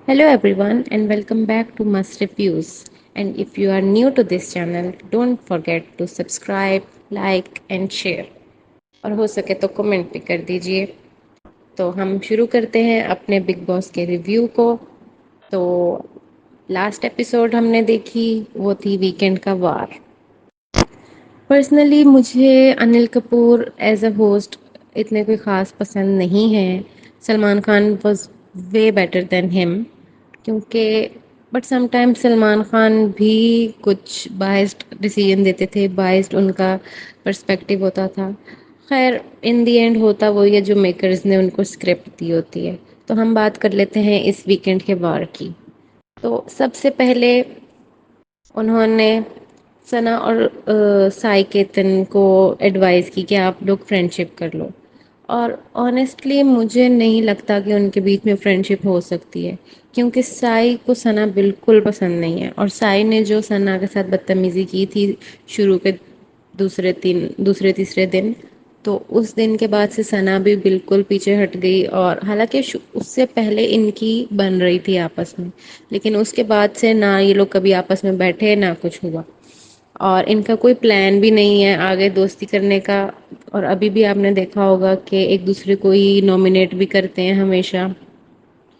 Hello everyone and welcome back to Must Reviews. And if you are new to this channel, don't forget to subscribe, like and share. اور ہو سکے تو comment بھی کر دیجئے. تو ہم شروع کرتے ہیں اپنے بگ باس کے ریویو کو. تو لاسٹ ایپیسوڈ ہم نے دیکھی وہ تھی ویکینڈ کا وار. پرسنلی مجھے Anil Kapoor as a host اتنے کوئی خاص پسند نہیں ہے. Salman Khan was way better than ہم کیونکہ but some time Salman Khan بھی کچھ بائسڈ ڈیسیژن دیتے تھے. بائسڈ ان کا پرسپیکٹو ہوتا تھا. خیر ان دی اینڈ ہوتا وہی ہے جو میکرز نے ان کو اسکرپٹ دی ہوتی ہے. تو ہم بات کر لیتے ہیں اس ویکینڈ کے وار کی. تو سب سے پہلے انہوں نے ثنا اور سائی کیتن کو ایڈوائز کی کہ آپ لوگ فرینڈ شپ کر لو. اور آنیسٹلی مجھے نہیں لگتا کہ ان کے بیچ میں فرینڈ شپ ہو سکتی ہے کیونکہ سائی کو ثنا بالکل پسند نہیں ہے. اور سائی نے جو ثنا کے ساتھ بدتمیزی کی تھی شروع کے دوسرے تیسرے دن، تو اس دن کے بعد سے ثنا بھی بالکل پیچھے ہٹ گئی. اور حالانکہ اس سے پہلے ان کی بن رہی تھی آپس میں، لیکن اس کے بعد سے نہ یہ لوگ کبھی آپس میں بیٹھے نہ کچھ ہوا. اور ان کا کوئی پلان بھی نہیں ہے آگے دوستی کرنے کا. اور ابھی بھی آپ نے دیکھا ہوگا کہ ایک دوسرے کو ہی نامنیٹ بھی کرتے ہیں ہمیشہ.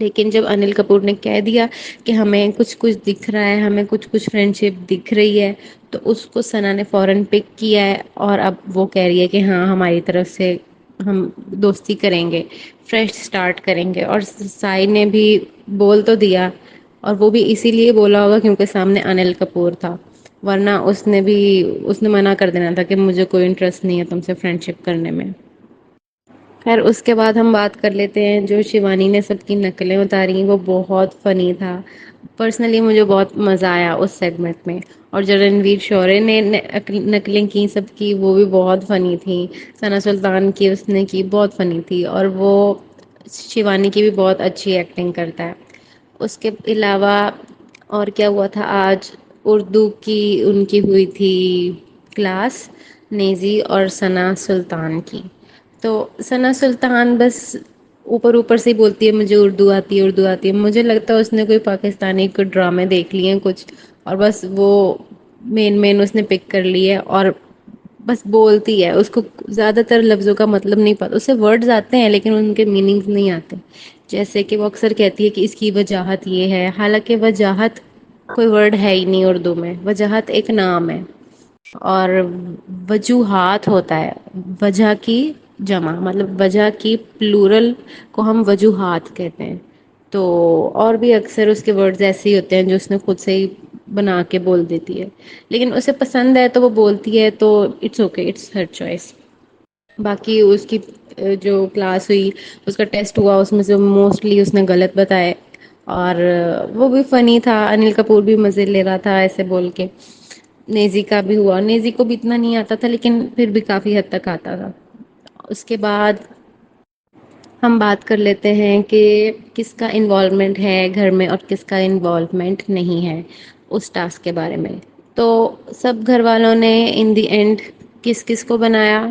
لیکن جب انل کپور نے کہہ دیا کہ ہمیں کچھ کچھ دکھ رہا ہے، ہمیں کچھ کچھ فرینڈ شپ دکھ رہی ہے، تو اس کو ثنا نے فوراً پک کیا ہے. اور اب وہ کہہ رہی ہے کہ ہاں ہماری طرف سے ہم دوستی کریں گے، فریش اسٹارٹ کریں گے. اور سائی نے بھی بول تو دیا، اور وہ بھی اسی لیے بولا ہوگا کیونکہ سامنے انل کپور تھا. ورنہ اس نے منع کر دینا تھا کہ مجھے کوئی انٹرسٹ نہیں ہے تم سے فرینڈ شپ کرنے میں. خیر اس کے بعد ہم بات کر لیتے ہیں جو شیوانی نے سب کی نقلیں اتاری وہ بہت فنی تھا. پرسنلی مجھے بہت مزہ آیا اس سیگمنٹ میں. اور جو رنویر شورے نے نقلیں کی سب کی وہ بھی بہت فنی تھیں. ثنا سلطان کی اس نے کی بہت فنی تھی. اور وہ شیوانی کی بھی بہت اچھی ایکٹنگ کرتا ہے. اس کے علاوہ اور کیا ہوا تھا آج؟ اردو کی ان کی ہوئی تھی کلاس، نیزی اور ثنا سلطان کی. تو ثنا سلطان بس اوپر اوپر سے ہی بولتی ہے مجھے اردو آتی ہے اردو آتی ہے. مجھے لگتا ہے اس نے کوئی پاکستانی کوئی ڈرامے دیکھ لیے ہیں کچھ، اور بس وہ مین اس نے پک کر لی ہے اور بس بولتی ہے. اس کو زیادہ تر لفظوں کا مطلب نہیں پتا. اسے ورڈز آتے ہیں لیکن ان کے میننگز نہیں آتے. جیسے کہ وہ اکثر کہتی ہے کہ اس کی وجاہت یہ ہے، حالانکہ وجاہت کوئی ورڈ ہے ہی نہیں اردو میں. وجاہت ایک نام ہے. اور وجوہات ہوتا ہے وجہ کی جمع، مطلب وجہ کی پلورل کو ہم وجوہات کہتے ہیں. تو اور بھی اکثر اس کے ورڈز ایسے ہی ہوتے ہیں جو اس نے خود سے ہی بنا کے بول دیتی ہے. لیکن اسے پسند ہے تو وہ بولتی ہے، تو it's okay, it's her choice. باقی اس کی جو کلاس ہوئی، اس کا ٹیسٹ ہوا، اس میں سے موسٹلی اس نے غلط بتائے. اور وہ بھی فنی تھا. انل کپور بھی مزے لے رہا تھا ایسے بول کے. نیزی کا بھی ہوا. نیزی کو بھی اتنا نہیں آتا تھا لیکن پھر بھی کافی حد تک آتا تھا. اس کے بعد ہم بات کر لیتے ہیں کہ کس کا انوالومنٹ ہے گھر میں اور کس کا انوالومنٹ نہیں ہے اس ٹاسک کے بارے میں. تو سب گھر والوں نے ان دی اینڈ کس کس کو بنایا؟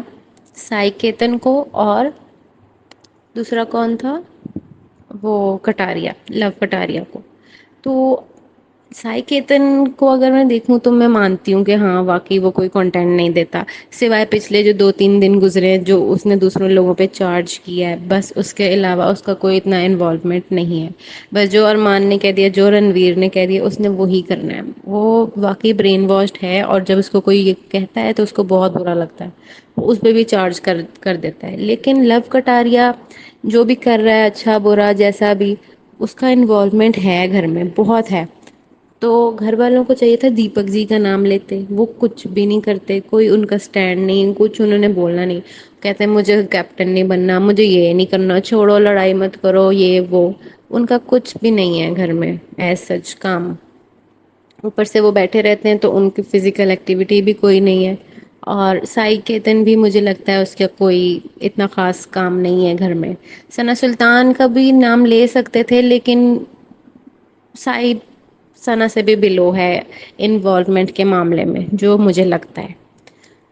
سائی کیتن کو، اور دوسرا کون تھا؟ وہ کٹاریا، لو کٹاریا کو. تو سائی کیتن کو اگر میں دیکھوں تو میں مانتی ہوں کہ ہاں واقعی وہ کوئی کنٹینٹ نہیں دیتا، سوائے پچھلے جو 2-3 دن گزرے ہیں جو اس نے دوسروں لوگوں پہ چارج کیا ہے، بس اس کے علاوہ اس کا کوئی اتنا انوالومنٹ نہیں ہے. بس جو ارمان نے کہہ دیا، جو رنویر نے کہہ دیا، اس نے وہی کرنا ہے. وہ واقعی برین واشڈ ہے. اور جب اس کو کوئی یہ کہتا ہے تو اس کو بہت برا لگتا ہے، اس پہ بھی چارج کر دیتا ہے. لیکن لو کٹاریا جو بھی کر رہا ہے اچھا برا جیسا بھی، اس کا انوالومنٹ ہے گھر میں بہت ہے. تو گھر والوں کو چاہیے تھا دیپک جی کا نام لیتے. وہ کچھ بھی نہیں کرتے، کوئی ان کا اسٹینڈ نہیں، کچھ انہوں نے بولنا نہیں. کہتے ہیں مجھے کیپٹن نہیں بننا، مجھے یہ نہیں کرنا، چھوڑو لڑائی مت کرو یہ وہ. ان کا کچھ بھی نہیں ہے گھر میں ایز سچ کام. اوپر سے وہ بیٹھے رہتے ہیں تو ان کی فزیکل ایکٹیویٹی بھی کوئی نہیں ہے. اور سائی کیتن بھی مجھے لگتا ہے اس کا کوئی اتنا خاص کام نہیں ہے گھر میں. ثنا سلطان کا بھی نام لے سکتے تھے لیکن سائی ثنا سے بھی بلو ہے انوالومنٹ کے معاملے میں جو مجھے لگتا ہے.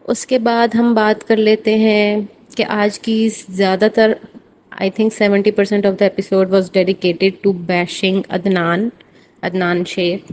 اس کے بعد ہم بات کر لیتے ہیں کہ آج کی زیادہ تر I think 70% of the episode was dedicated to bashing Adnan Sheikh.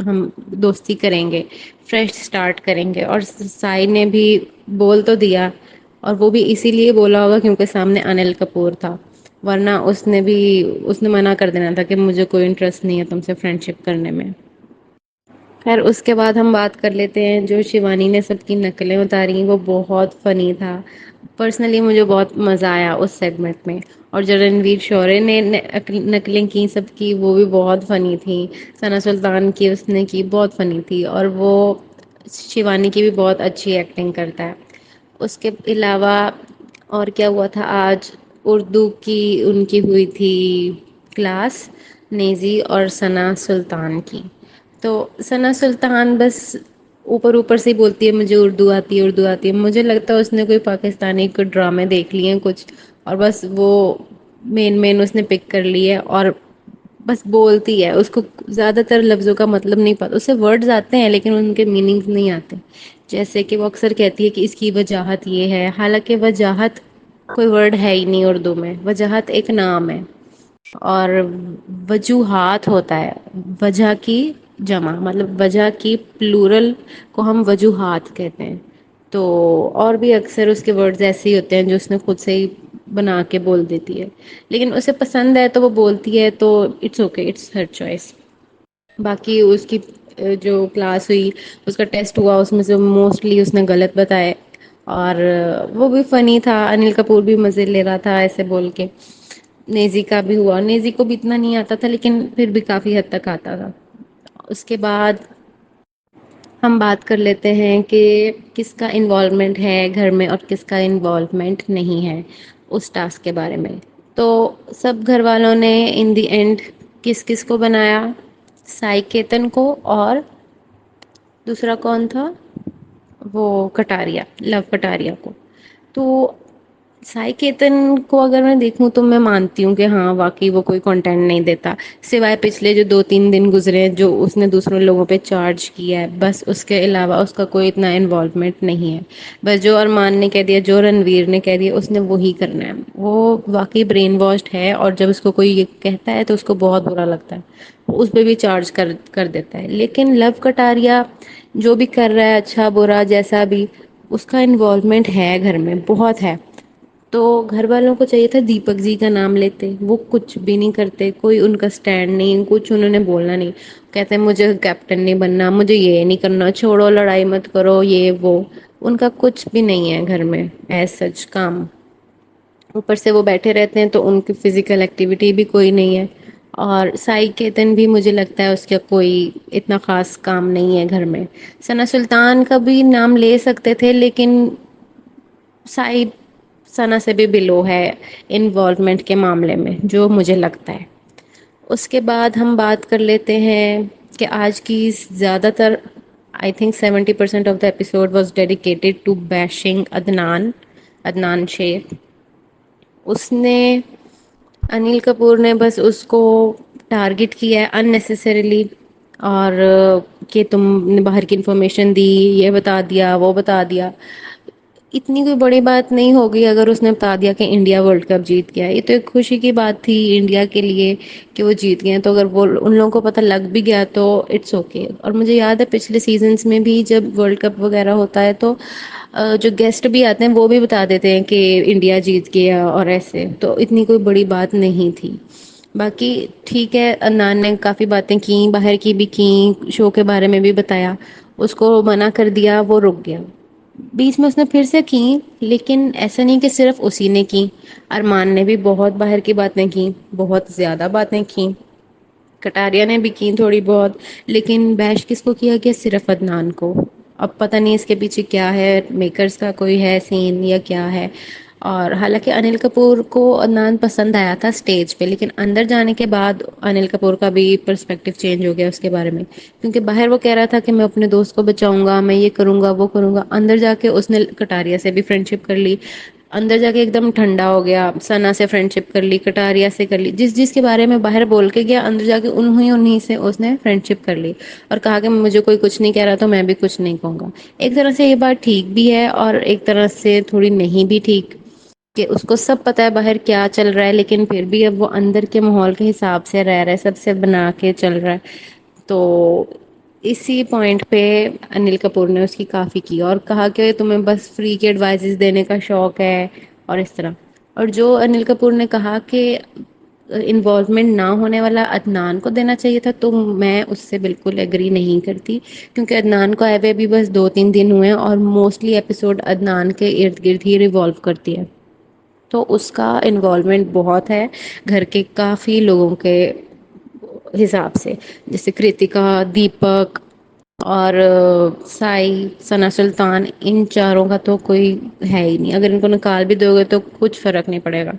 ہم دوستی کریں گے، فریش اسٹارٹ کریں گے. اور سائی نے بھی بول تو دیا، اور وہ بھی اسی لیے بولا ہوگا کیونکہ سامنے انل کپور تھا، ورنہ اس نے منع کر دینا تھا کہ مجھے کوئی انٹرسٹ نہیں ہے تم سے فرینڈ شپ کرنے میں. خیر اس کے بعد ہم بات کر لیتے ہیں جو شیوانی نے سب کی نقلیں اتاری، وہ بہت فنی تھا. پرسنلی مجھے بہت مزہ آیا اس سیگمنٹ میں. اور جو رنویر شورے نے نقلیں کی سب کی، وہ بھی بہت فنی تھیں. ثنا سلطان کی اس نے کی بہت فنی تھی، اور وہ شیوانی کی بھی بہت اچھی ایکٹنگ کرتا ہے. اس کے علاوہ اور کیا ہوا تھا آج؟ اردو کی ان کی ہوئی تھی کلاس، نیزی اور ثنا سلطان کی. تو ثنا سلطان بس اوپر اوپر سے ہی بولتی ہے مجھے اردو آتی ہے اردو آتی ہے. مجھے لگتا ہے اس نے کوئی پاکستانی کوئی ڈرامے دیکھ لیے ہیں کچھ، اور بس وہ مین اس نے پک کر لی ہے اور بس بولتی ہے. اس کو زیادہ تر لفظوں کا مطلب نہیں پتا، اسے ورڈز آتے ہیں لیکن ان کے میننگس نہیں آتے. جیسے کہ وہ اکثر کہتی ہے کہ اس کی وجاہت یہ ہے، حالانکہ وجاہت کوئی ورڈ ہے ہی نہیں اردو میں. وجاہت ایک نام ہے، اور وجوہات ہوتا ہے وجہ کی جمع، مطلب وجہ کی پلورل کو ہم وجوہات کہتے ہیں. تو اور بھی اکثر اس کے ورڈز ایسے ہی ہوتے ہیں جو اس نے خود سے ہی بنا کے بول دیتی ہے، لیکن اسے پسند ہے تو وہ بولتی ہے، تو it's okay, it's her choice. باقی اس کی جو کلاس ہوئی، اس کا ٹیسٹ ہوا، اس میں سے موسٹلی اس نے غلط بتائے. اور وہ بھی فنی تھا، انل کپور بھی مزے لے رہا تھا ایسے بول کے. نیزی کا بھی ہوا، نیزی کو بھی اتنا نہیں آتا تھا لیکن پھر بھی کافی حد تک آتا تھا. اس کے بعد ہم بات کر لیتے ہیں کہ کس کا انوالومنٹ ہے گھر میں اور کس کا انوالومنٹ نہیں ہے اس ٹاسک کے بارے میں. تو سب گھر والوں نے ان دی اینڈ کس کس کو بنایا؟ سائیکیتن کو، اور دوسرا کون تھا؟ وہ کٹاریا، لو کٹاریا کو. تو سائی کیتن کو اگر میں دیکھوں تو میں مانتی ہوں کہ ہاں واقعی وہ کوئی کنٹینٹ نہیں دیتا، سوائے پچھلے جو 2-3 دن گزرے ہیں جو اس نے دوسروں لوگوں پہ چارج کیا ہے، بس اس کے علاوہ اس کا کوئی اتنا انوالومنٹ نہیں ہے. بس جو ارمان نے کہہ دیا، جو رنویر نے کہہ دیا، اس نے وہی کرنا ہے. وہ واقعی برین واشڈ ہے، اور جب اس کو کوئی یہ کہتا ہے تو اس کو بہت برا لگتا ہے، اس پہ بھی چارج کر دیتا ہے. لیکن لو کٹاریا جو بھی کر رہا ہے اچھا برا جیسا بھی، اس کا انوالومنٹ ہے گھر میں بہت ہے. تو گھر والوں کو چاہیے تھا دیپک جی کا نام لیتے، وہ کچھ بھی نہیں کرتے، کوئی ان کا اسٹینڈ نہیں، کچھ انہوں نے بولنا نہیں. کہتے ہیں مجھے کیپٹن نہیں بننا، مجھے یہ نہیں کرنا، چھوڑو لڑائی مت کرو یہ وہ. ان کا کچھ بھی نہیں ہے گھر میں ایز سچ کام. اوپر سے وہ بیٹھے رہتے ہیں تو ان کی فزیکل ایکٹیویٹی بھی کوئی نہیں ہے. اور سائی کیتن بھی مجھے لگتا ہے اس کا کوئی اتنا خاص کام نہیں ہے گھر میں. ثنا سلطان کا بھی نام لے سکتے تھے لیکن سائی ثنا سے بھی بلو ہے انوالومنٹ کے معاملے میں جو مجھے لگتا ہے. اس کے بعد ہم بات کر لیتے ہیں کہ آج کی زیادہ تر I think 70% of the episode was dedicated to bashing Adnan Shaikh. اس نے انل کپور نے بس اس کو ٹارگٹ کیا ہے اننیسیسریلی، اور کہ تم نے باہر کی انفارمیشن دی، یہ بتا دیا وہ بتا دیا. اتنی کوئی بڑی بات نہیں ہوگی اگر اس نے بتا دیا کہ انڈیا ورلڈ کپ جیت گیا. یہ تو ایک خوشی کی بات تھی انڈیا کے لیے کہ وہ جیت گئے. تو اگر وہ ان لوگوں کو پتہ لگ بھی گیا تو اٹس اوکے. اور مجھے یاد ہے پچھلے سیزنس میں بھی جب ورلڈ کپ وغیرہ ہوتا ہے تو جو گیسٹ بھی آتے ہیں وہ بھی بتا دیتے ہیں کہ انڈیا جیت گیا اور ایسے. تو اتنی کوئی بڑی بات نہیں تھی. باقی ٹھیک ہے، عدنان نے کافی باتیں کی، باہر کی بھی کی، شو کے بارے میں بھی بتایا. اس کو منع کر دیا، وہ رک گیا. بیچ میں اس نے پھر سے کی، لیکن ایسا نہیں کہ صرف اسی نے کی. ارمان نے بھی بہت باہر کی باتیں کی، بہت زیادہ باتیں کی. کٹاریا نے بھی کی تھوڑی بہت. لیکن بیش کس کو کیا گیا؟ صرف عدنان کو. اب پتہ نہیں اس کے پیچھے کیا ہے، میکرز کا کوئی ہے سین یا کیا ہے. اور حالانکہ انل کپور کو عدنان پسند آیا تھا اسٹیج پہ، لیکن اندر جانے کے بعد انل کپور کا بھی پرسپیکٹو چینج ہو گیا اس کے بارے میں. کیونکہ باہر وہ کہہ رہا تھا کہ میں اپنے دوست کو بچاؤں گا، میں یہ کروں گا وہ کروں گا. اندر جا کے اس نے کٹاریا سے بھی فرینڈ شپ کر لی. اندر جا کے ایک دم ٹھنڈا ہو گیا، ثنا سے فرینڈ شپ کر لی، کٹاریا سے کر لی. جس کے بارے میں باہر بول کے گیا، اندر جا کے انہیں سے اس نے فرینڈ شپ کر لی. اور کہا کہ مجھے کوئی کچھ نہیں کہہ رہا تو میں بھی کچھ نہیں کہوں گا. ایک طرح سے یہ بات ٹھیک بھی ہے اور ایک طرح سے تھوڑی نہیں بھی ٹھیک، کہ اس کو سب پتا ہے باہر کیا چل رہا ہے لیکن پھر بھی اب وہ اندر کے ماحول کے حساب سے رہ رہا ہے، سب سے بنا کے چل رہا ہے. تو اسی پوائنٹ پہ انل کپور نے اس کی کافی کی اور کہا کہ تمہیں بس فری کے ایڈوائزز دینے کا شوق ہے اور اس طرح. اور جو انل کپور نے کہا کہ انوالومنٹ نہ ہونے والا عدنان کو دینا چاہیے تھا تو میں اس سے بالکل ایگری نہیں کرتی. کیونکہ عدنان کو آئے ہوئے بھی بس 2-3 دن ہوئے ہیں اور موسٹلی ایپیسوڈ عدنان کے ارد گرد ہی ریوالو کرتی ہے. تو اس کا انوالومنٹ بہت ہے گھر کے کافی لوگوں کے حساب سے. جیسے کرتکا، دیپک اور سائی، ثنا سلطان، ان چاروں کا تو کوئی ہے ہی نہیں. اگر ان کو نکال بھی دو گے تو کچھ فرق نہیں پڑے گا،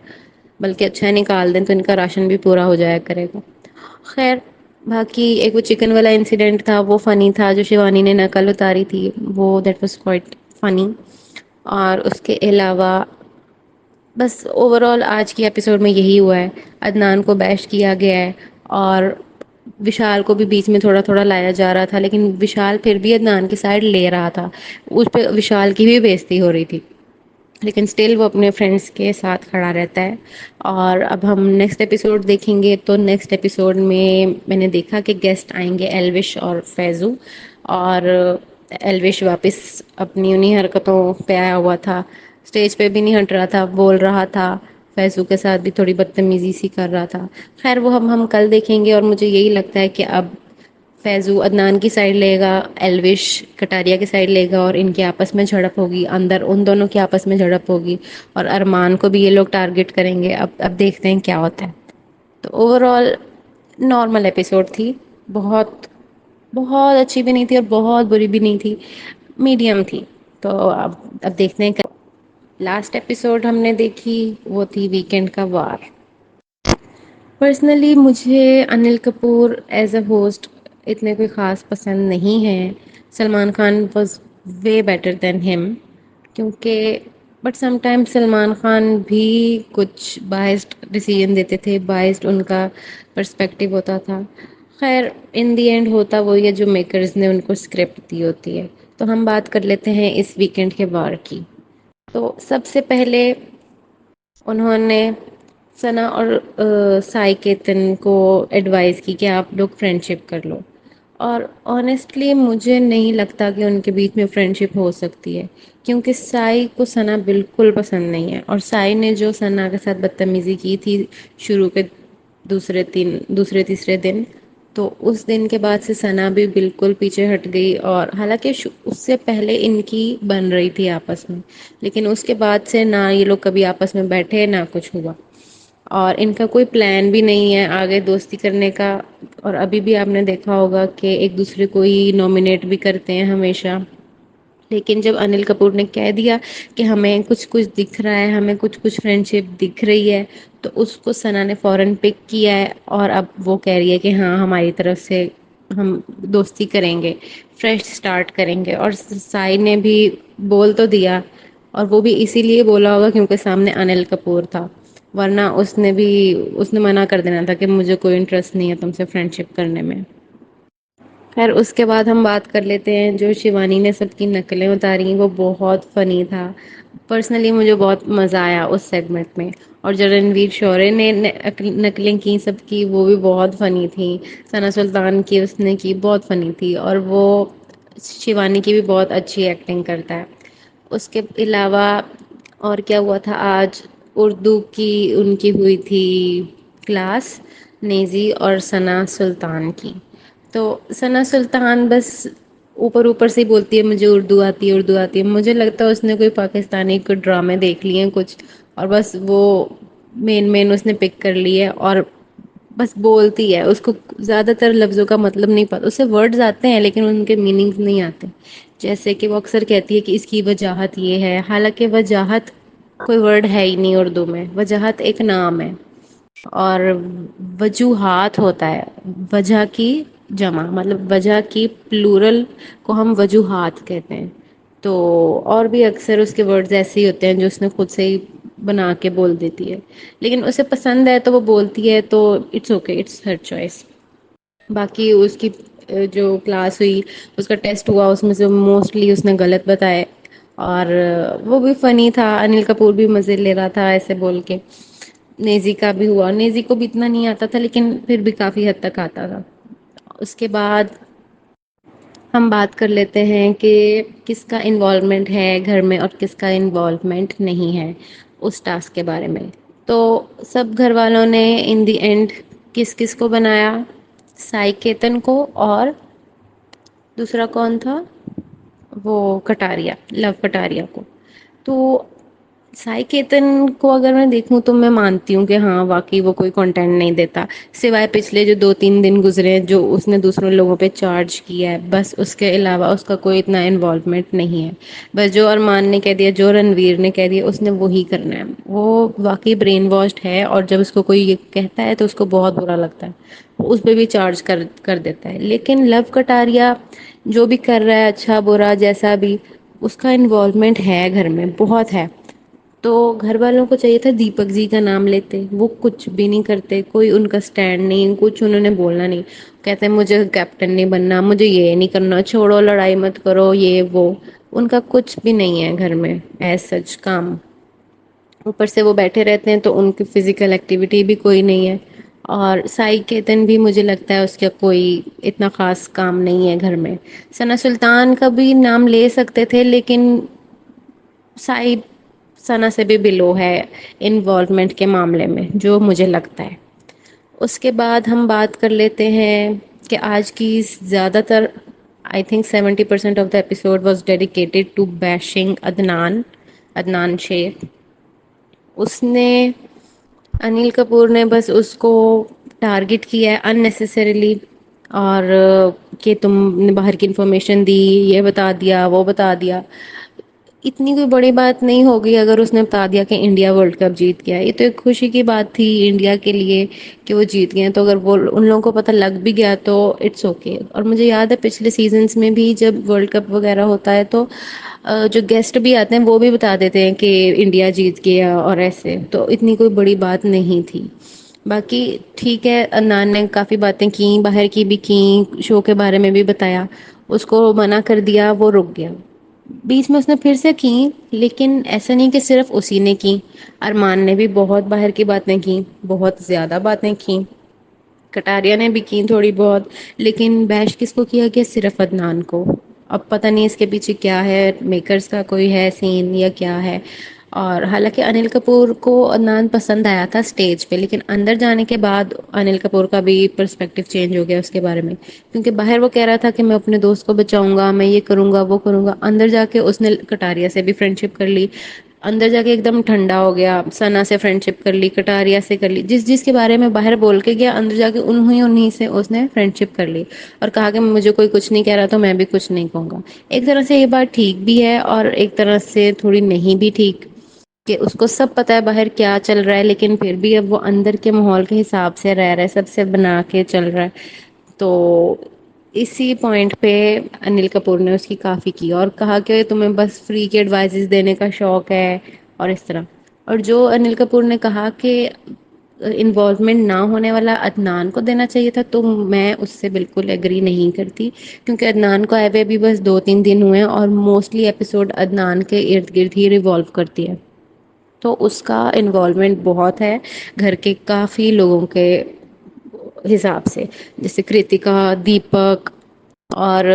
بلکہ اچھا نکال دیں تو ان کا راشن بھی پورا ہو جایا کرے گا. خیر باقی ایک وہ چکن والا انسیڈنٹ تھا وہ فنی تھا جو شیوانی نے نقل اتاری تھی، وہ دیٹ واز کوائٹ فنی. اور اس کے علاوہ بس اوور آل آج کی ایپیسوڈ میں یہی ہوا ہے. عدنان کو بیش کیا گیا ہے اور وشال کو بھی بیچ میں تھوڑا تھوڑا لایا جا رہا تھا، لیکن وشال پھر بھی عدنان کی سائڈ لے رہا تھا. اس پہ وشال کی بھی بےزتی ہو رہی تھی لیکن اسٹل وہ اپنے فرینڈس کے ساتھ کھڑا رہتا ہے. اور اب ہم نیکسٹ ایپیسوڈ دیکھیں گے تو نیکسٹ ایپیسوڈ میں نے دیکھا کہ گیسٹ آئیں گے ایلوش اور فیضو. اور ایلوش واپس اپنی انہیں حرکتوں پہ آیا ہوا تھا، اسٹیج پہ بھی نہیں ہٹ رہا تھا، بول رہا تھا. فیضو کے ساتھ بھی تھوڑی بدتمیزی سی کر رہا تھا. خیر وہ ہم کل دیکھیں گے. اور مجھے یہی لگتا ہے کہ اب فیضو عدنان کی سائڈ لے گا، ایلوش کٹاریا کی سائڈ لے گا اور ان کے آپس میں جھڑپ ہوگی، اندر ان دونوں کے آپس میں جھڑپ ہوگی اور ارمان کو بھی یہ لوگ ٹارگٹ کریں گے. اب دیکھتے ہیں کیا ہوتا ہے. تو اوور آل نارمل ایپیسوڈ تھی، بہت بہت اچھی بھی نہیں تھی اور بہت بری بھی نہیں تھی، میڈیم تھی. تو اب دیکھتے ہیں. لاسٹ ایپیسوڈ ہم نے دیکھی وہ تھی ویکینڈ کا وار. پرسنلی مجھے Anil Kapoor as a host اتنے کوئی خاص پسند نہیں ہے. Salman Khan was way better than ہم. کیونکہ but some time Salman Khan بھی کچھ بائسڈ ڈیسیژن دیتے تھے، بائسڈ ان کا پرسپیکٹو ہوتا تھا. خیر ان دی اینڈ ہوتا وہی ہے جو میکرز نے ان کو اسکرپٹ دی ہوتی ہے. تو ہم بات کر لیتے ہیں اس ویکینڈ کے وار کی. تو سب سے پہلے انہوں نے ثنا اور سائی کیتن کو ایڈوائز کی کہ آپ لوگ فرینڈ شپ کر لو. اور آنیسٹلی مجھے نہیں لگتا کہ ان کے بیچ میں فرینڈ شپ ہو سکتی ہے. کیونکہ سائی کو ثنا بالکل پسند نہیں ہے اور سائی نے جو ثنا کے ساتھ بدتمیزی کی تھی شروع کے دوسرے تیسرے دن، تو اس دن کے بعد سے ثنا بھی بالکل پیچھے ہٹ گئی. اور حالانکہ اس سے پہلے ان کی بن رہی تھی آپس میں، لیکن اس کے بعد سے نہ یہ لوگ کبھی آپس میں بیٹھے نہ کچھ ہوا. اور ان کا کوئی پلان بھی نہیں ہے آگے دوستی کرنے کا. اور ابھی بھی آپ نے دیکھا ہوگا کہ ایک دوسرے کو ہی نامنیٹ بھی کرتے ہیں ہمیشہ. لیکن جب انل کپور نے کہہ دیا کہ ہمیں کچھ کچھ دکھ رہا ہے، ہمیں کچھ کچھ فرینڈ شپ دکھ رہی ہے، تو اس کو ثنا نے فوراً پک کیا ہے. اور اب وہ کہہ رہی ہے کہ ہاں ہماری طرف سے ہم دوستی کریں گے، فریش اسٹارٹ کریں گے. اور سائی نے بھی بول تو دیا، اور وہ بھی اسی لیے بولا ہوگا کیونکہ سامنے انل کپور تھا، ورنہ اس نے منع کر دینا تھا کہ مجھے کوئی انٹرسٹ نہیں ہے تم سے فرینڈ شپ کرنے میں. خیر اس کے بعد ہم بات کر لیتے ہیں جو شیوانی نے سب کی نقلیں اتاری، وہ بہت فنی تھا. پرسنلی مجھے بہت مزہ آیا اس سیگمنٹ میں. اور جو رنویر شورے نے نقلیں کی سب کی، وہ بھی بہت فنی تھیں. ثنا سلطان کی اس نے کی بہت فنی تھی. اور وہ شیوانی کی بھی بہت اچھی ایکٹنگ کرتا ہے. اس کے علاوہ اور کیا ہوا تھا آج؟ اردو کی ان کی ہوئی تھی کلاس، نیزی اور ثنا سلطان کی. تو ثنا سلطان بس اوپر اوپر سے ہی بولتی ہے مجھے اردو آتی ہے اردو آتی ہے. مجھے لگتا ہے اس نے کوئی پاکستانی کوئی ڈرامے دیکھ لیے ہیں کچھ، اور بس وہ مین اس نے پک کر لی ہے اور بس بولتی ہے. اس کو زیادہ تر لفظوں کا مطلب نہیں پتا، اسے ورڈز آتے ہیں لیکن ان کے میننگز نہیں آتے. جیسے کہ وہ اکثر کہتی ہے کہ اس کی وجاہت یہ ہے، حالانکہ وجاہت کوئی ورڈ ہے ہی نہیں اردو میں. وجاہت ایک نام ہے اور وجوہات ہوتا ہے وجہ کی جمع، مطلب وجہ کی پلورل کو ہم وجوہات کہتے ہیں. تو اور بھی اکثر اس کے ورڈز ایسے ہی ہوتے ہیں جو اس نے خود سے ہی بنا کے بول دیتی ہے، لیکن اسے پسند ہے تو وہ بولتی ہے. تو it's okay, it's her choice. باقی اس کی جو کلاس ہوئی، اس کا ٹیسٹ ہوا، اس میں سے موسٹلی اس نے غلط بتائے. اور وہ بھی فنی تھا، انل کپور بھی مزے لے رہا تھا ایسے بول کے. نیزی کا بھی ہوا، نیزی کو بھی اتنا نہیں آتا تھا لیکن پھر بھی کافی حد تک آتا تھا. اس کے بعد ہم بات کر لیتے ہیں کہ کس کا انوالومنٹ ہے گھر میں اور کس کا انوالومنٹ نہیں ہے اس ٹاسک کے بارے میں. تو سب گھر والوں نے ان دی اینڈ کس کس کو بنایا؟ سائی کیتن کو، اور دوسرا کون تھا؟ وہ کٹاریا، لو کٹاریا کو. تو سائی کیتن کو اگر میں دیکھوں تو میں مانتی ہوں کہ ہاں واقعی وہ کوئی کنٹینٹ نہیں دیتا، سوائے پچھلے جو 2-3 دن گزرے ہیں جو اس نے دوسروں لوگوں پہ چارج کیا ہے، بس اس کے علاوہ اس کا کوئی اتنا انوالومنٹ نہیں ہے. بس جو ارمان نے کہہ دیا، جو رنویر نے کہہ دیا، اس نے وہی کرنا ہے. وہ واقعی برین واشڈ ہے، اور جب اس کو کوئی یہ کہتا ہے تو اس کو بہت برا لگتا ہے، اس پہ بھی چارج کر دیتا ہے. لیکن لو کٹاریا جو بھی کر رہا ہے، اچھا برا جیسا بھی، اس کا انوالومنٹ ہے گھر میں بہت ہے. تو گھر والوں کو چاہیے تھا دیپک جی کا نام لیتے، وہ کچھ بھی نہیں کرتے، کوئی ان کا اسٹینڈ نہیں، کچھ انہوں نے بولنا نہیں. کہتے ہیں مجھے کیپٹن نہیں بننا، مجھے یہ نہیں کرنا، چھوڑو لڑائی مت کرو، یہ وہ. ان کا کچھ بھی نہیں ہے گھر میں ایز سچ کام. اوپر سے وہ بیٹھے رہتے ہیں تو ان کی فزیکل ایکٹیویٹی بھی کوئی نہیں ہے. اور سائی کیتن بھی مجھے لگتا ہے اس کا کوئی اتنا خاص کام نہیں ہے گھر میں. ثنا سلطان کا بھی نام لے سکتے تھے، لیکن سائی ثنا سے بھی بلو ہے انوالومنٹ کے معاملے میں جو مجھے لگتا ہے. اس کے بعد ہم بات کر لیتے ہیں کہ آج کی زیادہ تر I think 70% of the episode was dedicated to bashing Adnan Shaikh. اس نے انل کپور نے بس اس کو ٹارگٹ کیا ہے اننیسیسریلی، اور کہ تم نے باہر کی انفارمیشن دی، یہ بتا دیا، وہ بتا دیا. اتنی کوئی بڑی بات نہیں ہوگی اگر اس نے بتا دیا کہ انڈیا ورلڈ کپ جیت گیا. یہ تو ایک خوشی کی بات تھی انڈیا کے لیے کہ وہ جیت گئے. تو اگر وہ ان لوگوں کو پتہ لگ بھی گیا تو اٹس اوکے. اور مجھے یاد ہے پچھلے سیزنس میں بھی جب ورلڈ کپ وغیرہ ہوتا ہے تو جو گیسٹ بھی آتے ہیں وہ بھی بتا دیتے ہیں کہ انڈیا جیت گیا اور ایسے. تو اتنی کوئی بڑی بات نہیں تھی. باقی ٹھیک ہے، عدنان نے کافی باتیں کی، باہر کی بھی کی، شو کے بارے میں بھی بتایا. اس کو منع کر دیا، وہ رک گیا. بیچ میں اس نے پھر سے کی، لیکن ایسا نہیں کہ صرف اسی نے کی. ارمان نے بھی بہت باہر کی باتیں کی، بہت زیادہ باتیں کی. کٹاریا نے بھی کی تھوڑی بہت. لیکن بیش کس کو کیا گیا؟ صرف عدنان کو. اب پتہ نہیں اس کے پیچھے کیا ہے، میکرز کا کوئی ہے سین یا کیا ہے. اور حالانکہ انل کپور کو عدنان پسند آیا تھا اسٹیج پہ، لیکن اندر جانے کے بعد انل کپور کا بھی پرسپیکٹو چینج ہو گیا اس کے بارے میں. کیونکہ باہر وہ کہہ رہا تھا کہ میں اپنے دوست کو بچاؤں گا، میں یہ کروں گا، وہ کروں گا. اندر جا کے اس نے کٹاریا سے بھی فرینڈ شپ کر لی. اندر جا کے ایک دم ٹھنڈا ہو گیا، ثنا سے فرینڈ شپ کر لی، کٹاریا سے کر لی. جس کے بارے میں باہر بول کے گیا، اندر جا کے انہیں سے اس نے فرینڈ شپ کر لی. اور کہا کہ مجھے کوئی کچھ نہیں کہہ رہا تو میں بھی کچھ نہیں کہوں گا. ایک طرح سے یہ بات ٹھیک بھی ہے اور ایک طرح سے تھوڑی نہیں بھی ٹھیک، کہ اس کو سب پتا ہے باہر کیا چل رہا ہے، لیکن پھر بھی اب وہ اندر کے ماحول کے حساب سے رہ رہا ہے، سب سے بنا کے چل رہا ہے. تو اسی پوائنٹ پہ انل کپور نے اس کی کافی کی اور کہا کہ تمہیں بس فری کے ایڈوائزز دینے کا شوق ہے اور اس طرح. اور جو انل کپور نے کہا کہ انوالومنٹ نہ ہونے والا عدنان کو دینا چاہیے تھا، تو میں اس سے بالکل ایگری نہیں کرتی. کیونکہ عدنان کو آئے ہوئے بھی بس 2-3 دن ہوئے ہیں، اور موسٹلی ایپیسوڈ عدنان کے ارد گرد ہی ریوالو کرتی ہے. تو اس کا انوالومنٹ بہت ہے گھر کے کافی لوگوں کے حساب سے، جیسے کرتکا، دیپک اور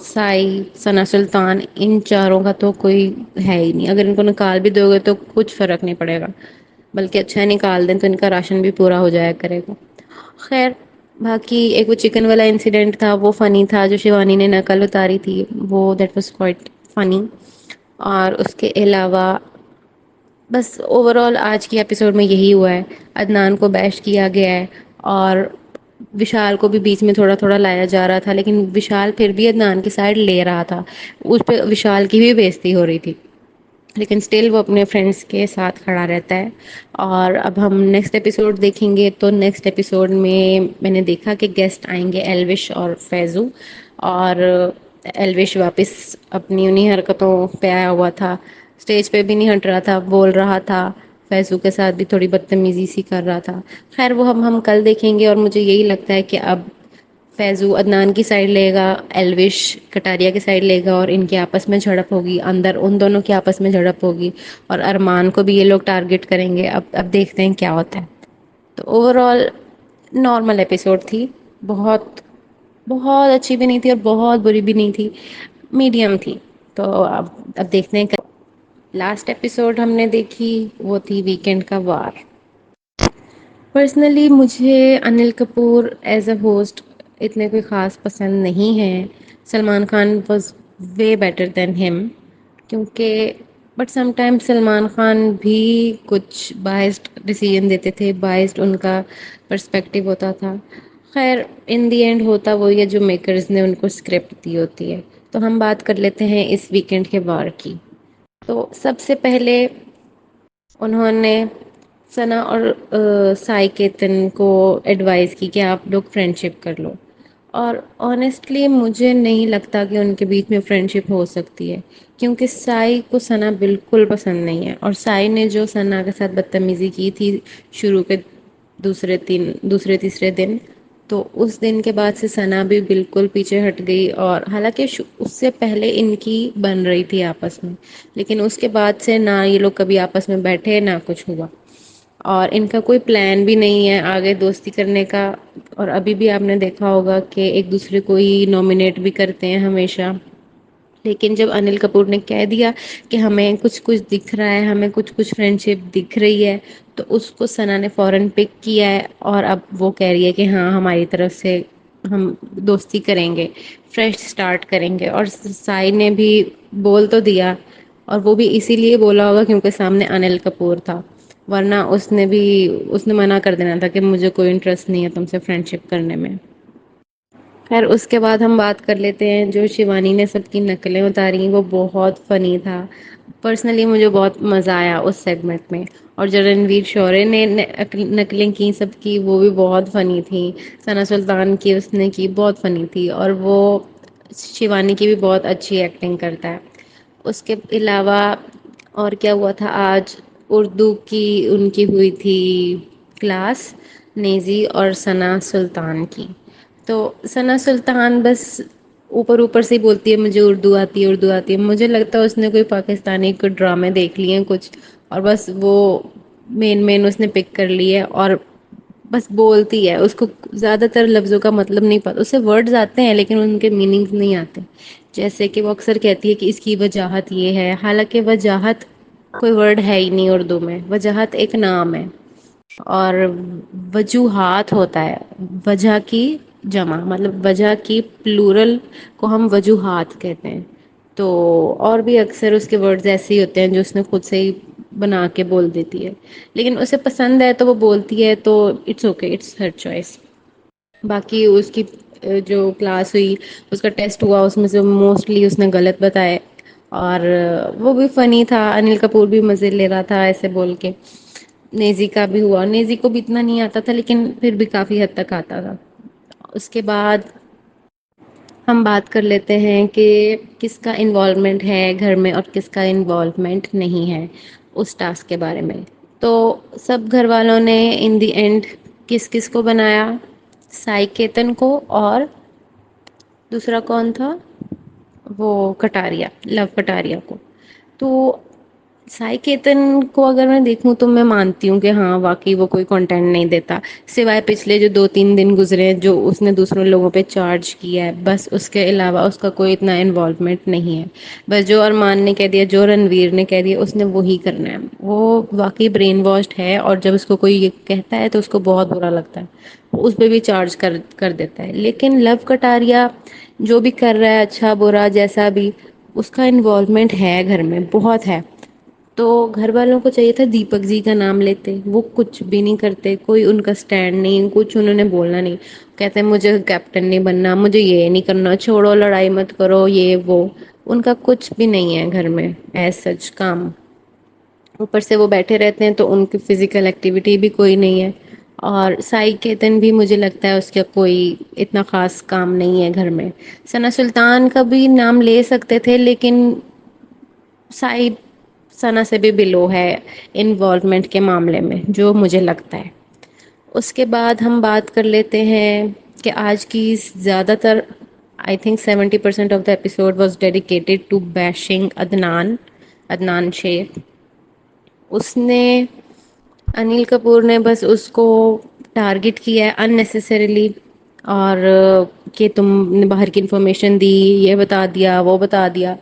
سائی، ثنا سلطان. ان چاروں کا تو کوئی ہے ہی نہیں. اگر ان کو نکال بھی دو گے تو کچھ فرق نہیں پڑے گا، بلکہ اچھا نکال دیں تو ان کا راشن بھی پورا ہو جایا کرے گا. خیر، باقی ایک وہ چکن والا انسیڈنٹ تھا، وہ فنی تھا. جو شیوانی نے نقل اتاری تھی، وہ دیٹ واز کوائٹ فنی. اور اس کے علاوہ بس اوور آل آج کی ایپیسوڈ میں یہی ہوا ہے. عدنان کو بیش کیا گیا ہے، اور وشال کو بھی بیچ میں تھوڑا تھوڑا لایا جا رہا تھا، لیکن وشال پھر بھی عدنان کی سائڈ لے رہا تھا. اس پہ وشال کی بھی بےزتی ہو رہی تھی، لیکن اسٹل وہ اپنے فرینڈس کے ساتھ کھڑا رہتا ہے. اور اب ہم نیکسٹ ایپیسوڈ دیکھیں گے، تو نیکسٹ ایپیسوڈ میں نے دیکھا کہ گیسٹ آئیں گے ایلوش اور فیضو. اور ایلوش واپس اپنی انہیں حرکتوں پہ آیا ہوا تھا، اسٹیج پہ بھی نہیں ہٹ رہا تھا، بول رہا تھا. فیضو کے ساتھ بھی تھوڑی بدتمیزی سی کر رہا تھا. خیر وہ ہم کل دیکھیں گے. اور مجھے یہی لگتا ہے کہ اب فیضو عدنان کی سائڈ لے گا، ایلوش کٹاریا کی سائڈ لے گا، اور ان کے آپس میں جھڑپ ہوگی، اندر ان دونوں کے آپس میں جھڑپ ہوگی. اور ارمان کو بھی یہ لوگ ٹارگٹ کریں گے. اب دیکھتے ہیں کیا ہوتا ہے. تو اوور آل نارمل ایپیسوڈ تھی، بہت بہت اچھی بھی نہیں تھی اور بہت بری بھی نہیں تھی، میڈیم تھی۔ تو اب دیکھتے ہیں لاسٹ ایپیسوڈ ہم نے دیکھی وہ تھی ویکینڈ کا وار۔ پرسنلی مجھے Anil Kapoor as a host اتنے کوئی خاص پسند نہیں ہے۔ Salman Khan was way better than ہم، کیونکہ but some time Salman Khan بھی کچھ بائسڈ ڈیسیژن دیتے تھے، بائسڈ ان کا پرسپیکٹو ہوتا تھا۔ خیر ان دی اینڈ ہوتا وہی ہے جو میکرز نے ان کو اسکرپٹ دی ہوتی ہے۔ تو ہم بات کر لیتے ہیں اس ویکینڈ کے وار کی۔ تو سب سے پہلے انہوں نے ثنا اور سائی کیتن کو ایڈوائز کی کہ آپ لوگ فرینڈ شپ کر لو، اور آنیسٹلی مجھے نہیں لگتا کہ ان کے بیچ میں فرینڈ شپ ہو سکتی ہے، کیونکہ سائی کو ثنا بالکل پسند نہیں ہے، اور سائی نے جو ثنا کے ساتھ بدتمیزی کی تھی شروع کے دوسرے تیسرے دن، تو اس دن کے بعد سے ثنا بھی بالکل پیچھے ہٹ گئی، اور حالانکہ اس سے پہلے ان کی بن رہی تھی آپس میں، لیکن اس کے بعد سے نہ یہ لوگ کبھی آپس میں بیٹھے نہ کچھ ہوا، اور ان کا کوئی پلان بھی نہیں ہے آگے دوستی کرنے کا۔ اور ابھی بھی آپ نے دیکھا ہوگا کہ ایک دوسرے کو ہی نامنیٹ بھی کرتے ہیں ہمیشہ، لیکن جب انل کپور نے کہہ دیا کہ ہمیں کچھ کچھ دکھ رہا ہے، ہمیں کچھ کچھ فرینڈ شپ دکھ رہی ہے، تو اس کو ثنا نے فوراً پک کیا ہے، اور اب وہ کہہ رہی ہے کہ ہاں ہماری طرف سے ہم دوستی کریں گے، فریش اسٹارٹ کریں گے۔ اور سائی نے بھی بول تو دیا، اور وہ بھی اسی لیے بولا ہوگا کیونکہ سامنے انل کپور تھا، ورنہ اس نے منع کر دینا تھا کہ مجھے کوئی انٹرسٹ نہیں ہے تم سے فرینڈ شپ کرنے میں۔ خیر اس کے بعد ہم بات کر لیتے ہیں جو شیوانی نے سب کی نقلیں اتاری، وہ بہت فنی تھا۔ پرسنلی مجھے بہت مزہ آیا اس سیگمنٹ میں، اور جو رنویر شورے نے نقلیں کی سب کی، وہ بھی بہت فنی تھی۔ ثنا سلطان کی اس نے کی بہت فنی تھی، اور وہ شیوانی کی بھی بہت اچھی ایکٹنگ کرتا ہے۔ اس کے علاوہ اور کیا ہوا تھا آج؟ اردو کی ان کی ہوئی تھی کلاس، نیزی اور ثنا سلطان کی۔ تو ثنا سلطان بس اوپر اوپر سے ہی بولتی ہے مجھے اردو آتی ہے، اردو آتی ہے۔ مجھے لگتا ہے اس نے کوئی پاکستانی کوئی ڈرامے دیکھ لیے ہیں کچھ، اور بس وہ مین اس نے پک کر لی ہے، اور بس بولتی ہے۔ اس کو زیادہ تر لفظوں کا مطلب نہیں پتا، اسے ورڈز آتے ہیں لیکن ان کے میننگز نہیں آتے۔ جیسے کہ وہ اکثر کہتی ہے کہ اس کی وجاہت یہ ہے، حالانکہ وجاہت کوئی ورڈ ہے ہی نہیں اردو میں، وجاہت ایک نام ہے، اور وجوہات ہوتا ہے وجہ کی جمع، مطلب وجہ کی پلورل کو ہم وجوہات کہتے ہیں۔ تو اور بھی اکثر اس کے ورڈز ایسے ہی ہوتے ہیں جو اس نے خود سے ہی بنا کے بول دیتی ہے، لیکن اسے پسند ہے تو وہ بولتی ہے، تو it's okay, it's her choice. باقی اس کی جو کلاس ہوئی، اس کا ٹیسٹ ہوا، اس میں سے موسٹلی اس نے غلط بتائے، اور وہ بھی فنی تھا۔ انل کپور بھی مزے لے رہا تھا ایسے بول کے۔ نیزی کا بھی ہوا، نیزی کو بھی اتنا نہیں آتا تھا لیکن پھر بھی کافی حد تک آتا تھا۔ اس کے بعد ہم بات کر لیتے ہیں کہ کس کا انوالومنٹ ہے گھر میں اور کس کا انوالومنٹ نہیں ہے اس ٹاسک کے بارے میں۔ تو سب گھر والوں نے ان دی اینڈ کس کس کو بنایا؟ سائی کیتن کو، اور دوسرا کون تھا؟ وہ کٹاریا، لو کٹاریا کو۔ تو سائی کیتن کو اگر میں دیکھوں تو میں مانتی ہوں کہ ہاں واقعی وہ کوئی کنٹینٹ نہیں دیتا، سوائے پچھلے جو 2-3 دن گزرے ہیں جو اس نے دوسروں لوگوں پہ چارج کیا ہے، بس اس کے علاوہ اس کا کوئی اتنا انوالومنٹ نہیں ہے۔ بس جو ارمان نے کہہ دیا، جو رنویر نے کہہ دیا، اس نے وہی کرنا ہے۔ وہ واقعی برین واشڈ ہے، اور جب اس کو کوئی یہ کہتا ہے تو اس کو بہت برا لگتا ہے، اس پہ بھی چارج کر دیتا ہے۔ لیکن لو کٹاریا جو بھی کر رہا ہے، اچھا برا جیسا بھی، اس کا انوالومنٹ ہے گھر میں، بہت ہے۔ تو گھر والوں کو چاہیے تھا دیپک جی کا نام لیتے، وہ کچھ بھی نہیں کرتے، کوئی ان کا سٹینڈ نہیں، کچھ انہوں نے بولنا نہیں۔ کہتے ہیں مجھے کیپٹن نہیں بننا، مجھے یہ نہیں کرنا، چھوڑو لڑائی مت کرو، یہ وہ۔ ان کا کچھ بھی نہیں ہے گھر میں ایز سچ کام۔ اوپر سے وہ بیٹھے رہتے ہیں تو ان کی فزیکل ایکٹیویٹی بھی کوئی نہیں ہے۔ اور سائی کیتن بھی مجھے لگتا ہے اس کا کوئی اتنا خاص کام نہیں ہے گھر میں۔ ثنا سلطان کا بھی نام لے سکتے تھے، لیکن سائی ثنا سے بھی بلو ہے انوالومنٹ کے معاملے میں، جو مجھے لگتا ہے۔ اس کے بعد ہم بات کر لیتے ہیں کہ آج کی زیادہ تر I think 70% of the episode was dedicated to bashing Adnan Shaikh. اس نے انل کپور نے بس اس کو ٹارگٹ کیا ہے ان نیسیسریلی، اور کہ تم نے باہر کی انفارمیشن دی، یہ بتا دیا وہ بتا دیا.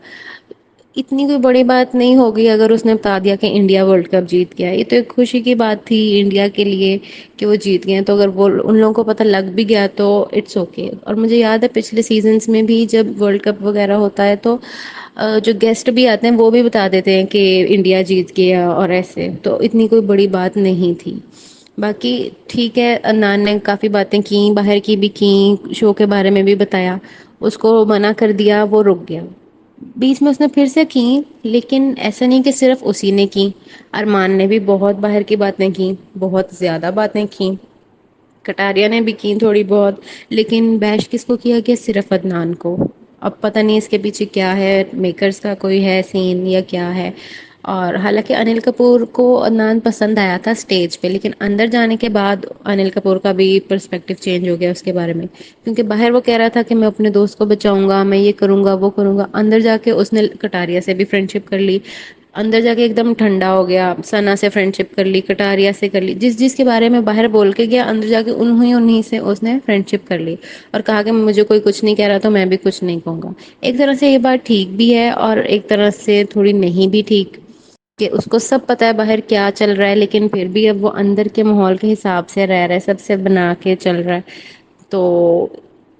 اتنی کوئی بڑی بات نہیں ہوگی اگر اس نے بتا دیا کہ انڈیا ورلڈ کپ جیت گیا. یہ تو ایک خوشی کی بات تھی انڈیا کے لیے کہ وہ جیت گئے. تو اگر وہ ان لوگوں کو پتہ لگ بھی گیا تو اٹس اوکے. اور مجھے یاد ہے پچھلے سیزنس میں بھی جب ورلڈ کپ وغیرہ ہوتا ہے تو جو گیسٹ بھی آتے ہیں وہ بھی بتا دیتے ہیں کہ انڈیا جیت گیا اور ایسے. تو اتنی کوئی بڑی بات نہیں تھی. باقی ٹھیک ہے، عدنان نے کافی باتیں کی، باہر کی بھی کی، شو کے بارے میں بھی بتایا. اس کو منع کر دیا، وہ رک گیا. بیچ میں اس نے پھر سے کی، لیکن ایسا نہیں کہ صرف اسی نے کی. ارمان نے بھی بہت باہر کی باتیں کی، بہت زیادہ باتیں کی. کٹاریا نے بھی کی تھوڑی بہت. لیکن بیش کس کو کیا گیا؟ صرف عدنان کو. اب پتہ نہیں اس کے پیچھے کیا ہے، میکرز کا کوئی ہے سین یا کیا ہے. اور حالانکہ انل کپور کو عدنان پسند آیا تھا اسٹیج پہ، لیکن اندر جانے کے بعد انل کپور کا بھی پرسپیکٹو چینج ہو گیا اس کے بارے میں. کیونکہ باہر وہ کہہ رہا تھا کہ میں اپنے دوست کو بچاؤں گا، میں یہ کروں گا وہ کروں گا. اندر جا کے اس نے کٹاریا سے بھی فرینڈ شپ کر لی. اندر جا کے ایک دم ٹھنڈا ہو گیا، سنا سے فرینڈ شپ کر لی، کٹاریا سے کر لی. جس کے بارے میں باہر بول کے گیا، اندر جا کے انہیں سے اس نے فرینڈ شپ کر لی. اور کہا کہ مجھے کوئی کچھ نہیں کہہ رہا تو میں بھی کچھ نہیں کہوں گا. ایک طرح سے یہ بات ٹھیک بھی ہے اور ایک طرح سے تھوڑی نہیں بھی ٹھیک، کہ اس کو سب پتا ہے باہر کیا چل رہا ہے، لیکن پھر بھی اب وہ اندر کے ماحول کے حساب سے رہ رہا ہے، سب سے بنا کے چل رہا ہے. تو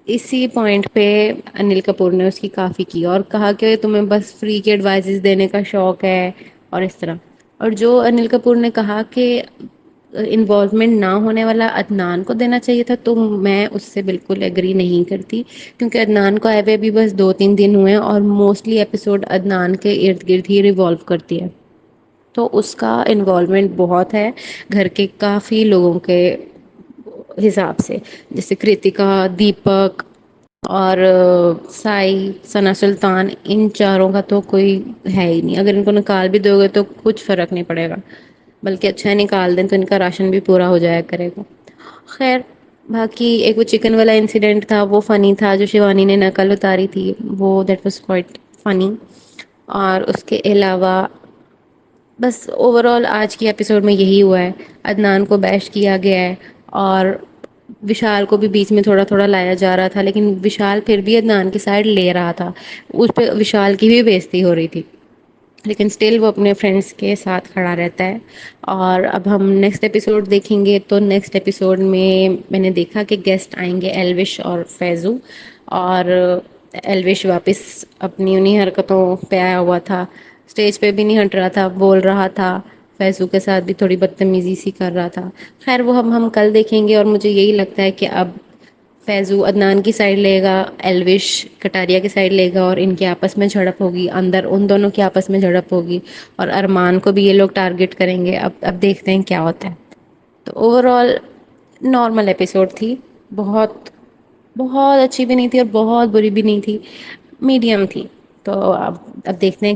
اسی پوائنٹ پہ انل کپور نے اس کی کافی کی اور کہا کہ تمہیں بس فری کے ایڈوائزز دینے کا شوق ہے اور اس طرح. اور جو انل کپور نے کہا کہ انوالومنٹ نہ ہونے والا عدنان کو دینا چاہیے تھا، تو میں اس سے بالکل ایگری نہیں کرتی. کیونکہ عدنان کو آئے ہوئے بھی بس 2-3 دن ہوئے ہیں اور موسٹلی ایپیسوڈ عدنان کے ارد گرد ہی ریوالو کرتی ہے. تو اس کا انوالومنٹ بہت ہے گھر کے کافی لوگوں کے حساب سے، جیسے کرتکا، دیپک اور سائی، ثنا سلطان. ان چاروں کا تو کوئی ہے ہی نہیں. اگر ان کو نکال بھی دو گے تو کچھ فرق نہیں پڑے گا، بلکہ اچھا نکال دیں تو ان کا راشن بھی پورا ہو جایا کرے گا. خیر، باقی ایک وہ چکن والا انسیڈنٹ تھا وہ فنی تھا، جو شیوانی نے نقل اتاری تھی وہ دیٹ واز کوائٹ فنی. اور اس کے علاوہ بس اوور آل آج کی ایپیسوڈ میں یہی ہوا ہے. عدنان کو بیش کیا گیا ہے اور وشال کو بھی بیچ میں تھوڑا تھوڑا لایا جا رہا تھا، لیکن وشال پھر بھی عدنان کی سائڈ لے رہا تھا. اس پہ وشال کی بھی بےزتی ہو رہی تھی، لیکن اسٹل وہ اپنے فرینڈس کے ساتھ کھڑا رہتا ہے. اور اب ہم نیکسٹ ایپیسوڈ دیکھیں گے تو نیکسٹ ایپیسوڈ میں نے دیکھا کہ گیسٹ آئیں گے ایلوش اور فیضو. اور ایلوش واپس اپنی انہیں حرکتوں پہ آیا ہوا تھا، اسٹیج پہ بھی نہیں ہٹ رہا تھا، بول رہا تھا. فیضو کے ساتھ بھی تھوڑی بدتمیزی سی کر رہا تھا. خیر وہ ہم کل دیکھیں گے. اور مجھے یہی لگتا ہے کہ اب فیضو عدنان کی سائڈ لے گا، ایلوش کٹاریا کی سائڈ لے گا اور ان کے آپس میں جھڑپ ہوگی، اندر ان دونوں کے آپس میں جھڑپ ہوگی. اور ارمان کو بھی یہ لوگ ٹارگٹ کریں گے. اب دیکھتے ہیں کیا ہوتا ہے. تو اوور آل نارمل ایپیسوڈ تھی، بہت بہت اچھی بھی نہیں تھی اور بہت بری بھی نہیں تھی، میڈیم تھی. تو اب دیکھتے ہیں.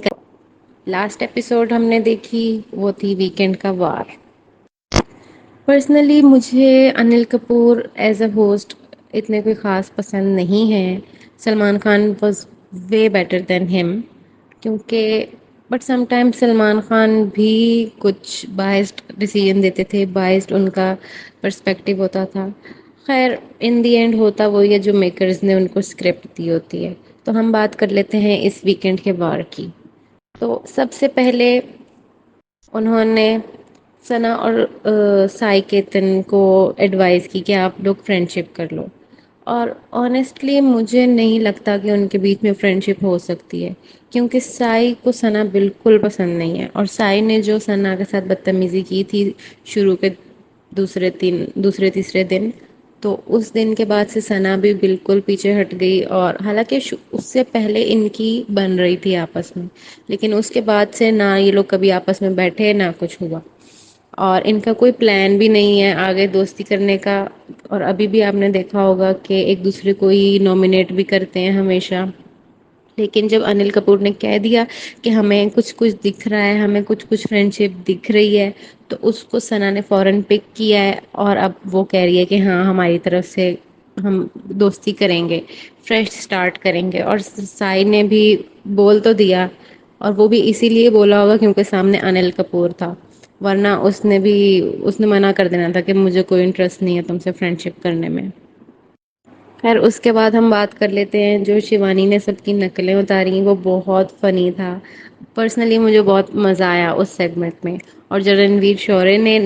لاسٹ ایپیسوڈ ہم نے دیکھی وہ تھی ویکینڈ کا وار. پرسنلی مجھے Anil Kapoor as a host اتنے کوئی خاص پسند نہیں ہے. Salman Khan was way better than ہم. کیونکہ but some time Salman Khan بھی کچھ بائسڈ ڈیسیژن دیتے تھے، بائسڈ ان کا پرسپیکٹو ہوتا تھا. خیر ان دی اینڈ ہوتا وہی ہے جو میکرز نے ان کو اسکرپٹ دی ہوتی ہے. تو ہم بات کر لیتے ہیں اس ویکینڈ کے وار کی. تو سب سے پہلے انہوں نے ثنا اور سائی کیتن کو ایڈوائز کی کہ آپ لوگ فرینڈ شپ کر لو. اور آنیسٹلی مجھے نہیں لگتا کہ ان کے بیچ میں فرینڈ شپ ہو سکتی ہے، کیونکہ سائی کو ثنا بالکل پسند نہیں ہے. اور سائی نے جو ثنا کے ساتھ بدتمیزی کی تھی شروع کے دوسرے تیسرے دن، تو اس دن کے بعد سے ثنا بھی بالکل پیچھے ہٹ گئی. اور حالانکہ اس سے پہلے ان کی بن رہی تھی آپس میں، لیکن اس کے بعد سے نہ یہ لوگ کبھی آپس میں بیٹھے نہ کچھ ہوا. اور ان کا کوئی پلان بھی نہیں ہے آگے دوستی کرنے کا. اور ابھی بھی آپ نے دیکھا ہوگا کہ ایک دوسرے کو ہی نامنیٹ بھی کرتے ہیں ہمیشہ. لیکن جب انل کپور نے کہہ دیا کہ ہمیں کچھ کچھ دکھ رہا ہے، ہمیں کچھ کچھ فرینڈ شپ دکھ رہی ہے، تو اس کو ثنا نے فوراً پک کیا ہے. اور اب وہ کہہ رہی ہے کہ ہاں ہماری طرف سے ہم دوستی کریں گے، فریش اسٹارٹ کریں گے. اور سائی نے بھی بول تو دیا، اور وہ بھی اسی لیے بولا ہوگا کیونکہ سامنے انل کپور تھا، ورنہ اس نے منع کر دینا تھا کہ مجھے کوئی انٹرسٹ نہیں ہے تم سے فرینڈ شپ کرنے میں. خیر اس کے بعد ہم بات کر لیتے ہیں جو شیوانی نے سب کی نقلیں اتاری وہ بہت فنی تھا. پرسنلی مجھے بہت مزہ آیا اس سیگمنٹ میں. اور جو رنویر شورے نے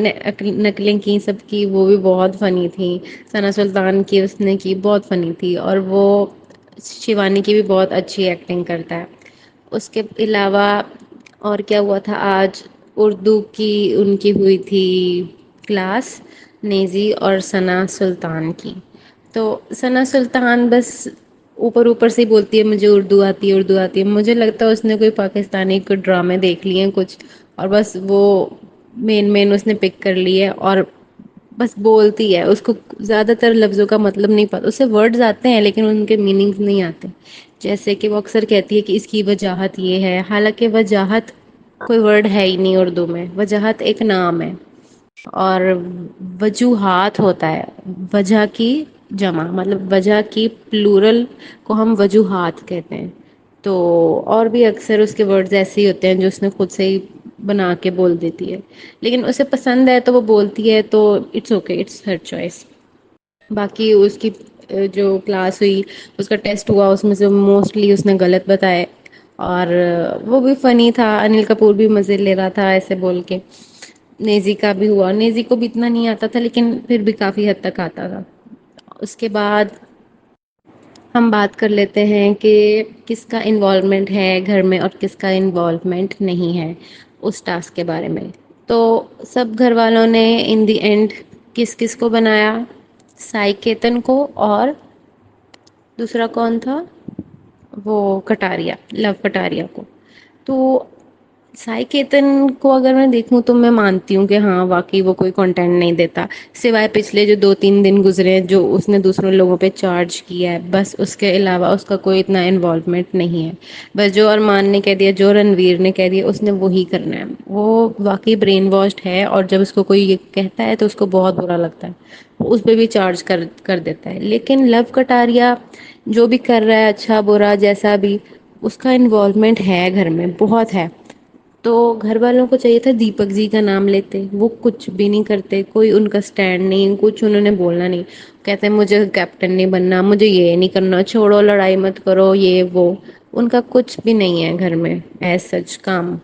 نقلیں کی سب کی وہ بھی بہت فنی تھی. ثنا سلطان کی اس نے کی بہت فنی تھی اور وہ شیوانی کی بھی بہت اچھی ایکٹنگ کرتا ہے. اس کے علاوہ اور کیا ہوا تھا آج؟ اردو کی ان کی ہوئی تھی کلاس نیزی اور ثنا سلطان کی. تو ثنا سلطان بس اوپر اوپر سے ہی بولتی ہے مجھے اردو آتی ہے اردو آتی ہے. مجھے لگتا ہے اس نے کوئی پاکستانی کوئی ڈرامے دیکھ لیے ہیں کچھ اور بس وہ مین اس نے پک کر لی ہے اور بس بولتی ہے. اس کو زیادہ تر لفظوں کا مطلب نہیں پتا. اسے ورڈز آتے ہیں لیکن ان کے میننگس نہیں آتے. جیسے کہ وہ اکثر کہتی ہے کہ اس کی وجاہت یہ ہے حالانکہ وجاہت کوئی ورڈ ہے ہی نہیں اردو میں. وجاہت ایک نام ہے اور وجوہات ہوتا ہے وجہ کی جمع مطلب وجہ کی پلورل کو ہم وجوہات کہتے ہیں. تو اور بھی اکثر اس کے ورڈز ایسے ہی ہوتے ہیں جو اس نے خود سے ہی بنا کے بول دیتی ہے لیکن اسے پسند ہے تو وہ بولتی ہے تو it's okay it's her choice. باقی اس کی جو کلاس ہوئی اس کا ٹیسٹ ہوا اس میں سے موسٹلی اس نے غلط بتائے اور وہ بھی فنی تھا. انل کپور بھی مزے لے رہا تھا ایسے بول کے. نیزی کا بھی ہوا. نیزی کو بھی اتنا نہیں آتا تھا لیکن پھر بھی کافی حد تک آتا تھا. اس کے بعد ہم بات کر لیتے ہیں کہ کس کا انوالومنٹ ہے گھر میں اور کس کا انوالومنٹ نہیں ہے اس ٹاسک کے بارے میں. تو سب گھر والوں نے ان دی اینڈ کس کس کو بنایا؟ سائیکیتن کو اور دوسرا کون تھا وہ کٹاریا لو کٹاریا کو. تو سائی کیتن کو اگر میں دیکھوں تو میں مانتی ہوں کہ ہاں واقعی وہ کوئی کنٹینٹ نہیں دیتا سوائے پچھلے جو 2-3 دن گزرے جو اس نے دوسروں لوگوں پہ چارج کیا ہے بس. اس کے علاوہ اس کا کوئی اتنا انوالومنٹ نہیں ہے. بس جو ارمان نے کہہ دیا جو رنویر نے کہہ دیا اس نے وہی کرنا ہے. وہ واقعی برین واشڈ ہے اور جب اس کو کوئی یہ کہتا ہے تو اس کو بہت برا لگتا ہے. اس پہ بھی چارج کر دیتا ہے. لیکن لو کٹاریا جو بھی کر رہا ہے اچھا برا جیسا بھی اس کا انوالومنٹ ہے گھر میں بہت ہے. تو گھر والوں کو چاہیے تھا دیپک جی کا نام لیتے. وہ کچھ بھی نہیں کرتے. کوئی ان کا اسٹینڈ نہیں کچھ انہوں نے بولنا نہیں. کہتے ہیں مجھے کیپٹن نہیں بننا مجھے یہ نہیں کرنا چھوڑو لڑائی مت کرو یہ وہ. ان کا کچھ بھی نہیں ہے گھر میں ایز سچ کام.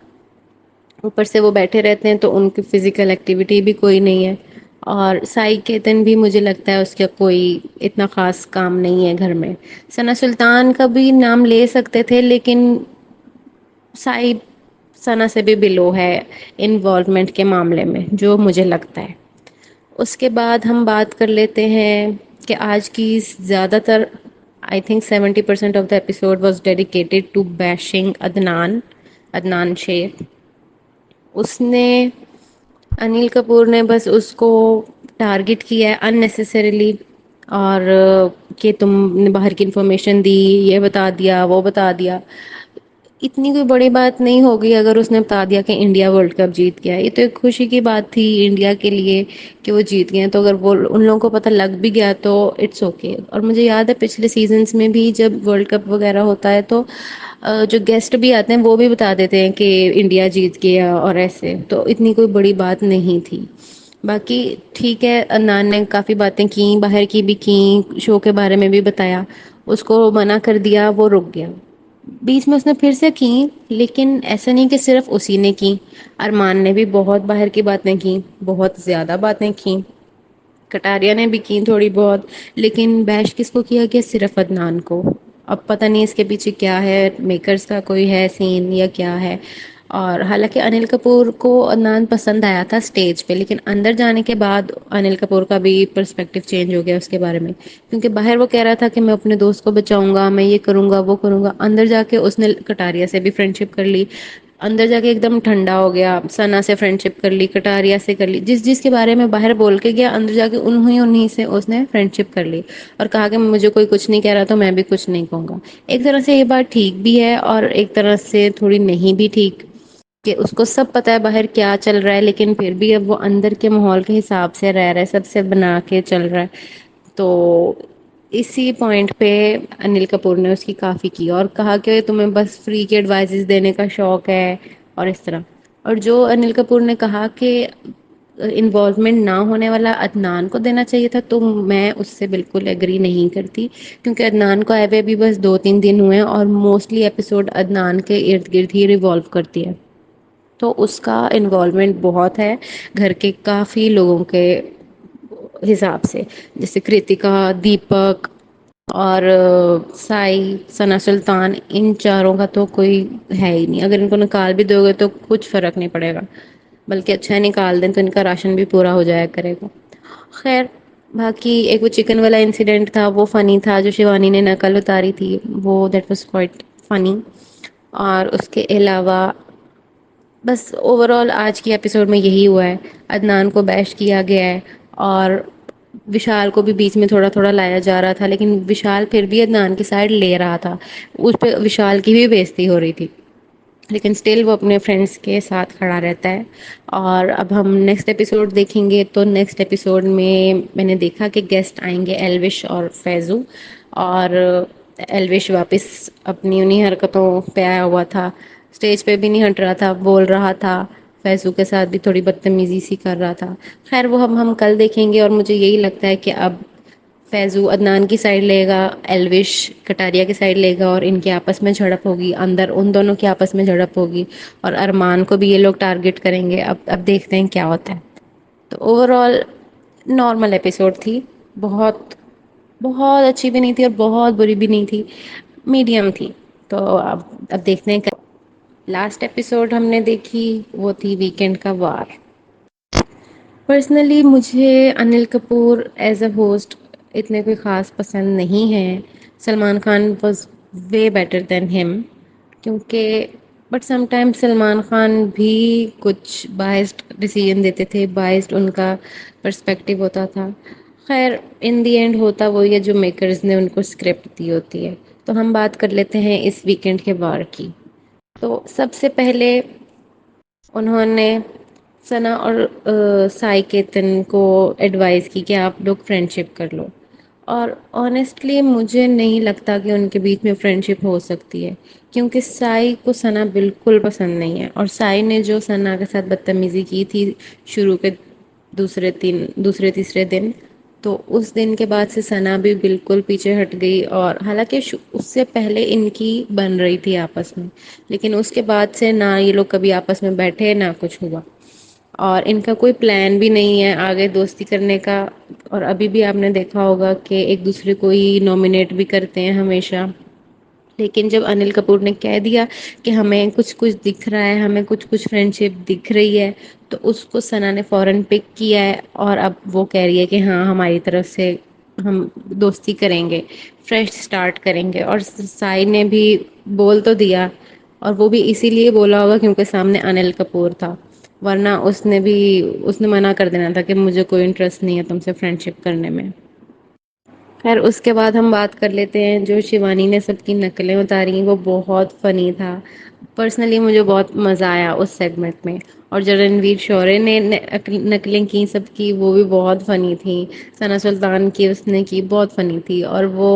اوپر سے وہ بیٹھے رہتے ہیں تو ان کی فزیکل ایکٹیویٹی بھی کوئی نہیں ہے. اور سائی کیتن بھی مجھے لگتا ہے اس کا کوئی اتنا خاص کام نہیں ہے گھر میں. ثنا سلطان کا بھی نام لے سکتے تھے لیکن سائ ثنا سے بھی بلو ہے انوالومنٹ کے معاملے میں جو مجھے لگتا ہے. اس کے بعد ہم بات کر لیتے ہیں کہ آج کی زیادہ تر I think 70% of the episode was dedicated to bashing Adnan Shaikh. اس نے انل کپور نے بس اس کو ٹارگٹ کیا ہے اننیسیسریلی اور کہ تم نے باہر کی انفارمیشن دی یہ بتا دیا وہ بتا دیا. اتنی کوئی بڑی بات نہیں ہوگی اگر اس نے بتا دیا کہ انڈیا ورلڈ کپ جیت گیا. یہ تو ایک خوشی کی بات تھی انڈیا کے لیے کہ وہ جیت گئے. تو اگر وہ ان لوگوں کو پتہ لگ بھی گیا تو اٹس اوکے. اور مجھے یاد ہے پچھلے سیزنس میں بھی جب ورلڈ کپ وغیرہ ہوتا ہے تو جو گیسٹ بھی آتے ہیں وہ بھی بتا دیتے ہیں کہ انڈیا جیت گیا اور ایسے. تو اتنی کوئی بڑی بات نہیں تھی. باقی ٹھیک ہے عدنان نے کافی باتیں کی باہر کی بھی کی شو کے بارے میں بھی بتایا. اس کو منع کر دیا وہ رک گیا. بیچ میں اس نے پھر سے کی لیکن ایسا نہیں کہ صرف اسی نے کی. ارمان نے بھی بہت باہر کی باتیں کی بہت زیادہ باتیں کی. کٹاریا نے بھی کی تھوڑی بہت لیکن بیش کس کو کیا گیا صرف عدنان کو. اب پتہ نہیں اس کے پیچھے کیا ہے میکرز کا کوئی ہے سین یا کیا ہے. اور حالانکہ انل کپور کو عدنان پسند آیا تھا اسٹیج پہ لیکن اندر جانے کے بعد انل کپور کا بھی پرسپیکٹو چینج ہو گیا اس کے بارے میں. کیونکہ باہر وہ کہہ رہا تھا کہ میں اپنے دوست کو بچاؤں گا میں یہ کروں گا وہ کروں گا. اندر جا کے اس نے کٹاریا سے بھی فرینڈ شپ کر لی. اندر جا کے ایک دم ٹھنڈا ہو گیا. ثنا سے فرینڈ شپ کر لی کٹاریا سے کر لی جس کے بارے میں باہر بول کے گیا اندر جا کے انہیں سے اس نے فرینڈ شپ کر لی. اور کہا کہ مجھے کوئی کچھ نہیں کہہ رہا تو میں بھی کچھ نہیں کہوں گا. ایک طرح سے یہ بات ٹھیک بھی ہے اور ایک طرح سے تھوڑی نہیں بھی ٹھیک کہ اس کو سب پتا ہے باہر کیا چل رہا ہے لیکن پھر بھی اب وہ اندر کے ماحول کے حساب سے رہ رہا ہے سب سے بنا کے چل رہا ہے. تو اسی پوائنٹ پہ انل کپور نے اس کی کافی کی اور کہا کہ تمہیں بس فری کی ایڈوائزز دینے کا شوق ہے اور اس طرح. اور جو انل کپور نے کہا کہ انوالومنٹ نہ ہونے والا عدنان کو دینا چاہیے تھا، تو میں اس سے بالکل ایگری نہیں کرتی، کیونکہ عدنان کو آئے ہوئے بھی بس 2 3 دن ہوئے ہیں اور موسٹلی ایپیسوڈ عدنان کے ارد گرد ہی ریوالو کرتی ہے، تو اس کا انوالومنٹ بہت ہے گھر کے کافی لوگوں کے حساب سے، جیسے کرتکا، دیپک اور سائی، ثنا سلطان، ان چاروں کا تو کوئی ہے ہی نہیں، اگر ان کو نکال بھی دو گے تو کچھ فرق نہیں پڑے گا، بلکہ اچھا نکال دیں تو ان کا راشن بھی پورا ہو جایا کرے گا۔ خیر، باقی ایک وہ چکن والا انسیڈنٹ تھا وہ فنی تھا، جو شیوانی نے نقل اتاری تھی وہ دیٹ واز کوائٹ فنی، اور اس کے علاوہ بس اوور آل آج کی ایپیسوڈ میں یہی ہوا ہے، عدنان کو بیش کیا گیا ہے، اور وشال کو بھی بیچ میں تھوڑا تھوڑا لایا جا رہا تھا، لیکن وشال پھر بھی عدنان کی سائڈ لے رہا تھا، اس پہ وشال کی بھی بےزتی ہو رہی تھی، لیکن اسٹل وہ اپنے فرینڈس کے ساتھ کھڑا رہتا ہے۔ اور اب ہم نیکسٹ ایپیسوڈ دیکھیں گے، تو نیکسٹ ایپیسوڈ میں نے دیکھا کہ گیسٹ آئیں گے ایلوش اور فیضو، اور ایلوش واپس اپنی انہی حرکتوں پہ آیا ہوا تھا، اسٹیج پہ بھی نہیں ہٹ رہا تھا، بول رہا تھا، فیضو کے ساتھ بھی تھوڑی بدتمیزی سی کر رہا تھا۔ خیر وہ ہم کل دیکھیں گے، اور مجھے یہی لگتا ہے کہ اب فیضو عدنان کی سائڈ لے گا، ایلوش کٹاریا کی سائڈ لے گا، اور ان کے آپس میں جھڑپ ہوگی، اندر ان دونوں کے آپس میں جھڑپ ہوگی، اور ارمان کو بھی یہ لوگ ٹارگٹ کریں گے، اب دیکھتے ہیں کیا ہوتا ہے۔ تو اوور آل نارمل ایپیسوڈ تھی، بہت بہت اچھی بھی نہیں تھی اور بہت بری بھی نہیں تھی، میڈیم تھی، تو اب دیکھتے ہیں۔ لاسٹ ایپیسوڈ ہم نے دیکھی وہ تھی ویکینڈ کا وار۔ پرسنلی مجھے Anil Kapoor as a host اتنے کوئی خاص پسند نہیں ہے، Salman Khan was way better than ہم، کیونکہ but some time Salman Khan بھی کچھ بائسڈ ڈیسیژن دیتے تھے، بائسڈ ان کا پرسپیکٹو ہوتا تھا۔ خیر ان دی اینڈ ہوتا وہی ہے جو میکرز نے ان کو اسکرپٹ دی ہوتی ہے۔ تو ہم بات کر لیتے ہیں اس ویکینڈ کے وار کی۔ تو سب سے پہلے انہوں نے ثنا اور سائی کیتن کو ایڈوائز کی کہ آپ لوگ فرینڈ شپ کر لو، اور آنیسٹلی مجھے نہیں لگتا کہ ان کے بیچ میں فرینڈ شپ ہو سکتی ہے، کیونکہ سائی کو ثنا بالکل پسند نہیں ہے، اور سائی نے جو ثنا کے ساتھ بدتمیزی کی تھی شروع کے دوسرے تیسرے دن، تو اس دن کے بعد سے ثنا بھی بالکل پیچھے ہٹ گئی، اور حالانکہ اس سے پہلے ان کی بن رہی تھی آپس میں، لیکن اس کے بعد سے نہ یہ لوگ کبھی آپس میں بیٹھے نہ کچھ ہوا، اور ان کا کوئی پلان بھی نہیں ہے آگے دوستی کرنے کا، اور ابھی بھی آپ نے دیکھا ہوگا کہ ایک دوسرے کو ہی نامینیٹ بھی کرتے ہیں ہمیشہ۔ لیکن جب انل کپور نے کہہ دیا کہ ہمیں کچھ کچھ دکھ رہا ہے، ہمیں کچھ کچھ فرینڈ شپ دکھ رہی ہے، تو اس کو ثنا نے فوراً پک کیا ہے، اور اب وہ کہہ رہی ہے کہ ہاں ہماری طرف سے ہم دوستی کریں گے، فریش سٹارٹ کریں گے، اور سائی نے بھی بول تو دیا، اور وہ بھی اسی لیے بولا ہوگا کیونکہ سامنے انل کپور تھا، ورنہ اس نے منع کر دینا تھا کہ مجھے کوئی انٹرسٹ نہیں ہے تم سے فرینڈ شپ کرنے میں۔ خیر اس کے بعد ہم بات کر لیتے ہیں جو شیوانی نے سب کی نقلیں اتاری، وہ بہت فنی تھا، پرسنلی مجھے بہت مزہ آیا اس سیگمنٹ میں، اور جو رنویر شورے نے نقلیں کی سب کی وہ بھی بہت فنی تھی، ثنا سلطان کی اس نے کی بہت فنی تھی، اور وہ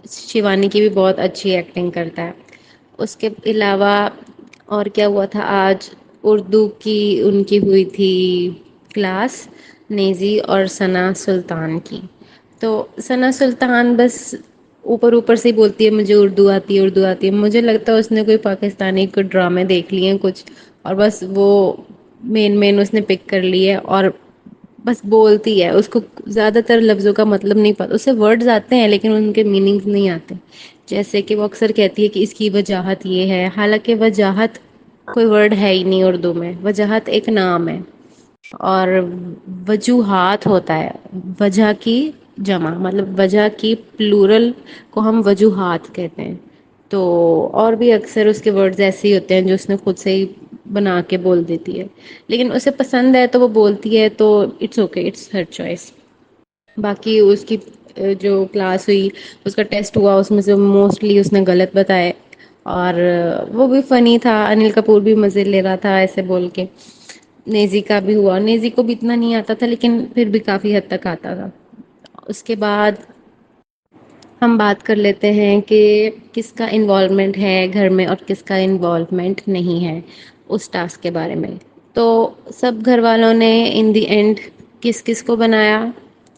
شیوانی کی بھی بہت اچھی ایکٹنگ کرتا ہے۔ اس کے علاوہ اور کیا ہوا تھا آج، اردو کی ان کی ہوئی تھی کلاس، نیزی اور ثنا سلطان کی، تو ثنا سلطان بس اوپر اوپر سے ہی بولتی ہے مجھے اردو آتی ہے اردو آتی ہے، مجھے لگتا ہے اس نے کوئی پاکستانی کوئی ڈرامے دیکھ لیے ہیں کچھ، اور بس وہ مین اس نے پک کر لی ہے، اور بس بولتی ہے، اس کو زیادہ تر لفظوں کا مطلب نہیں پتا، اسے ورڈز آتے ہیں لیکن ان کے میننگز نہیں آتے، جیسے کہ وہ اکثر کہتی ہے کہ اس کی وجاہت یہ ہے، حالانکہ وجاہت کوئی ورڈ ہے ہی نہیں اردو میں، وجاہت ایک نام ہے، اور وجوہات ہوتا ہے، وجہ کی جمع، مطلب وجہ کی پلورل کو ہم وجوہات کہتے ہیں، تو اور بھی اکثر اس کے ورڈز ایسے ہی ہوتے ہیں جو اس نے خود سے ہی بنا کے بول دیتی ہے، لیکن اسے پسند ہے تو وہ بولتی ہے، تو it's okay, it's her choice. باقی اس کی جو کلاس ہوئی، اس کا ٹیسٹ ہوا، اس میں سے موسٹلی اس نے غلط بتائے، اور وہ بھی فنی تھا، انل کپور بھی مزے لے رہا تھا ایسے بول کے، نیزی کا بھی ہوا، نیزی کو بھی اتنا نہیں آتا تھا لیکن پھر بھی کافی حد تک آتا تھا۔ اس کے بعد ہم بات کر لیتے ہیں کہ کس کا انوالومنٹ ہے گھر میں اور کس کا انوالومنٹ نہیں ہے اس ٹاسک کے بارے میں۔ تو سب گھر والوں نے ان دی اینڈ کس کس کو بنایا؟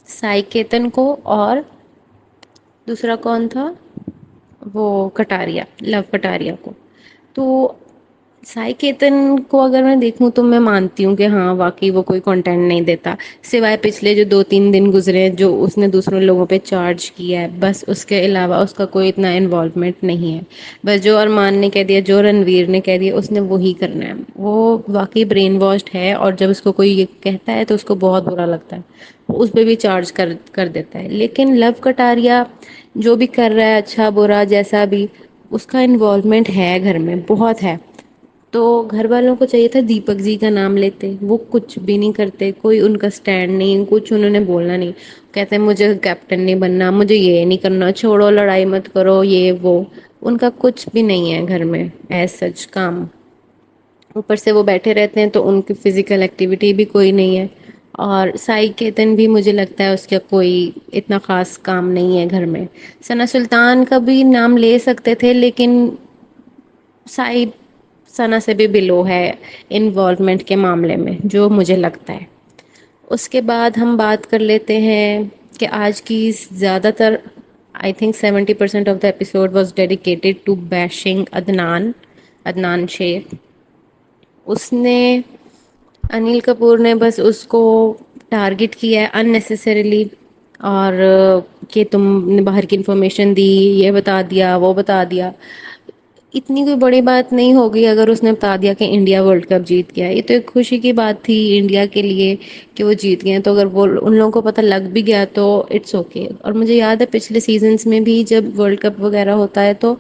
سائی کیتن کو، اور دوسرا کون تھا؟ وہ کٹاریا، لو کٹاریا کو. تو سائی کیتن کو اگر میں دیکھوں تو میں مانتی ہوں کہ ہاں واقعی وہ کوئی کنٹینٹ نہیں دیتا، سوائے پچھلے جو 2-3 دن گزرے ہیں جو اس نے دوسروں لوگوں پہ چارج کیا ہے، بس اس کے علاوہ اس کا کوئی اتنا انوالومنٹ نہیں ہے. بس جو ارمان نے کہہ دیا، جو رنویر نے کہہ دیا، اس نے وہی کرنا ہے. وہ واقعی برین واشڈ ہے، اور جب اس کو کوئی یہ کہتا ہے تو اس کو بہت برا لگتا ہے، اس پہ بھی چارج کر دیتا ہے. لیکن لو کٹاریا جو بھی کر رہا ہے، اچھا برا جیسا بھی، اس کا انوالومنٹ ہے گھر میں بہت ہے. تو گھر والوں کو چاہیے تھا دیپک جی کا نام لیتے، وہ کچھ بھی نہیں کرتے، کوئی ان کا اسٹینڈ نہیں، کچھ انہوں نے بولنا نہیں. کہتے ہیں مجھے کیپٹن نہیں بننا، مجھے یہ نہیں کرنا، چھوڑو لڑائی مت کرو، یہ وہ. ان کا کچھ بھی نہیں ہے گھر میں ایز سچ کام. اوپر سے وہ بیٹھے رہتے ہیں تو ان کی فزیکل ایکٹیویٹی بھی کوئی نہیں ہے. اور سائی کیتن بھی مجھے لگتا ہے اس کا کوئی اتنا خاص کام نہیں ہے گھر میں. ثنا سلطان کا بھی نام لے سکتے تھے، لیکن سائی ثنا سے بھی بلو ہے انوالومنٹ کے معاملے میں، جو مجھے لگتا ہے. اس کے بعد ہم بات کر لیتے ہیں کہ آج کی زیادہ تر I think 70% of the episode was dedicated to bashing Adnan Shaikh. اس نے انیل کپور نے بس اس کو ٹارگٹ کیا ہے اننیسیسریلی، اور کہ تم نے باہر کی انفارمیشن دی، یہ بتا دیا، وہ بتا دیا. اتنی کوئی بڑی بات نہیں ہوگی اگر اس نے بتا دیا کہ انڈیا ورلڈ کپ جیت گیا. یہ تو ایک خوشی کی بات تھی انڈیا کے لیے کہ وہ جیت گئے. تو اگر وہ ان لوگوں کو پتہ لگ بھی گیا تو اٹس اوکے. اور مجھے یاد ہے پچھلے سیزنس میں بھی جب ورلڈ کپ وغیرہ ہوتا ہے تو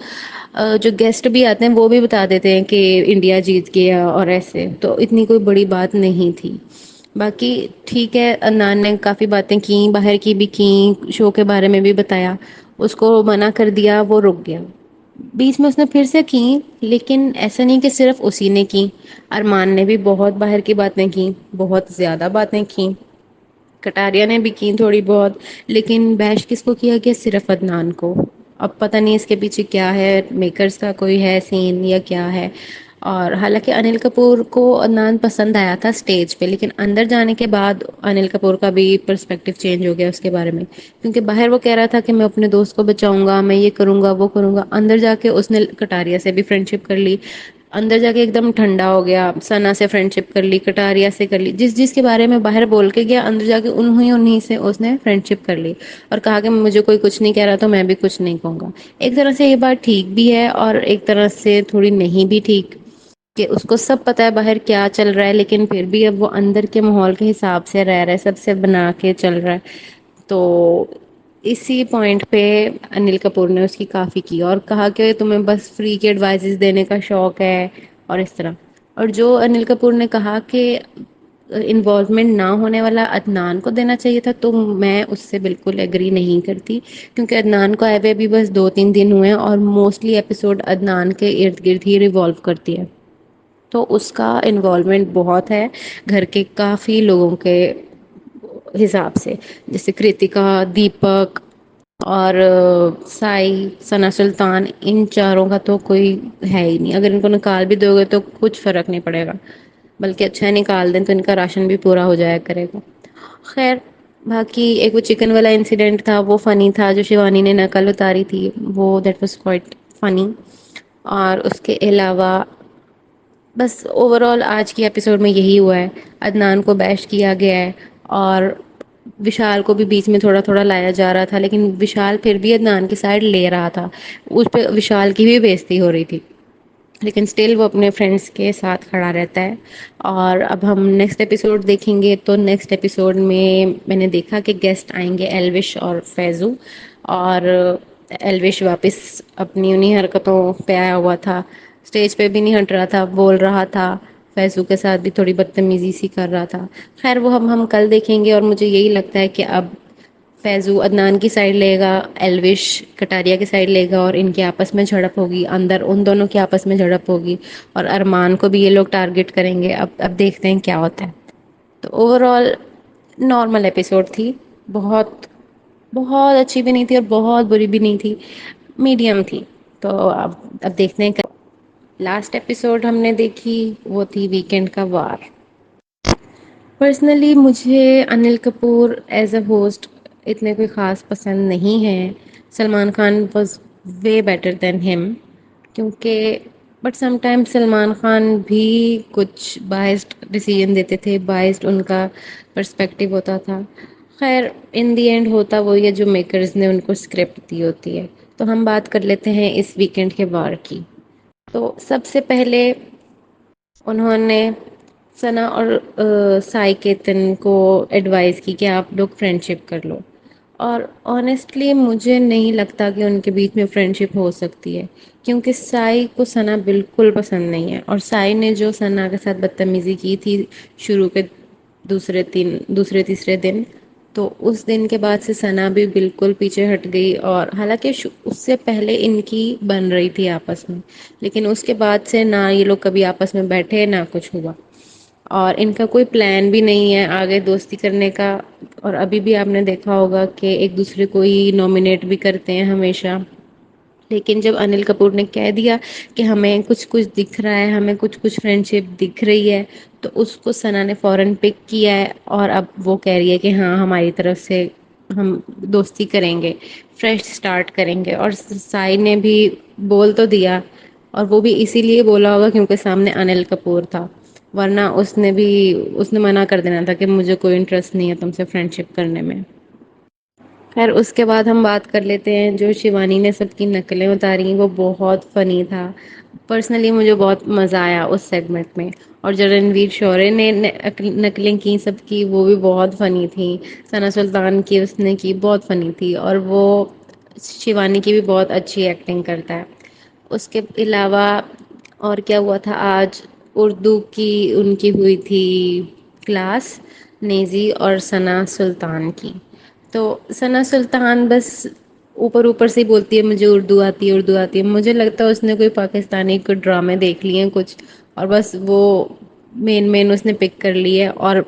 جو گیسٹ بھی آتے ہیں وہ بھی بتا دیتے ہیں کہ انڈیا جیت گیا اور ایسے. تو اتنی کوئی بڑی بات نہیں تھی. باقی ٹھیک ہے، عدنان نے کافی باتیں کی، باہر کی بھی کی، شو کے بارے میں بھی بتایا. اس کو منع کر دیا، وہ رک گیا. بیچ میں اس نے پھر سے کی، لیکن ایسا نہیں کہ صرف اسی نے کی. ارمان نے بھی بہت باہر کی باتیں کی، بہت زیادہ باتیں کی. کٹاریا نے بھی کی تھوڑی بہت. لیکن بیش کس کو کیا گیا؟ صرف عدنان کو. اب پتہ نہیں اس کے پیچھے کیا ہے، میکرز کا کوئی ہے سین یا کیا ہے. اور حالانکہ انل کپور کو عدنان پسند آیا تھا اسٹیج پہ، لیکن اندر جانے کے بعد انل کپور کا بھی پرسپیکٹو چینج ہو گیا اس کے بارے میں. کیونکہ باہر وہ کہہ رہا تھا کہ میں اپنے دوست کو بچاؤں گا، میں یہ کروں گا وہ کروں گا. اندر جا کے اس نے کٹاریا سے بھی فرینڈ شپ کر لی. اندر جا کے ایک دم ٹھنڈا ہو گیا، ثنا سے فرینڈ شپ کر لی، کٹاریا سے کر لی. جس کے بارے میں باہر بول کے گیا، اندر جا کے انہیں سے اس نے فرینڈ شپ کر لی. اور کہا کہ مجھے کوئی کچھ نہیں کہہ رہا تو میں بھی کچھ نہیں کہوں گا. ایک طرح سے یہ بات ٹھیک بھی ہے اور ایک طرح سے تھوڑی نہیں بھی ٹھیک، کہ اس کو سب پتا ہے باہر کیا چل رہا ہے، لیکن پھر بھی اب وہ اندر کے ماحول کے حساب سے رہ رہا ہے، سب سے بنا کے چل رہا ہے. تو اسی پوائنٹ پہ انل کپور نے اس کی کافی کی اور کہا کہ تمہیں بس فری کے ایڈوائزز دینے کا شوق ہے اور اس طرح. اور جو انل کپور نے کہا کہ انوالومنٹ نہ ہونے والا عدنان کو دینا چاہیے تھا، تو میں اس سے بالکل ایگری نہیں کرتی. کیونکہ عدنان کو آئے ہوئے بھی بس 2-3 دن ہوئے ہیں، اور موسٹلی ایپیسوڈ عدنان کے ارد گرد ہی ریوالو کرتی ہے. تو اس کا انوالومنٹ بہت ہے گھر کے کافی لوگوں کے حساب سے، جیسے کرتکا، دیپک اور سائی، ثنا سلطان. ان چاروں کا تو کوئی ہے ہی نہیں. اگر ان کو نکال بھی دو گے تو کچھ فرق نہیں پڑے گا، بلکہ اچھا نکال دیں تو ان کا راشن بھی پورا ہو جایا کرے گا. خیر، باقی ایک وہ چکن والا انسیڈنٹ تھا، وہ فنی تھا. جو شیوانی نے نقل اتاری تھی، وہ دیٹ واز کوائٹ فنی. اور اس کے علاوہ بس اوور آل آج کی ایپیسوڈ میں یہی ہوا ہے. عدنان کو بیش کیا گیا ہے، اور وشال کو بھی بیچ میں تھوڑا تھوڑا لایا جا رہا تھا، لیکن وشال پھر بھی عدنان کی سائڈ لے رہا تھا. اس پہ وشال کی بھی بےزتی ہو رہی تھی، لیکن اسٹل وہ اپنے فرینڈس کے ساتھ کھڑا رہتا ہے. اور اب ہم نیکسٹ ایپیسوڈ دیکھیں گے، تو نیکسٹ ایپیسوڈ میں نے دیکھا کہ گیسٹ آئیں گے ایلوش اور فیضو. اور ایلوش واپس اپنی انہیں حرکتوں پہ آیا ہوا تھا، اسٹیج پہ بھی نہیں ہٹ رہا تھا، بول رہا تھا. فیضو کے ساتھ بھی تھوڑی بدتمیزی سی کر رہا تھا. خیر وہ ہم کل دیکھیں گے. اور مجھے یہی لگتا ہے کہ اب فیضو عدنان کی سائڈ لے گا، ایلوش کٹاریا کی سائڈ لے گا، اور ان کے آپس میں جھڑپ ہوگی، اندر ان دونوں کے آپس میں جھڑپ ہوگی. اور ارمان کو بھی یہ لوگ ٹارگٹ کریں گے. اب دیکھتے ہیں کیا ہوتا ہے. تو اوور آل نارمل ایپیسوڈ تھی، بہت بہت اچھی بھی نہیں تھی اور بہت بری بھی نہیں تھی، میڈیم تھی. تو اب دیکھتے ہیں. لاسٹ ایپیسوڈ ہم نے دیکھی وہ تھی ویکینڈ کا وار. پرسنلی مجھے Anil Kapoor as a host اتنے کوئی خاص پسند نہیں ہے. Salman Khan was way better than ہم. کیونکہ but some time Salman Khan بھی کچھ بائسڈ ڈیسیژن دیتے تھے، بائسڈ ان کا پرسپیکٹو ہوتا تھا. خیر ان دی اینڈ ہوتا وہی ہے جو میکرز نے ان کو اسکرپٹ دی ہوتی ہے. تو ہم بات کر لیتے ہیں اس ویکینڈ کے وار کی. تو سب سے پہلے انہوں نے ثنا اور سائی کیتن کو ایڈوائز کی کہ آپ لوگ فرینڈ شپ کر لو. اور آنیسٹلی مجھے نہیں لگتا کہ ان کے بیچ میں فرینڈ شپ ہو سکتی ہے. کیونکہ سائی کو ثنا بالکل پسند نہیں ہے، اور سائی نے جو ثنا کے ساتھ بدتمیزی کی تھی شروع کے دوسرے تیسرے دن، تو اس دن کے بعد سے ثنا بھی بالکل پیچھے ہٹ گئی. اور حالانکہ اس سے پہلے ان کی بن رہی تھی آپس میں، لیکن اس کے بعد سے نہ یہ لوگ کبھی آپس میں بیٹھے نہ کچھ ہوا. اور ان کا کوئی پلان بھی نہیں ہے آگے دوستی کرنے کا. اور ابھی بھی آپ نے دیکھا ہوگا کہ ایک دوسرے کو ہی نامنیٹ بھی کرتے ہیں ہمیشہ. لیکن جب انل کپور نے کہہ دیا کہ ہمیں کچھ کچھ دکھ رہا ہے، ہمیں کچھ کچھ فرینڈ شپ دکھ رہی ہے، تو اس کو ثنا نے فوراً پک کیا ہے. اور اب وہ کہہ رہی ہے کہ ہاں ہماری طرف سے ہم دوستی کریں گے، فریش اسٹارٹ کریں گے. اور سائی نے بھی بول تو دیا، اور وہ بھی اسی لیے بولا ہوگا کیونکہ سامنے انل کپور تھا. ورنہ اس نے منع کر دینا تھا کہ مجھے کوئی انٹرسٹ نہیں ہے تم سے فرینڈ شپ کرنے میں. خیر اس کے بعد ہم بات کر لیتے ہیں جو شیوانی نے سب کی نقلیں اتاری، وہ بہت فنی تھا. پرسنلی مجھے بہت مزہ آیا اس سیگمنٹ میں. اور جو رنویر شورے نے نقلیں کی سب کی، وہ بھی بہت فنی تھیں. ثنا سلطان کی اس نے کی بہت فنی تھی. اور وہ شیوانی کی بھی بہت اچھی ایکٹنگ کرتا ہے. اس کے علاوہ اور کیا ہوا تھا آج؟ اردو کی ان کی ہوئی تھی کلاس، نیزی اور ثنا سلطان کی. تو ثنا سلطان بس اوپر اوپر سے ہی بولتی ہے مجھے اردو آتی ہے اردو آتی ہے. مجھے لگتا ہے اس نے کوئی پاکستانی کوئی ڈرامے دیکھ لیے ہیں کچھ، اور بس وہ مین اس نے پک کر لی ہے اور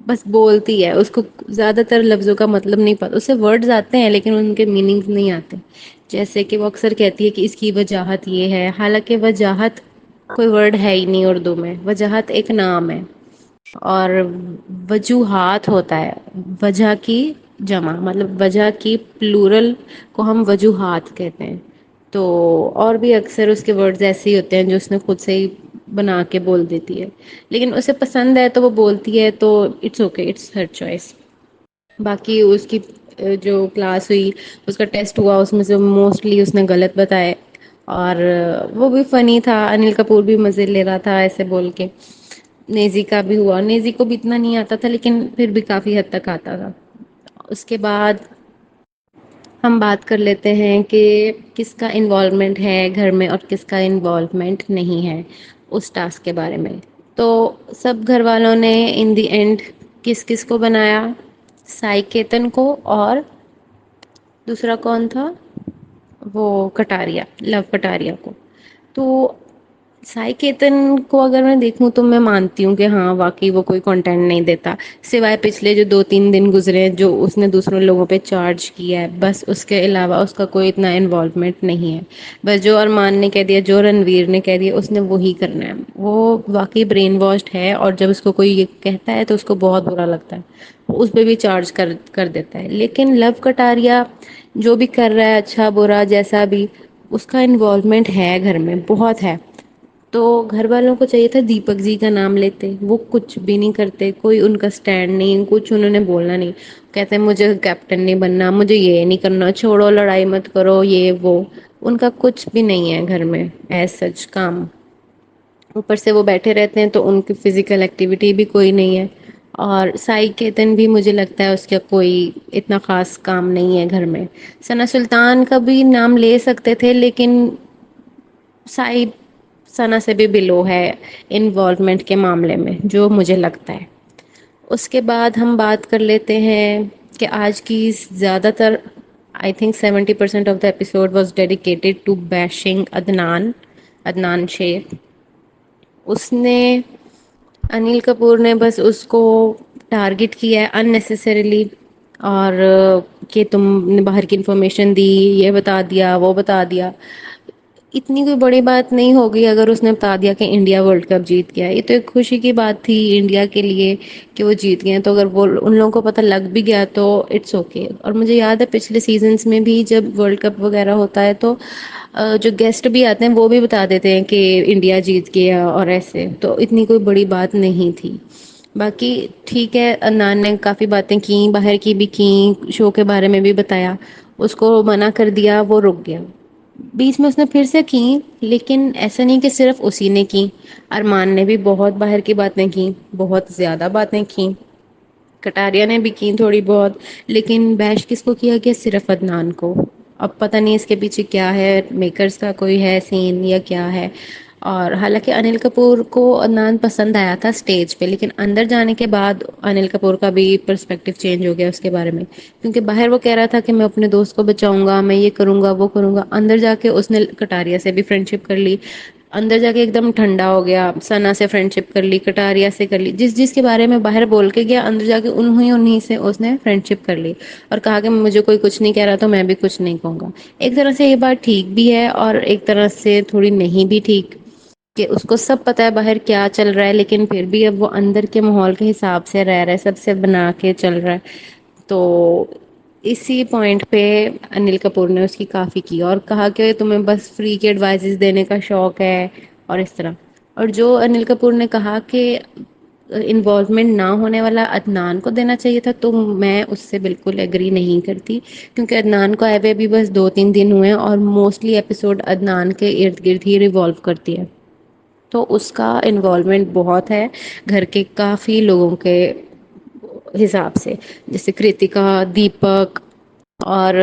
بس بولتی ہے. اس کو زیادہ تر لفظوں کا مطلب نہیں پتا، اسے ورڈز آتے ہیں لیکن ان کے میننگز نہیں آتے. جیسے کہ وہ اکثر کہتی ہے کہ اس کی وجاہت یہ ہے، حالانکہ وجاہت کوئی ورڈ ہے ہی نہیں اردو میں. وجاہت ایک نام ہے. اور وجوہات ہوتا ہے وجہ کی جمع، مطلب وجہ کی پلورل کو ہم وجوہات کہتے ہیں. تو اور بھی اکثر اس کے ورڈز ایسے ہی ہوتے ہیں جو اس نے خود سے ہی بنا کے بول دیتی ہے. لیکن اسے پسند ہے تو وہ بولتی ہے، تو it's okay, it's her choice. باقی اس کی جو کلاس ہوئی، اس کا ٹیسٹ ہوا، اس میں سے موسٹلی اس نے غلط بتائے. اور وہ بھی فنی تھا. انل کپور بھی مزے لے رہا تھا ایسے بول کے. نیزی کا بھی ہوا، نیزی کو بھی اتنا نہیں آتا تھا لیکن پھر بھی کافی حد تک آتا تھا. اس کے بعد ہم بات کر لیتے ہیں کہ کس کا انوالومنٹ ہے گھر میں اور کس کا انوالومنٹ نہیں ہے اس ٹاسک کے بارے میں. تو سب گھر والوں نے ان دی اینڈ کس کس کو بنایا؟ سائی کیتن کو، اور دوسرا کون تھا؟ وہ کٹاریا، لو کٹاریا کو. تو سائی کیتن کو اگر میں دیکھوں تو میں مانتی ہوں کہ ہاں واقعی وہ کوئی کنٹینٹ نہیں دیتا، سوائے پچھلے جو 2-3 دن گزرے ہیں جو اس نے دوسروں لوگوں پہ چارج کیا ہے، بس اس کے علاوہ اس کا کوئی اتنا انوالومنٹ نہیں ہے. بس جو ارمان نے کہہ دیا، جو رنویر نے کہہ دیا، اس نے وہی کرنا ہے. وہ واقعی برین واشڈ ہے، اور جب اس کو کوئی یہ کہتا ہے تو اس کو بہت برا لگتا ہے، اس پہ بھی چارج کر دیتا ہے. لیکن لو کٹاریا جو بھی کر رہا ہے اچھا برا جیسا بھی، اس کا انوالومنٹ ہے گھر میں بہت ہے. تو گھر والوں کو چاہیے تھا دیپک جی کا نام لیتے، وہ کچھ بھی نہیں کرتے، کوئی ان کا اسٹینڈ نہیں، کچھ انہوں نے بولنا نہیں. کہتے ہیں مجھے کیپٹن نہیں بننا، مجھے یہ نہیں کرنا، چھوڑو لڑائی مت کرو یہ وہ. ان کا کچھ بھی نہیں ہے گھر میں ایز سچ کام. اوپر سے وہ بیٹھے رہتے ہیں تو ان کی فزیکل ایکٹیویٹی بھی کوئی نہیں ہے. اور سائی کیتن بھی مجھے لگتا ہے اس کا کوئی اتنا خاص کام نہیں ہے گھر میں. ثنا سلطان کا بھی نام لے سکتے تھے لیکن سائی ثنا سے بھی بلو ہے انوالومنٹ کے معاملے میں جو مجھے لگتا ہے. اس کے بعد ہم بات کر لیتے ہیں کہ آج کی زیادہ تر I think 70% of the episode was dedicated to bashing Adnan Shaikh. اس نے انل کپور نے بس اس کو ٹارگٹ کیا ہے اننیسیسریلی. اور کہ تم نے باہر کی انفارمیشن دی، یہ بتا دیا وہ بتا دیا. اتنی کوئی بڑی بات نہیں ہوگی اگر اس نے بتا دیا کہ انڈیا ورلڈ کپ جیت گیا. یہ تو ایک خوشی کی بات تھی انڈیا کے لیے کہ وہ جیت گئے. تو اگر وہ ان لوگوں کو پتہ لگ بھی گیا تو اٹس اوکے. اور مجھے یاد ہے پچھلے سیزنس میں بھی جب ورلڈ کپ وغیرہ ہوتا ہے تو جو گیسٹ بھی آتے ہیں وہ بھی بتا دیتے ہیں کہ انڈیا جیت گیا اور ایسے. تو اتنی کوئی بڑی بات نہیں تھی. باقی ٹھیک ہے، عدنان نے کافی باتیں کی، باہر کی بھی کی، شو کے بارے میں بھی بتایا. اس کو منع کر دیا، وہ رک گیا. بیچ میں اس نے پھر سے کی، لیکن ایسا نہیں کہ صرف اسی نے کی. ارمان نے بھی بہت باہر کی باتیں کی، بہت زیادہ باتیں کی. کٹاریا نے بھی کی تھوڑی بہت. لیکن بیش کس کو کیا گیا؟ صرف عدنان کو. اب پتہ نہیں اس کے پیچھے کیا ہے، میکرز کا کوئی ہے سین یا کیا ہے. اور حالانکہ انل کپور کو عدنان پسند آیا تھا اسٹیج پہ، لیکن اندر جانے کے بعد انل کپور کا بھی پرسپیکٹو چینج ہو گیا اس کے بارے میں. کیونکہ باہر وہ کہہ رہا تھا کہ میں اپنے دوست کو بچاؤں گا، میں یہ کروں گا وہ کروں گا. اندر جا کے اس نے کٹاریا سے بھی فرینڈ شپ کر لی. اندر جا کے ایک دم ٹھنڈا ہو گیا، ثنا سے فرینڈ شپ کر لی، کٹاریا سے کر لی. جس جس کے بارے میں باہر بول کے گیا، اندر جا کے انہیں سے اس نے فرینڈ شپ کر لی. اور کہا کہ مجھے کوئی کچھ نہیں کہہ رہا تو میں بھی کچھ نہیں کہوں گا. ایک طرح سے یہ بات ٹھیک بھی ہے اور ایک طرح سے تھوڑی نہیں بھی ٹھیک، کہ اس کو سب پتا ہے باہر کیا چل رہا ہے، لیکن پھر بھی اب وہ اندر کے ماحول کے حساب سے رہ رہا ہے، سب سے بنا کے چل رہا ہے. تو اسی پوائنٹ پہ انل کپور نے اس کی کافی کی اور کہا کہ تمہیں بس فری کے ایڈوائزز دینے کا شوق ہے اور اس طرح. اور جو انل کپور نے کہا کہ انوالومنٹ نہ ہونے والا عدنان کو دینا چاہیے تھا، تو میں اس سے بالکل ایگری نہیں کرتی. کیونکہ عدنان کو آئے ہوئے بھی بس 2-3 دن ہوئے ہیں اور موسٹلی ایپیسوڈ عدنان کے ارد گرد ہی ریوالو کرتی ہے. تو اس کا انوالومنٹ بہت ہے گھر کے کافی لوگوں کے حساب سے، جیسے کرتکا، دیپک اور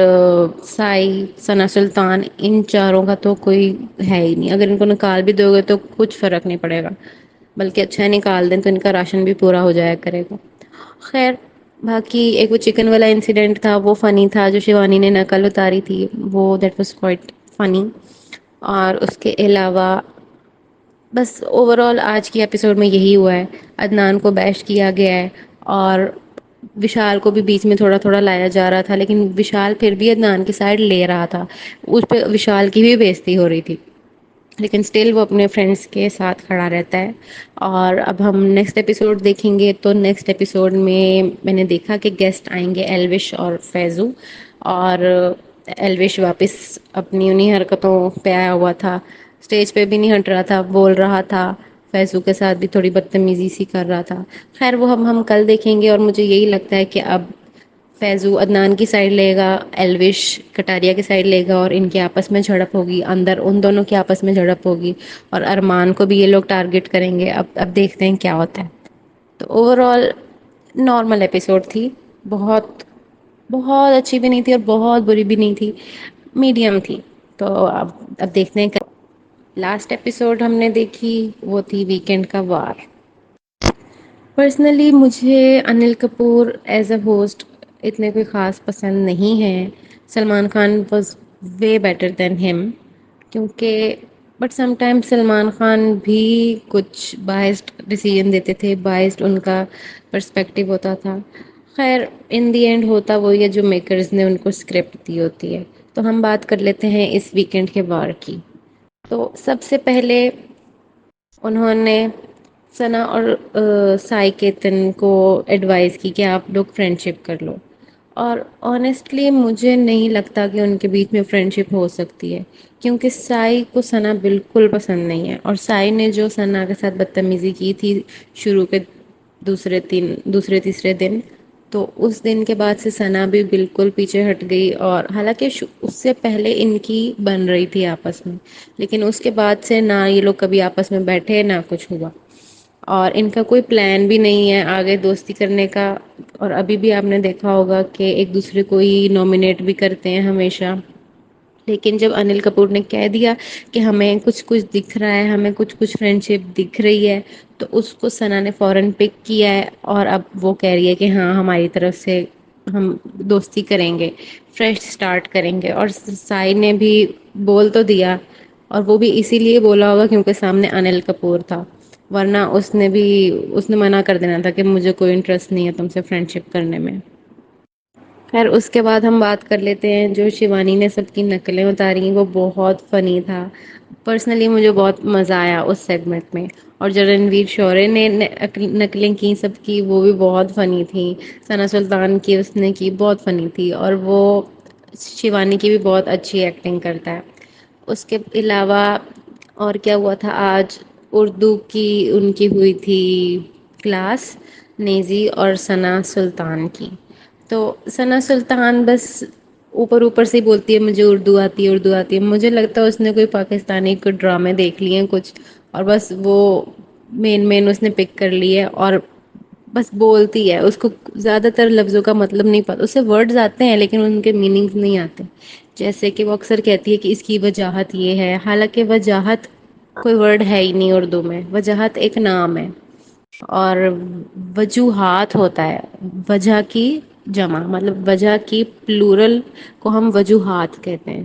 سائی، ثنا سلطان. ان چاروں کا تو کوئی ہے ہی نہیں. اگر ان کو نکال بھی دو گے تو کچھ فرق نہیں پڑے گا، بلکہ اچھا نکال دیں تو ان کا راشن بھی پورا ہو جایا کرے گا. خیر، باقی ایک وہ چکن والا انسیڈنٹ تھا وہ فنی تھا، جو شیوانی نے نقل اتاری تھی وہ دیٹ واز کوائٹ فنی. اور اس کے علاوہ بس اوور آل آج کی ایپیسوڈ میں یہی ہوا ہے. عدنان کو بیش کیا گیا ہے اور وشال کو بھی بیچ میں تھوڑا تھوڑا لایا جا رہا تھا، لیکن وشال پھر بھی عدنان کی سائڈ لے رہا تھا. اس پہ وشال کی بھی بےزتی ہو رہی تھی، لیکن اسٹل وہ اپنے فرینڈس کے ساتھ کھڑا رہتا ہے. اور اب ہم نیکسٹ ایپیسوڈ دیکھیں گے تو نیکسٹ ایپیسوڈ میں نے دیکھا کہ گیسٹ آئیں گے ایلوش اور فیضو. اور ایلوش واپس اپنی انہیں حرکتوں پہ آیا ہوا تھا، اسٹیج پہ بھی نہیں ہٹ رہا تھا، بول رہا تھا. فیضو کے ساتھ بھی تھوڑی بدتمیزی سی کر رہا تھا. خیر وہ ہم کل دیکھیں گے. اور مجھے یہی لگتا ہے کہ اب فیضو عدنان کی سائڈ لے گا، ایلوش کٹاریا کی سائڈ لے گا، اور ان کے آپس میں جھڑپ ہوگی، اندر ان دونوں کے آپس میں جھڑپ ہوگی. اور ارمان کو بھی یہ لوگ ٹارگٹ کریں گے. اب دیکھتے ہیں کیا ہوتا ہے. تو اوور آل نارمل ایپیسوڈ تھی. بہت بہت اچھی بھی نہیں تھی اور بہت بری بھی نہیں تھی، میڈیم تھی. تو اب دیکھتے ہیں. لاسٹ ایپیسوڈ ہم نے دیکھی وہ تھی ویکینڈ کا وار. پرسنلی مجھے Anil Kapoor as a host اتنے کوئی خاص پسند نہیں ہے. Salman Khan was way better than ہم. کیونکہ but some time Salman Khan بھی کچھ بائسڈ ڈیسیژن دیتے تھے، بائسڈ ان کا پرسپیکٹو ہوتا تھا. خیر ان دی اینڈ ہوتا وہی ہے جو میکرز نے ان کو اسکرپٹ دی ہوتی ہے. تو ہم بات کر لیتے ہیں اس ویکینڈ کے وار کی. تو سب سے پہلے انہوں نے ثنا اور سائی کیتن کو ایڈوائز کی کہ آپ لوگ فرینڈ شپ کر لو. اور آنیسٹلی مجھے نہیں لگتا کہ ان کے بیچ میں فرینڈ شپ ہو سکتی ہے، کیونکہ سائی کو ثنا بالکل پسند نہیں ہے. اور سائی نے جو ثنا کے ساتھ بدتمیزی کی تھی شروع کے دوسرے تیسرے دن، تو اس دن کے بعد سے ثنا بھی بالکل پیچھے ہٹ گئی. اور حالانکہ اس سے پہلے ان کی بن رہی تھی آپس میں، لیکن اس کے بعد سے نہ یہ لوگ کبھی آپس میں بیٹھے نہ کچھ ہوا. اور ان کا کوئی پلان بھی نہیں ہے آگے دوستی کرنے کا. اور ابھی بھی آپ نے دیکھا ہوگا کہ ایک دوسرے کو ہی نامنیٹ بھی کرتے ہیں ہمیشہ. لیکن جب انل کپور نے کہہ دیا کہ ہمیں کچھ کچھ دکھ رہا ہے، ہمیں کچھ کچھ فرینڈ شپ دکھ رہی ہے، تو اس کو ثنا نے فوراً پک کیا ہے. اور اب وہ کہہ رہی ہے کہ ہاں ہماری طرف سے ہم دوستی کریں گے، فریش اسٹارٹ کریں گے. اور سائی نے بھی بول تو دیا، اور وہ بھی اسی لیے بولا ہوگا کیونکہ سامنے انل کپور تھا، ورنہ اس نے منع کر دینا تھا کہ مجھے کوئی انٹرسٹ نہیں ہے تم سے فرینڈ شپ کرنے میں. خیر اس کے بعد ہم بات کر لیتے ہیں جو شیوانی نے سب کی نقلیں اتاری وہ بہت فنی تھا. پرسنلی مجھے بہت مزہ آیا اس سیگمنٹ میں. اور جو رنویر شورے نے نقلیں کی سب کی وہ بھی بہت فنی تھیں. ثنا سلطان کی اس نے کی بہت فنی تھی اور وہ شیوانی کی بھی بہت اچھی ایکٹنگ کرتا ہے. اس کے علاوہ اور کیا ہوا تھا آج اردو کی ان کی ہوئی تھی کلاس نیزی اور ثنا سلطان کی. تو ثنا سلطان بس اوپر اوپر سے ہی بولتی ہے مجھے اردو آتی ہے اردو آتی ہے. مجھے لگتا ہے اس نے کوئی پاکستانی کو ڈرامے دیکھ لیے ہیں کچھ اور بس وہ مین اس نے پک کر لی ہے اور بس بولتی ہے. اس کو زیادہ تر لفظوں کا مطلب نہیں پتا. اسے ورڈز آتے ہیں لیکن ان کے میننگس نہیں آتے. جیسے کہ وہ اکثر کہتی ہے کہ اس کی وجاہت یہ ہے حالانکہ وجاہت کوئی ورڈ ہے ہی نہیں اردو میں. وجاہت ایک نام ہے اور وجوہات ہوتا ہے وجہ کی جمع مطلب وجہ کی پلورل کو ہم وجوہات کہتے ہیں.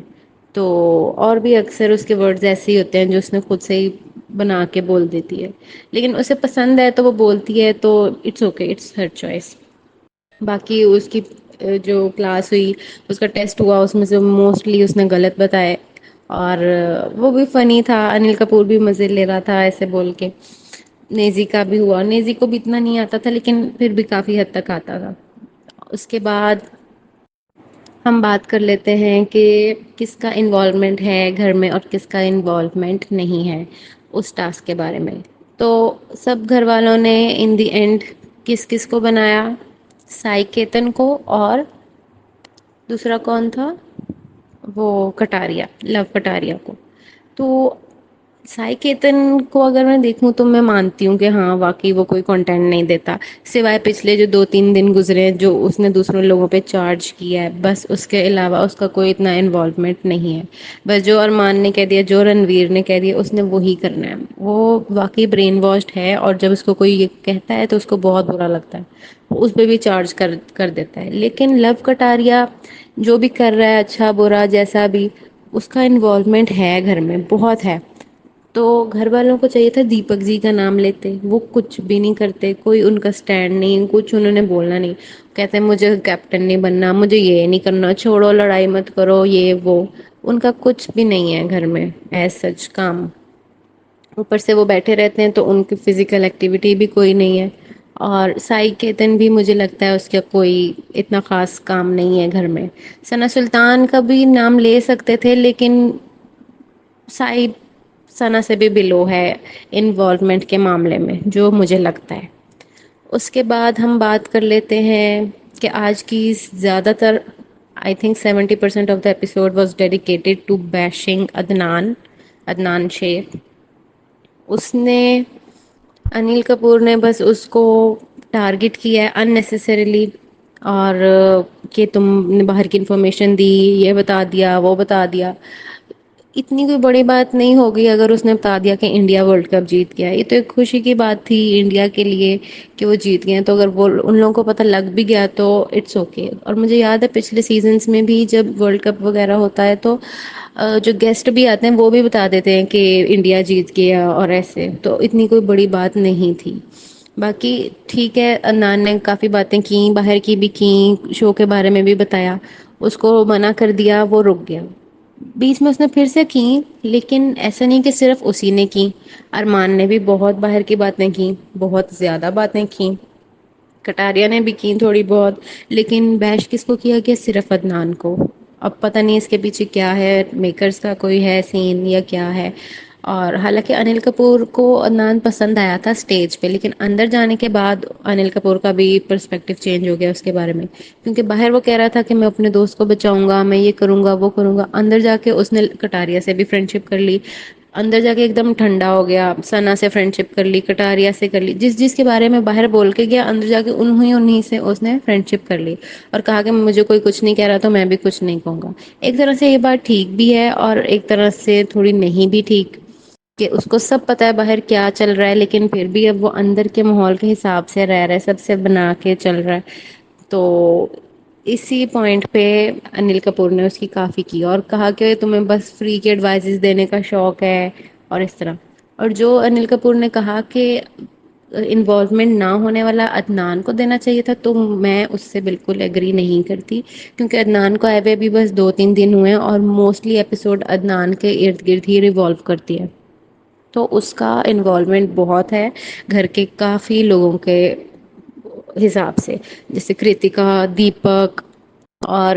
تو اور بھی اکثر اس کے ورڈز ایسے ہی ہوتے ہیں جو اس نے خود سے ہی بنا کے بول دیتی ہے. لیکن اسے پسند ہے تو وہ بولتی ہے تو it's okay it's her choice. باقی اس کی جو کلاس ہوئی اس کا ٹیسٹ ہوا اس میں سے موسٹلی اس نے غلط بتائے. اور وہ بھی فنی تھا. انل کپور بھی مزے لے رہا تھا ایسے بول کے. نیزی کا بھی ہوا. نیزی کو بھی اتنا نہیں آتا تھا لیکن پھر بھی کافی حد تک آتا تھا. اس کے بعد ہم بات کر لیتے ہیں کہ کس کا انوالومنٹ ہے گھر میں اور کس کا انوالومنٹ نہیں ہے اس ٹاسک کے بارے میں. تو سب گھر والوں نے ان دی اینڈ کس کس کو بنایا سائی کیتن کو اور دوسرا کون تھا وہ کٹاریا لو کٹاریا کو. تو سائی کیتن کو اگر میں دیکھوں تو میں مانتی ہوں کہ ہاں واقعی وہ کوئی کنٹینٹ نہیں دیتا سوائے پچھلے جو 2-3 دن گزرے جو اس نے دوسروں لوگوں پہ چارج کیا ہے بس. اس کے علاوہ اس کا کوئی اتنا انوالومنٹ نہیں ہے. بس جو ارمان نے کہہ دیا جو رنویر نے کہہ دیا اس نے وہی کرنا ہے. وہ واقعی برین واشڈ ہے اور جب اس کو کوئی یہ کہتا ہے تو اس کو بہت برا لگتا ہے. اس پہ بھی چارج کر دیتا ہے. لیکن لو کٹاریا جو بھی کر رہا ہے اچھا برا جیسا بھی اس کا انوالومنٹ ہے گھر میں بہت ہے. تو گھر والوں کو چاہیے تھا دیپک جی کا نام لیتے. وہ کچھ بھی نہیں کرتے. کوئی ان کا اسٹینڈ نہیں کچھ انہوں نے بولنا نہیں. کہتے ہیں مجھے کیپٹن نہیں بننا مجھے یہ نہیں کرنا چھوڑو لڑائی مت کرو یہ وہ. ان کا کچھ بھی نہیں ہے گھر میں ایز سچ کام. اوپر سے وہ بیٹھے رہتے ہیں تو ان کی فزیکل ایکٹیویٹی بھی کوئی نہیں ہے. اور سائی کیتن بھی مجھے لگتا ہے اس کا کوئی اتنا خاص کام نہیں ہے گھر میں. ثنا سلطان کا بھی نام لے سکتے تھے لیکن سائ ثنا سے بھی بلو ہے انوالومنٹ کے معاملے میں جو مجھے لگتا ہے. اس کے بعد ہم بات کر لیتے ہیں کہ آج کی زیادہ تر I think 70% of the episode was dedicated to bashing Adnan Shaikh. اس نے انل کپور نے بس اس کو ٹارگٹ کیا ہے اننیسیسریلی اور کہ تم نے باہر کی انفارمیشن دی یہ بتا دیا وہ بتا دیا. اتنی کوئی بڑی بات نہیں ہوگی اگر اس نے بتا دیا کہ انڈیا ورلڈ کپ جیت گیا. یہ تو ایک خوشی کی بات تھی انڈیا کے لیے کہ وہ جیت گئے. تو اگر وہ ان لوگوں کو پتہ لگ بھی گیا تو اٹس اوکے. اور مجھے یاد ہے پچھلے سیزنس میں بھی جب ورلڈ کپ وغیرہ ہوتا ہے تو جو گیسٹ بھی آتے ہیں وہ بھی بتا دیتے ہیں کہ انڈیا جیت گیا اور ایسے. تو اتنی کوئی بڑی بات نہیں تھی. باقی ٹھیک ہے عدنان نے کافی باتیں کی باہر کی بھی کی شو کے بارے میں بھی بتایا. اس کو منع کر دیا وہ رک گیا. بیچ میں اس نے پھر سے کی لیکن ایسا نہیں کہ صرف اسی نے کی. ارمان نے بھی بہت باہر کی باتیں کی بہت زیادہ باتیں کی. کٹاریا نے بھی کی تھوڑی بہت. لیکن بیش کس کو کیا گیا صرف عدنان کو. اب پتا نہیں اس کے پیچھے کیا ہے میکرس کا کوئی ہے سین یا کیا ہے. اور حالانکہ انل کپور کو عدنان پسند آیا تھا اسٹیج پہ لیکن اندر جانے کے بعد انل کپور کا بھی پرسپیکٹو چینج ہو گیا اس کے بارے میں. کیونکہ باہر وہ کہہ رہا تھا کہ میں اپنے دوست کو بچاؤں گا میں یہ کروں گا وہ کروں گا. اندر جا کے اس نے کٹاریا سے بھی فرینڈ شپ کر لی. اندر جا کے ایک دم ٹھنڈا ہو گیا. ثنا سے فرینڈ شپ کر لی کٹاریا سے کر لی جس کے بارے میں باہر بول کے گیا اندر جا کے انہیں سے اس نے فرینڈ شپ کر لی. اور کہا کہ مجھے کوئی کچھ نہیں کہہ رہا تو میں بھی کچھ نہیں کہوں گا. ایک طرح سے یہ بات ٹھیک بھی ہے اور ایک طرح سے تھوڑی نہیں بھی ٹھیک کہ اس کو سب پتا ہے باہر کیا چل رہا ہے لیکن پھر بھی اب وہ اندر کے ماحول کے حساب سے رہ رہا ہے سب سے بنا کے چل رہا ہے. تو اسی پوائنٹ پہ انل کپور نے اس کی کافی کی اور کہا کہ تمہیں بس فری کی ایڈوائزز دینے کا شوق ہے اور اس طرح. اور جو انل کپور نے کہا کہ انوالومنٹ نہ ہونے والا عدنان کو دینا چاہیے تھا، تو میں اس سے بالکل ایگری نہیں کرتی، کیونکہ عدنان کو آئے ہوئے بھی بس 2-3 دن ہوئے ہیں اور موسٹلی ایپیسوڈ عدنان کے ارد گرد ہی ریوالو کرتی ہے، تو اس کا انوالومنٹ بہت ہے گھر کے کافی لوگوں کے حساب سے، جیسے کرتکا، دیپک اور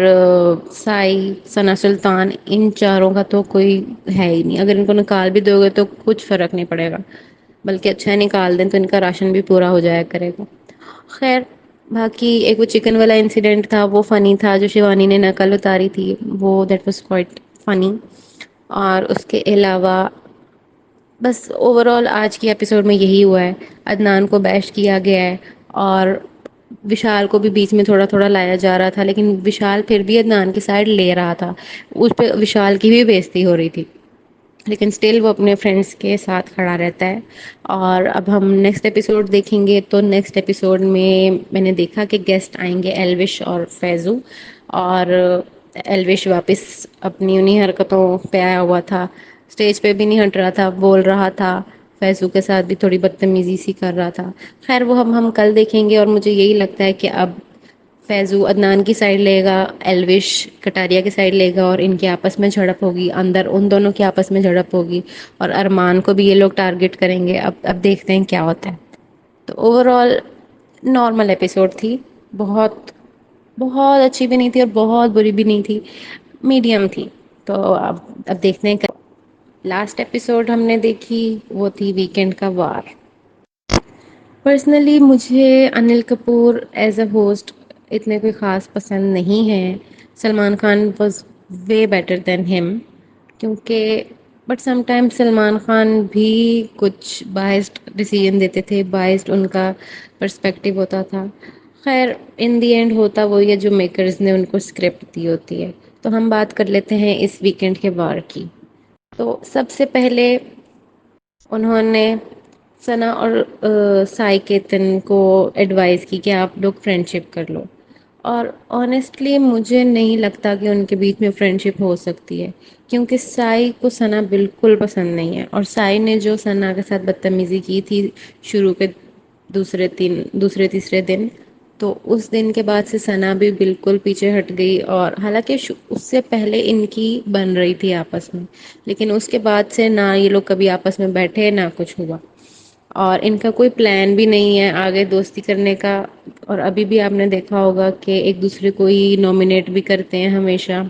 سائی، ثنا سلطان، ان چاروں کا تو کوئی ہے ہی نہیں، اگر ان کو نکال بھی دو گے تو کچھ فرق نہیں پڑے گا، بلکہ اچھا نکال دیں تو ان کا راشن بھی پورا ہو جایا کرے گا۔ خیر، باقی ایک وہ چکن والا انسیڈنٹ تھا وہ فنی تھا، جو شیوانی نے نقل اتاری تھی وہ دیٹ واز کوائٹ فنی، اور اس کے علاوہ بس اوور آل آج کی ایپیسوڈ میں یہی ہوا ہے، عدنان کو بیش کیا گیا ہے، اور وشال کو بھی بیچ میں تھوڑا تھوڑا لایا جا رہا تھا، لیکن وشال پھر بھی عدنان کی سائڈ لے رہا تھا، اس پہ وشال کی بھی بےزتی ہو رہی تھی، لیکن اسٹل وہ اپنے فرینڈس کے ساتھ کھڑا رہتا ہے۔ اور اب ہم نیکسٹ ایپیسوڈ دیکھیں گے، تو نیکسٹ ایپیسوڈ میں نے دیکھا کہ گیسٹ آئیں گے ایلوش اور فیضو، اور ایلوش واپس اپنی انہی حرکتوں پہ آیا ہوا تھا، اسٹیج پہ بھی نہیں ہٹ رہا تھا، بول رہا تھا، فیضو کے ساتھ بھی تھوڑی بدتمیزی سی کر رہا تھا۔ خیر وہ ہم کل دیکھیں گے، اور مجھے یہی لگتا ہے کہ اب فیضو عدنان کی سائڈ لے گا، ایلوش کٹاریا کی سائڈ لے گا، اور ان کے آپس میں جھڑپ ہوگی، اندر ان دونوں کے آپس میں جھڑپ ہوگی، اور ارمان کو بھی یہ لوگ ٹارگٹ کریں گے، اب دیکھتے ہیں کیا ہوتا ہے۔ تو اوور آل نارمل ایپیسوڈ تھی، بہت بہت اچھی بھی نہیں تھی اور بہت بری بھی نہیں تھی، میڈیم تھی، تو اب دیکھتے ہیں۔ لاسٹ ایپیسوڈ ہم نے دیکھی وہ تھی ویکینڈ کا وار۔ پرسنلی مجھے Anil Kapoor as a host اتنے کوئی خاص پسند نہیں ہے، Salman Khan was way better than ہم، کیونکہ but some time Salman Khan بھی کچھ بائسڈ ڈیسیژن دیتے تھے، بائسڈ ان کا پرسپیکٹیو ہوتا تھا۔ خیر ان دی اینڈ ہوتا وہی ہے جو میکرز نے ان کو اسکرپٹ دی ہوتی ہے۔ تو ہم بات کر لیتے ہیں اس ویکینڈ کے وار کی۔ تو سب سے پہلے انہوں نے ثنا اور سائی کیتن کو ایڈوائز کی کہ آپ لوگ فرینڈ شپ کر لو، اور آنیسٹلی مجھے نہیں لگتا کہ ان کے بیچ میں فرینڈ شپ ہو سکتی ہے، کیونکہ سائی کو ثنا بالکل پسند نہیں ہے، اور سائی نے جو ثنا کے ساتھ بدتمیزی کی تھی شروع کے دوسرے تیسرے دن، تو اس دن کے بعد سے ثنا بھی بالکل پیچھے ہٹ گئی، اور حالانکہ اس سے پہلے ان کی بن رہی تھی آپس میں، لیکن اس کے بعد سے نہ یہ لوگ کبھی آپس میں بیٹھے نہ کچھ ہوا، اور ان کا کوئی پلان بھی نہیں ہے آگے دوستی کرنے کا، اور ابھی بھی آپ نے دیکھا ہوگا کہ ایک دوسرے کو ہی نامنیٹ بھی کرتے ہیں ہمیشہ۔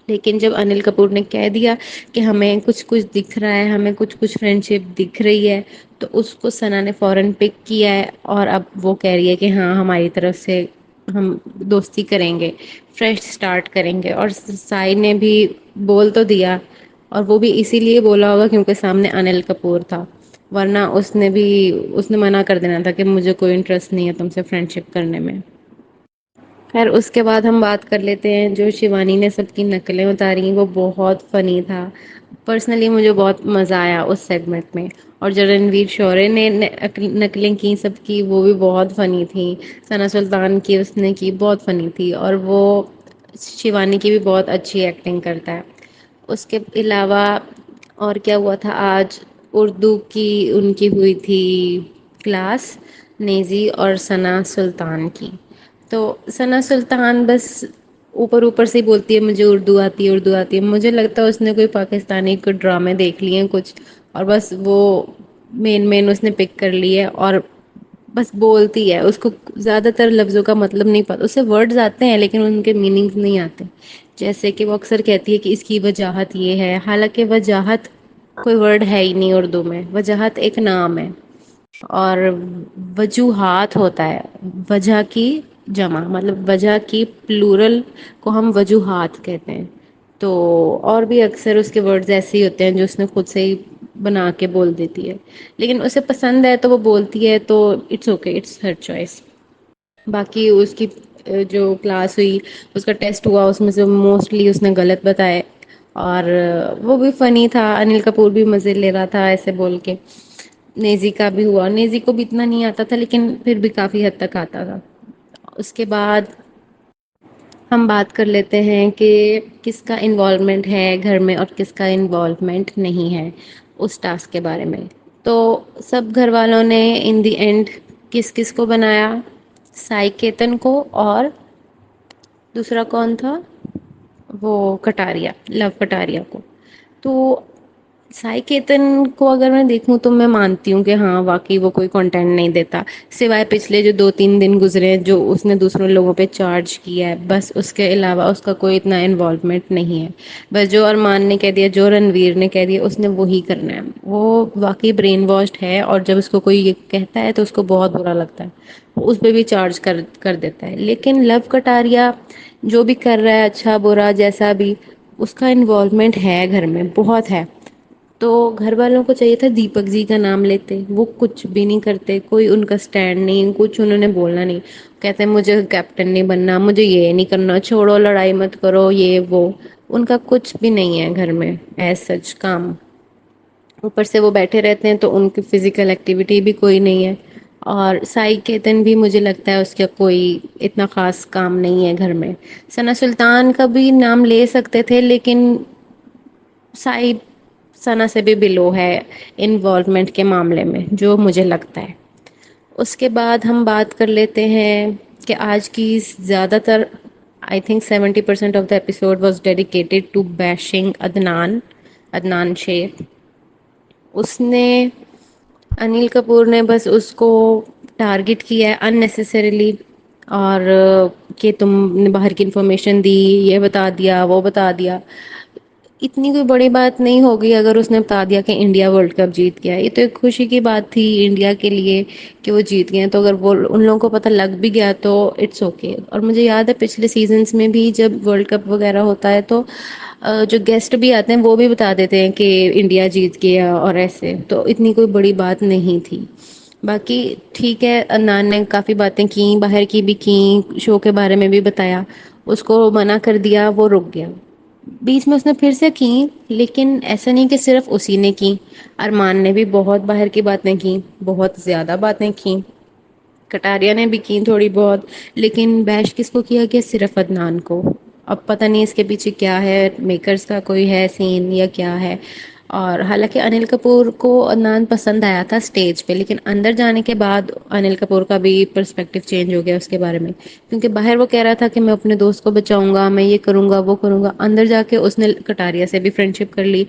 لیکن جب انل کپور نے کہہ دیا کہ ہمیں کچھ کچھ دکھ رہا ہے، ہمیں کچھ کچھ فرینڈ شپ دکھ رہی ہے، تو اس کو ثنا نے فوراً پک کیا ہے، اور اب وہ کہہ رہی ہے کہ ہاں ہماری طرف سے ہم دوستی کریں گے، فریش سٹارٹ کریں گے، اور سائی نے بھی بول تو دیا، اور وہ بھی اسی لیے بولا ہوگا کیونکہ سامنے انل کپور تھا، ورنہ اس نے منع کر دینا تھا کہ مجھے کوئی انٹرسٹ نہیں ہے تم سے فرینڈ شپ کرنے میں۔ خیر اس کے بعد ہم بات کر لیتے ہیں جو شیوانی نے سب کی نقلیں اتاری، وہ بہت فنی تھا، پرسنلی مجھے بہت مزہ آیا اس سیگمنٹ میں، اور جو رنویر شورے نے نقلیں کی سب کی وہ بھی بہت فنی تھیں، ثنا سلطان کی اس نے کی بہت فنی تھی، اور وہ شیوانی کی بھی بہت اچھی ایکٹنگ کرتا ہے۔ اس کے علاوہ اور کیا ہوا تھا آج، اردو کی ان کی ہوئی تھی کلاس، نیزی اور ثنا سلطان کی، تو ثنا سلطان بس اوپر اوپر سے ہی بولتی ہے مجھے اردو آتی ہے اردو آتی ہے، مجھے لگتا ہے اس نے کوئی پاکستانی کوئی ڈرامے دیکھ لیے ہیں کچھ، اور بس وہ مین اس نے پک کر لی ہے، اور بس بولتی ہے، اس کو زیادہ تر لفظوں کا مطلب نہیں پتا، اسے ورڈز آتے ہیں لیکن ان کے میننگز نہیں آتے، جیسے کہ وہ اکثر کہتی ہے کہ اس کی وجاہت یہ ہے، حالانکہ وجاہت کوئی ورڈ ہے ہی نہیں اردو میں، وجاہت ایک نام ہے، اور وجوہات ہوتا ہے، وجہ کی جمع، مطلب وجہ کی پلورل کو ہم وجوہات کہتے ہیں، تو اور بھی اکثر اس کے ورڈز ایسے ہی ہوتے ہیں جو اس نے خود سے ہی بنا کے بول دیتی ہے، لیکن اسے پسند ہے تو وہ بولتی ہے، تو it's okay, it's her choice. باقی اس کی جو کلاس ہوئی، اس کا ٹیسٹ ہوا، اس میں سے موسٹلی اس نے غلط بتائے، اور وہ بھی فنی تھا، انل کپور بھی مزے لے رہا تھا ایسے بول کے، نیزی کا بھی ہوا، نیزی کو بھی اتنا نہیں آتا تھا لیکن پھر بھی کافی حد تک آتا تھا۔ اس کے بعد ہم بات کر لیتے ہیں کہ کس کا انوالومنٹ ہے گھر میں اور کس کا انوالومنٹ نہیں ہے اس ٹاسک کے بارے میں۔ تو سب گھر والوں نے ان دی اینڈ کس کس کو بنایا؟ سائی کیتن کو، اور دوسرا کون تھا؟ وہ کٹاریا، لو کٹاریا کو. تو سائی کیتن کو اگر میں دیکھوں تو میں مانتی ہوں کہ ہاں واقعی وہ کوئی کنٹینٹ نہیں دیتا، سوائے پچھلے جو 2-3 دن گزرے ہیں جو اس نے دوسروں لوگوں پہ چارج کیا ہے، بس اس کے علاوہ اس کا کوئی اتنا انوالومنٹ نہیں ہے. بس جو ارمان نے کہہ دیا، جو رنویر نے کہہ دیا، اس نے وہی کرنا ہے. وہ واقعی برین واشڈ ہے، اور جب اس کو کوئی یہ کہتا ہے تو اس کو بہت برا لگتا ہے، اس پہ بھی چارج کر دیتا ہے. لیکن لو کٹاریا جو بھی کر رہا ہے، اچھا برا جیسا بھی، اس کا انوالومنٹ ہے گھر میں بہت ہے. تو گھر والوں کو چاہیے تھا دیپک جی کا نام لیتے، وہ کچھ بھی نہیں کرتے، کوئی ان کا اسٹینڈ نہیں، کچھ انہوں نے بولنا نہیں. کہتے ہیں مجھے کیپٹن نہیں بننا، مجھے یہ نہیں کرنا، چھوڑو لڑائی مت کرو، یہ وہ. ان کا کچھ بھی نہیں ہے گھر میں ایز سچ کام. اوپر سے وہ بیٹھے رہتے ہیں تو ان کی فزیکل ایکٹیویٹی بھی کوئی نہیں ہے. اور سائی کیتن بھی مجھے لگتا ہے اس کا کوئی اتنا خاص کام نہیں ہے گھر میں. ثنا سلطان کا بھی نام لے سکتے تھے، لیکن سائی ثنا سے بھی بلو ہے انوالومنٹ کے معاملے میں، جو مجھے لگتا ہے. اس کے بعد ہم بات کر لیتے ہیں کہ آج کی زیادہ تر I think 70% of the episode was dedicated to bashing Adnan Shaikh. اس نے انیل کپور نے بس اس کو ٹارگٹ کیا ہے اننیسیسریلی، اور کہ تم نے باہر کی انفارمیشن دی، یہ بتا دیا، وہ بتا دیا. اتنی کوئی بڑی بات نہیں ہوگی اگر اس نے بتا دیا کہ انڈیا ورلڈ کپ جیت گیا. یہ تو ایک خوشی کی بات تھی انڈیا کے لیے کہ وہ جیت گئے. تو اگر وہ ان لوگوں کو پتہ لگ بھی گیا تو اٹس اوکے. اور مجھے یاد ہے پچھلے سیزنس میں بھی جب ورلڈ کپ وغیرہ ہوتا ہے تو جو گیسٹ بھی آتے ہیں وہ بھی بتا دیتے ہیں کہ انڈیا جیت گیا اور ایسے. تو اتنی کوئی بڑی بات نہیں تھی. باقی ٹھیک ہے، عدنان نے کافی باتیں کی، باہر کی بھی کی، شو کے بارے میں بھی بتایا. اس کو منع کر دیا، وہ رک گیا. بیچ میں اس نے پھر سے کی، لیکن ایسا نہیں کہ صرف اسی نے کی. ارمان نے بھی بہت باہر کی باتیں کی، بہت زیادہ باتیں کی. کٹاریا نے بھی کی تھوڑی بہت. لیکن بیش کس کو کیا گیا؟ صرف عدنان کو. اب پتہ نہیں اس کے پیچھے کیا ہے، میکرز کا کوئی ہے سین یا کیا ہے. اور حالانکہ انل کپور کو عدنان پسند آیا تھا اسٹیج پہ، لیکن اندر جانے کے بعد انل کپور کا بھی پرسپیکٹو چینج ہو گیا اس کے بارے میں. کیونکہ باہر وہ کہہ رہا تھا کہ میں اپنے دوست کو بچاؤں گا، میں یہ کروں گا، وہ کروں گا. اندر جا کے اس نے کٹاریا سے بھی فرینڈ شپ کر لی.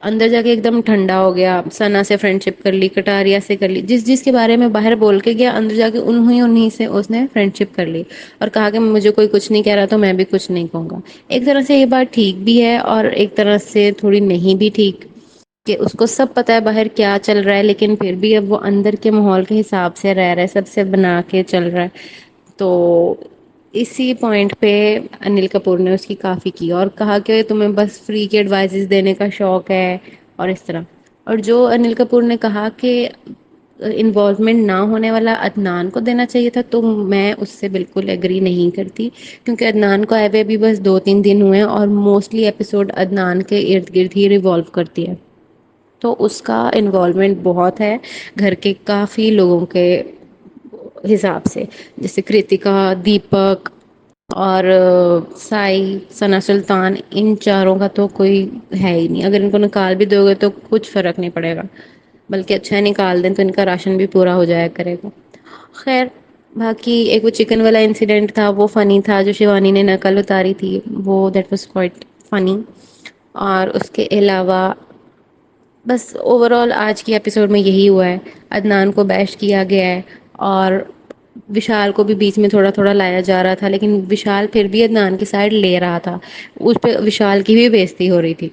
اندر جا کے ایک دم ٹھنڈا ہو گیا، ثنا سے فرینڈ شپ کر لی، کٹاریا سے کر لی. جس کے بارے میں باہر بول کے گیا، اندر جا کے انہیں سے اس نے فرینڈ شپ کر لی. اور کہا کہ مجھے کوئی کچھ نہیں کہہ رہا تو میں بھی کچھ نہیں کہوں گا. ایک طرح سے یہ بات ٹھیک بھی ہے اور ایک طرح سے تھوڑی نہیں بھی ٹھیک، کہ اس کو سب پتا ہے باہر کیا چل رہا ہے، لیکن پھر بھی اب وہ اندر کے ماحول کے حساب سے رہ رہا ہے، سب سے بنا کے چل رہا ہے. تو اسی پوائنٹ پہ انل کپور نے اس کی کافی کی اور کہا کہ تمہیں بس فری کے ایڈوائزز دینے کا شوق ہے اور اس طرح. اور جو انل کپور نے کہا کہ انوالومنٹ نہ ہونے والا عدنان کو دینا چاہیے تھا، تو میں اس سے بالکل ایگری نہیں کرتی. کیونکہ عدنان کو آئے ہوئے بھی بس 2-3 دن ہوئے ہیں، اور موسٹلی ایپیسوڈ عدنان کے ارد گرد ہی ریوالو کرتی ہے. تو اس کا انوالومنٹ بہت ہے گھر کے کافی لوگوں کے حساب سے، جیسے کرتکا، دیپک اور سائی، ثنا سلطان. ان چاروں کا تو کوئی ہے ہی نہیں. اگر ان کو نکال بھی دو گے تو کچھ فرق نہیں پڑے گا، بلکہ اچھا نکال دیں تو ان کا راشن بھی پورا ہو جایا کرے گا. خیر، باقی ایک وہ چکن والا انسیڈنٹ تھا، وہ فنی تھا. جو شیوانی نے نقل اتاری تھی، وہ دیٹ واز کوائٹ فنی. اور اس کے علاوہ بس اوور آل آج کی ایپیسوڈ میں یہی ہوا ہے. عدنان کو بیش کیا گیا ہے، اور وشال کو بھی بیچ میں تھوڑا تھوڑا لایا جا رہا تھا، لیکن وشال پھر بھی عدنان کی سائڈ لے رہا تھا. اس پہ وشال کی بھی بےزتی ہو رہی تھی،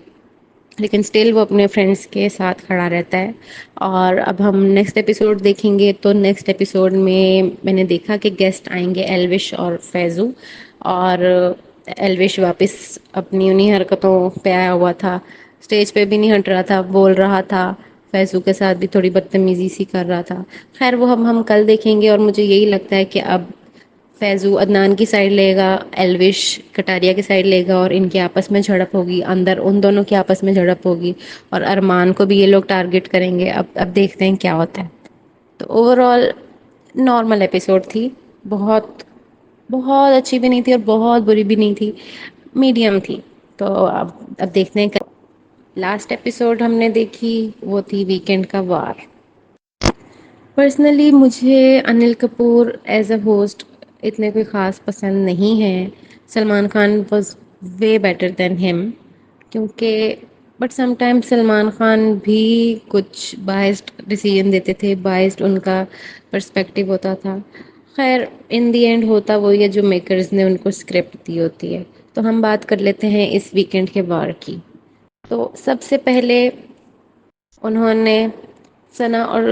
لیکن اسٹل وہ اپنے فرینڈس کے ساتھ کھڑا رہتا ہے. اور اب ہم نیکسٹ ایپیسوڈ دیکھیں گے، تو نیکسٹ ایپیسوڈ میں نے دیکھا کہ گیسٹ آئیں گے ایلوش اور فیضو. اور ایلوش واپس اپنی انہیں حرکتوں پہ آیا ہوا تھا، اسٹیج پہ بھی نہیں ہٹ رہا تھا، بول رہا تھا. فیضو کے ساتھ بھی تھوڑی بدتمیزی سی کر رہا تھا. خیر وہ ہم کل دیکھیں گے. اور مجھے یہی لگتا ہے کہ اب فیضو عدنان کی سائڈ لے گا، ایلوش کٹاریا کی سائڈ لے گا، اور ان کے آپس میں جھڑپ ہوگی، اندر ان دونوں کے آپس میں جھڑپ ہوگی. اور ارمان کو بھی یہ لوگ ٹارگٹ کریں گے. اب دیکھتے ہیں کیا ہوتا ہے. تو اوور آل نارمل ایپیسوڈ تھی، بہت بہت اچھی بھی نہیں تھی اور بہت بری بھی نہیں تھی، میڈیم تھی. تو اب دیکھتے ہیں. لاسٹ ایپیسوڈ ہم نے دیکھی وہ تھی ویکینڈ کا وار. پرسنلی مجھے Anil Kapoor as a host اتنے کوئی خاص پسند نہیں ہے. Salman Khan was way better than ہم. کیونکہ but some time Salman Khan بھی کچھ بائسڈ ڈیسیژن دیتے تھے، بائسڈ ان کا پرسپیکٹو ہوتا تھا. خیر ان دی اینڈ ہوتا وہی ہے جو میکرز نے ان کو اسکرپٹ دی ہوتی ہے. تو ہم بات کر لیتے ہیں اس ویکینڈ کے وار کی. تو سب سے پہلے انہوں نے ثنا اور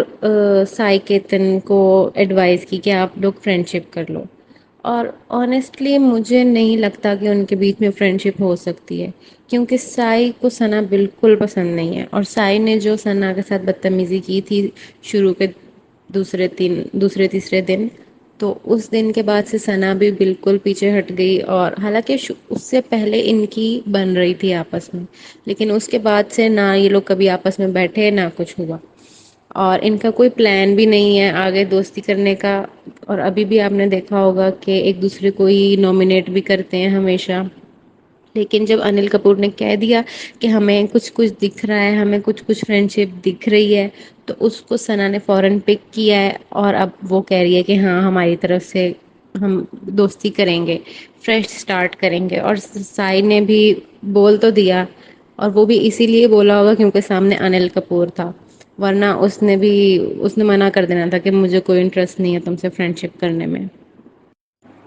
سائی کیتن کو ایڈوائز کی کہ آپ لوگ فرینڈ شپ کر لو. اور آنیسٹلی مجھے نہیں لگتا کہ ان کے بیچ میں فرینڈ شپ ہو سکتی ہے. کیونکہ سائی کو ثنا بالکل پسند نہیں ہے، اور سائی نے جو ثنا کے ساتھ بدتمیزی کی تھی شروع کے دوسرے تیسرے دن، تو اس دن کے بعد سے ثنا بھی بالکل پیچھے ہٹ گئی. اور حالانکہ اس سے پہلے ان کی بن رہی تھی آپس میں، لیکن اس کے بعد سے نہ یہ لوگ کبھی آپس میں بیٹھے نہ کچھ ہوا. اور ان کا کوئی پلان بھی نہیں ہے آگے دوستی کرنے کا. اور ابھی بھی آپ نے دیکھا ہوگا کہ ایک دوسرے کو ہی نامنیٹ بھی کرتے ہیں ہمیشہ. لیکن جب انل کپور نے کہہ دیا کہ ہمیں کچھ کچھ دکھ رہا ہے، ہمیں کچھ کچھ فرینڈ شپ دکھ رہی ہے، تو اس کو ثنا نے فوراً پک کیا ہے. اور اب وہ کہہ رہی ہے کہ ہاں ہماری طرف سے ہم دوستی کریں گے، فریش اسٹارٹ کریں گے. اور سائی نے بھی بول تو دیا، اور وہ بھی اسی لیے بولا ہوگا کیونکہ سامنے انل کپور تھا. ورنہ اس نے منع کر دینا تھا کہ مجھے کوئی انٹرسٹ نہیں ہے تم سے فرینڈ شپ کرنے میں.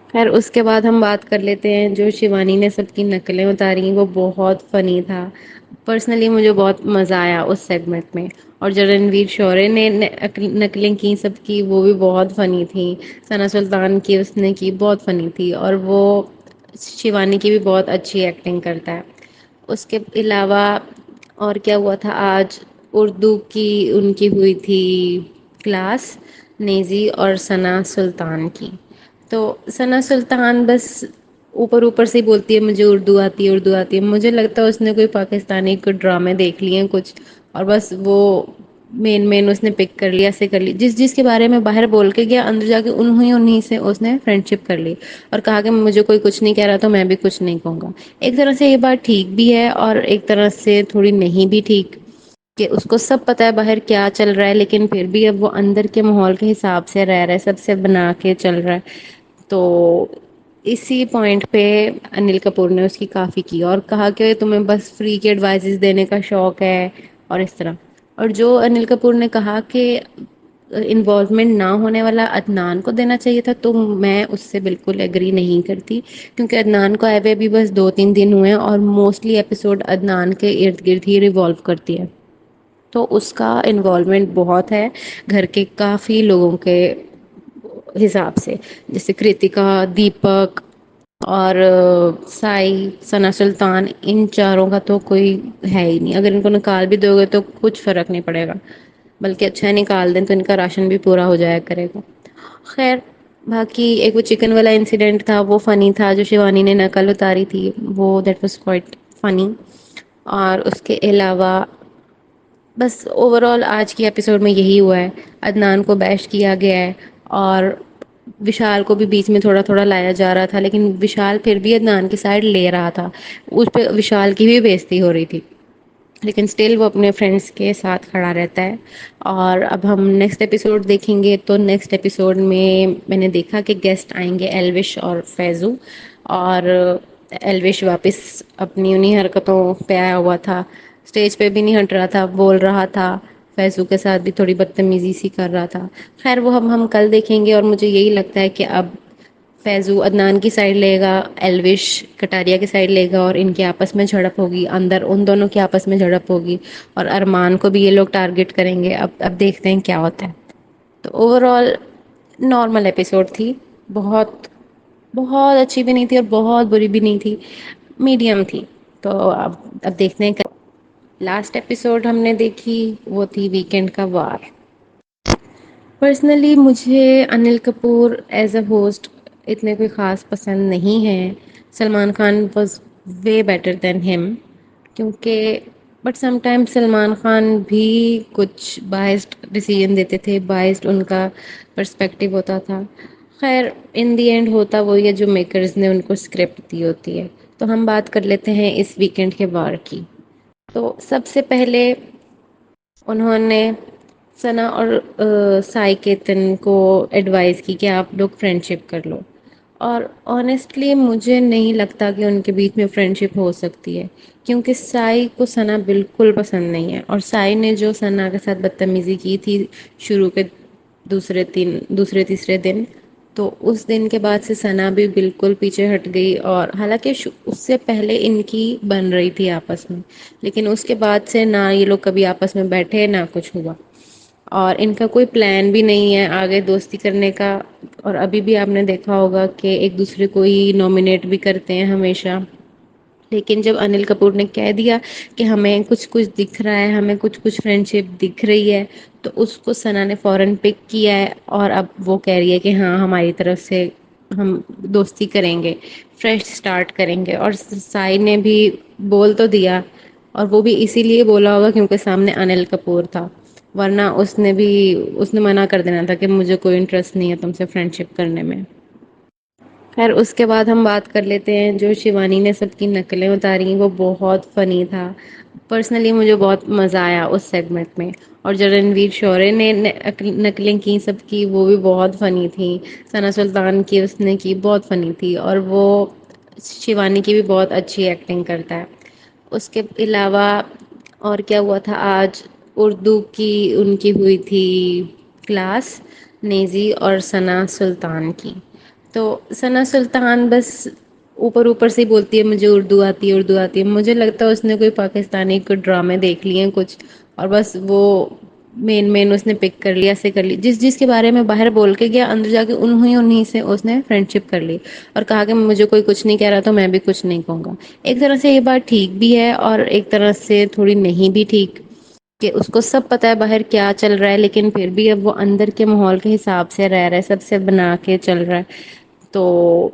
خیر اس کے بعد ہم بات کر لیتے ہیں جو شیوانی نے سب کی نقلیں اتاری، وہ بہت فنی تھا. پرسنلی مجھے بہت مزہ آیا اس سیگمنٹ میں. اور جو رنویر شورے نے نقلیں کی سب کی، وہ بھی بہت فنی تھیں. ثنا سلطان کی اس نے کی بہت فنی تھی، اور وہ شیوانی کی بھی بہت اچھی ایکٹنگ کرتا ہے. اس کے علاوہ اور کیا ہوا تھا آج؟ اردو کی ان کی ہوئی تھی کلاس، نیزی اور ثنا سلطان کی. تو ثنا سلطان بس اوپر اوپر سے ہی بولتی ہے مجھے اردو آتی ہے اردو آتی ہے. مجھے لگتا ہے اس نے کوئی پاکستانی کو ڈرامے دیکھ لیے ہیں کچھ، اور بس وہ مین اس نے پک کر لیا، ایسے کر لی جس کے بارے میں باہر بول کے گیا، اندر جا کے انہیں سے اس نے فرینڈ شپ کر لی. اور کہا کہ مجھے کوئی کچھ نہیں کہہ رہا تو میں بھی کچھ نہیں کہوں گا. ایک طرح سے یہ بات ٹھیک بھی ہے اور ایک طرح سے تھوڑی نہیں بھی ٹھیک، کہ اس کو سب پتا ہے باہر کیا چل رہا ہے، لیکن پھر بھی اب وہ اندر کے ماحول کے حساب سے رہ رہا ہے، سب سے بنا کے چل رہا ہے. تو اسی پوائنٹ پہ انل کپور نے اس کی کافی کی اور کہا کہ تمہیں بس فری کے ایڈوائزز دینے کا شوق ہے اور اس طرح. اور جو انل کپور نے کہا کہ انوالومنٹ نہ ہونے والا عدنان کو دینا چاہیے تھا، تو میں اس سے بالکل ایگری نہیں کرتی. کیونکہ عدنان کو آئے ہوئے بھی بس 2-3 دن ہوئے ہیں، اور موسٹلی ایپیسوڈ عدنان کے ارد گرد ہی ریوالو کرتی ہے. تو اس کا انوالومنٹ بہت ہے گھر کے کافی لوگوں کے حساب سے، جیسے کرتکا، دیپک اور سائی، ثنا سلطان. ان چاروں کا تو کوئی ہے ہی نہیں. اگر ان کو نکال بھی دو گے تو کچھ فرق نہیں پڑے گا، بلکہ اچھا نکال دیں تو ان کا راشن بھی پورا ہو جایا کرے گا. خیر باقی ایک وہ چکن والا انسیڈنٹ تھا، وہ فنی تھا. جو شیوانی نے نقل اتاری تھی وہ دیٹ واز کوائٹ فنی. اور اس کے علاوہ بس اوور آل آج کی ایپیسوڈ میں یہی ہوا ہے. عدنان کو بیش کیا گیا ہے، اور وشال کو بھی بیچ میں تھوڑا تھوڑا لایا جا رہا تھا، لیکن وشال پھر بھی عدنان کی سائڈ لے رہا تھا. اس پہ وشال کی بھی بےعزتی ہو رہی تھی، لیکن اسٹل وہ اپنے فرینڈس کے ساتھ کھڑا رہتا ہے. اور اب ہم نیکسٹ ایپیسوڈ دیکھیں گے، تو نیکسٹ ایپیسوڈ میں نے دیکھا کہ گیسٹ آئیں گے ایلوش اور فیضو. اور ایلوش واپس اپنی انہیں حرکتوں پہ آیا ہوا تھا، اسٹیج پہ بھی نہیں ہٹ رہا تھا، بول رہا تھا. فیضو کے ساتھ بھی تھوڑی بدتمیزی سی کر رہا تھا. خیر وہ ہم کل دیکھیں گے. اور مجھے یہی لگتا ہے کہ اب فیضو عدنان کی سائڈ لے گا، ایلوش کٹاریا کی سائڈ لے گا، اور ان کے آپس میں جھڑپ ہوگی، اندر ان دونوں کے آپس میں جھڑپ ہوگی. اور ارمان کو بھی یہ لوگ ٹارگٹ کریں گے. اب دیکھتے ہیں کیا ہوتا ہے. تو اوور آل نارمل ایپیسوڈ تھی، بہت بہت اچھی بھی نہیں تھی اور بہت بری بھی نہیں تھی، میڈیم تھی. تو اب دیکھتے ہیں. لاسٹ ایپیسوڈ ہم نے دیکھی وہ تھی ویکینڈ کا وار. پرسنلی مجھے Anil Kapoor as a host اتنے کوئی خاص پسند نہیں ہے. Salman Khan was way better than ہم. کیونکہ but some time Salman Khan بھی کچھ بائسڈ ڈیسیژن دیتے تھے، بائسڈ ان کا پرسپیکٹو ہوتا تھا. خیر ان دی اینڈ ہوتا وہی ہے جو میکرز نے ان کو اسکرپٹ دی ہوتی ہے. تو ہم بات کر لیتے ہیں اس ویکینڈ کے وار کی. تو سب سے پہلے انہوں نے ثنا اور سائی کیتن کو ایڈوائز کی کہ آپ لوگ فرینڈ شپ کر لو، اور آنےسٹلی مجھے نہیں لگتا کہ ان کے بیچ میں فرینڈ شپ ہو سکتی ہے، کیونکہ سائی کو ثنا بالکل پسند نہیں ہے، اور سائی نے جو ثنا کے ساتھ بدتمیزی کی تھی شروع کے دوسرے تیسرے دن، تو اس دن کے بعد سے ثنا بھی بالکل پیچھے ہٹ گئی، اور حالانکہ اس سے پہلے ان کی بن رہی تھی آپس میں، لیکن اس کے بعد سے نہ یہ لوگ کبھی آپس میں بیٹھے نہ کچھ ہوا، اور ان کا کوئی پلان بھی نہیں ہے آگے دوستی کرنے کا، اور ابھی بھی آپ نے دیکھا ہوگا کہ ایک دوسرے کو ہی نامینیٹ بھی کرتے ہیں ہمیشہ، لیکن جب انل کپور نے کہہ دیا کہ ہمیں کچھ کچھ دکھ رہا ہے، ہمیں کچھ کچھ فرینڈ شپ دکھ رہی ہے، تو اس کو ثنا نے فوراً پک کیا ہے، اور اب وہ کہہ رہی ہے کہ ہاں ہماری طرف سے ہم دوستی کریں گے، فریش سٹارٹ کریں گے، اور سائی نے بھی بول تو دیا، اور وہ بھی اسی لیے بولا ہوگا کیونکہ سامنے انل کپور تھا، ورنہ اس نے منع کر دینا تھا کہ مجھے کوئی انٹرسٹ نہیں ہے تم سے فرینڈ شپ کرنے میں۔ خیر اس کے بعد ہم بات کر لیتے ہیں جو شیوانی نے سب کی نقلیں اتاری، وہ بہت فنی تھا، پرسنلی مجھے بہت مزہ آیا اس سیگمنٹ میں، اور جو رنویر شورے نے نقلیں کی سب کی وہ بھی بہت فنی تھی، ثنا سلطان کی اس نے کی بہت فنی تھی، اور وہ شیوانی کی بھی بہت اچھی ایکٹنگ کرتا ہے۔ اس کے علاوہ اور کیا ہوا تھا آج، اردو کی ان کی ہوئی تھی کلاس، نیزی اور ثنا سلطان کی، تو ثنا سلطان بس اوپر اوپر سے ہی بولتی ہے مجھے اردو آتی ہے اردو آتی ہے، مجھے لگتا ہے اس نے کوئی پاکستانی کوئی ڈرامے دیکھ لیے ہیں کچھ، اور بس وہ مین اس نے پک کر لیا، ایسے کر لی، جس کے بارے میں باہر بول کے گیا اندر جا کے انہیں سے اس نے فرینڈ شپ کر لی، اور کہا کہ مجھے کوئی کچھ نہیں کہہ رہا تو میں بھی کچھ نہیں کہوں گا۔ ایک طرح سے یہ بات ٹھیک بھی ہے اور ایک طرح سے تھوڑی نہیں بھی ٹھیک، کہ اس کو سب پتا ہے باہر کیا چل رہا ہے، لیکن پھر بھی اب وہ اندر کے ماحول کے حساب سے رہ رہا ہے، سب سے بنا کے چل رہا ہے، تو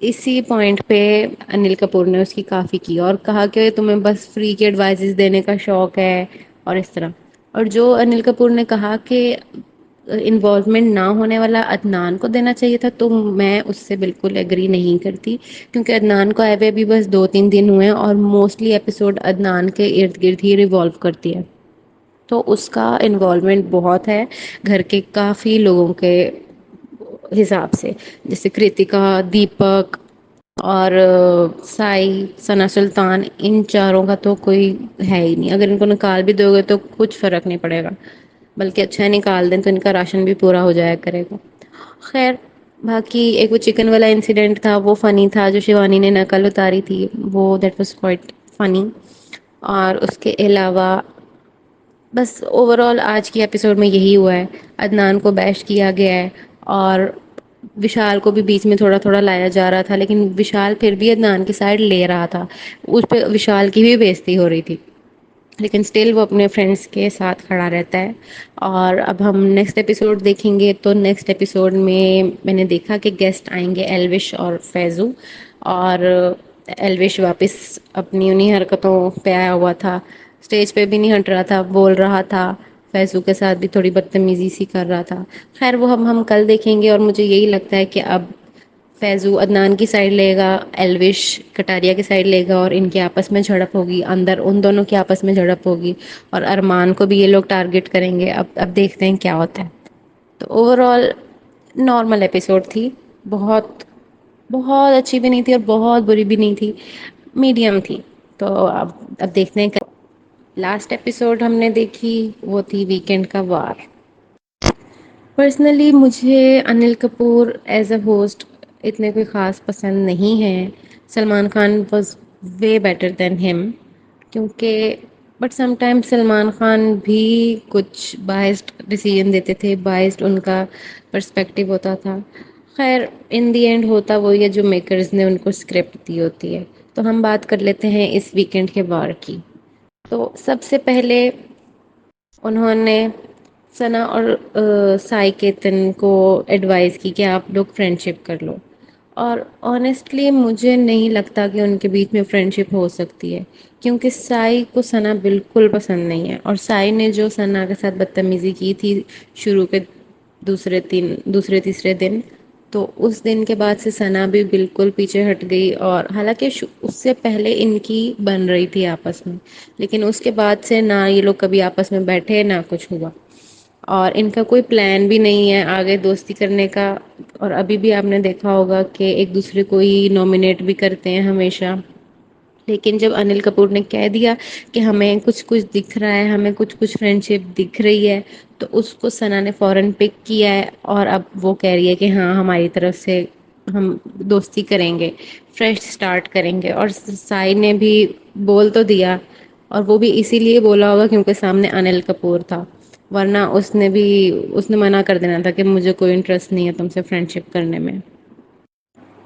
اسی پوائنٹ پہ انل کپور نے اس کی کافی کی، اور کہا کہ تمہیں بس فری کے ایڈوائزز دینے کا شوق ہے اور اس طرح، اور جو انل کپور نے کہا کہ انوالومنٹ نہ ہونے والا عدنان کو دینا چاہیے تھا، تو میں اس سے بالکل ایگری نہیں کرتی، کیونکہ عدنان کو آئے ہوئے بھی بس 2 3 دن ہوئے ہیں، اور موسٹلی ایپیسوڈ عدنان کے ارد گرد ہی ریوالو کرتی ہے، تو اس کا انوالومنٹ بہت ہے گھر کے کافی لوگوں کے حساب سے، جیسے کرتکا، دیپک اور سائی، ثنا سلطان، ان چاروں کا تو کوئی ہے ہی نہیں، اگر ان کو نکال بھی دو گے تو کچھ فرق نہیں پڑے گا، بلکہ اچھا نکال دیں تو ان کا راشن بھی پورا ہو جایا کرے گا۔ خیر باقی ایک وہ چکن والا انسیڈنٹ تھا وہ فنی تھا، جو شیوانی نے نقل اتاری تھی وہ دیٹ واز کوائٹ فنی، اور اس کے علاوہ بس اوور آل آج کی ایپیسوڈ میں یہی ہوا ہے، عدنان کو بیش کیا گیا ہے، اور وشال کو بھی بیچ میں تھوڑا تھوڑا لایا جا رہا تھا، لیکن وشال پھر بھی عدنان کی سائڈ لے رہا تھا، اس پہ وشال کی بھی بےزتی ہو رہی تھی، لیکن اسٹل وہ اپنے فرینڈس کے ساتھ کھڑا رہتا ہے۔ اور اب ہم نیکسٹ ایپیسوڈ دیکھیں گے، تو نیکسٹ ایپیسوڈ میں نے دیکھا کہ گیسٹ آئیں گے ایلوش اور فیضو، اور ایلوش واپس اپنی انہی حرکتوں پہ آیا ہوا تھا، اسٹیج پہ بھی نہیں ہٹ رہا تھا، بول رہا تھا، فیضو کے ساتھ بھی تھوڑی بدتمیزی سی کر رہا تھا، خیر وہ ہم کل دیکھیں گے، اور مجھے یہی لگتا ہے کہ اب فیضو عدنان کی سائڈ لے گا، ایلوش کٹاریا کی سائڈ لے گا، اور ان کے آپس میں جھڑپ ہوگی، اندر ان دونوں کے آپس میں جھڑپ ہوگی، اور ارمان کو بھی یہ لوگ ٹارگٹ کریں گے، اب دیکھتے ہیں کیا ہوتا ہے۔ تو اوور آل نارمل ایپیسوڈ تھی، بہت بہت اچھی بھی نہیں تھی اور بہت بری بھی نہیں تھی، میڈیم تھی، تو اب دیکھتے ہیں۔ لاسٹ ایپیسوڈ ہم نے دیکھی وہ تھی ویکینڈ کا وار۔ پرسنلی مجھے Anil Kapoor as a host اتنے کوئی خاص پسند نہیں ہیں، Salman Khan was way better than ہم، کیونکہ but some time Salman Khan بھی کچھ بائسڈ ڈیسیژن دیتے تھے، بائسڈ ان کا پرسپیکٹیو ہوتا تھا، خیر ان دی اینڈ ہوتا وہی ہے جو میکرز نے ان کو اسکرپٹ دی ہوتی ہے۔ تو ہم بات کر لیتے ہیں اس ویکینڈ کے وار کی۔ تو سب سے پہلے انہوں نے ثنا اور سائی کیتن کو ایڈوائز کی کہ آپ لوگ فرینڈ شپ کر لو، اور آنےسٹلی مجھے نہیں لگتا کہ ان کے بیچ میں فرینڈ شپ ہو سکتی ہے، کیونکہ سائی کو ثنا بالکل پسند نہیں ہے، اور سائی نے جو ثنا کے ساتھ بدتمیزی کی تھی شروع کے دوسرے تیسرے دن، تو اس دن کے بعد سے ثنا بھی بالکل پیچھے ہٹ گئی، اور حالانکہ اس سے پہلے ان کی بن رہی تھی آپس میں، لیکن اس کے بعد سے نہ یہ لوگ کبھی آپس میں بیٹھے نہ کچھ ہوا، اور ان کا کوئی پلان بھی نہیں ہے آگے دوستی کرنے کا. اور ابھی بھی آپ نے دیکھا ہوگا کہ ایک دوسرے کو ہی نامنیٹ بھی کرتے ہیں ہمیشہ. لیکن جب انل کپور نے کہہ دیا کہ ہمیں کچھ کچھ دکھ رہا ہے, ہمیں کچھ کچھ فرینڈ شپ دکھ رہی ہے, تو اس کو ثنا نے فوراً پک کیا ہے. اور اب وہ کہہ رہی ہے کہ ہاں ہماری طرف سے ہم دوستی کریں گے, فریش اسٹارٹ کریں گے. اور سائی نے بھی بول تو دیا, اور وہ بھی اسی لیے بولا ہوگا کیونکہ سامنے انل کپور تھا, ورنہ اس نے منع کر دینا تھا کہ مجھے کوئی انٹرسٹ نہیں ہے تم سے فرینڈ شپ کرنے میں.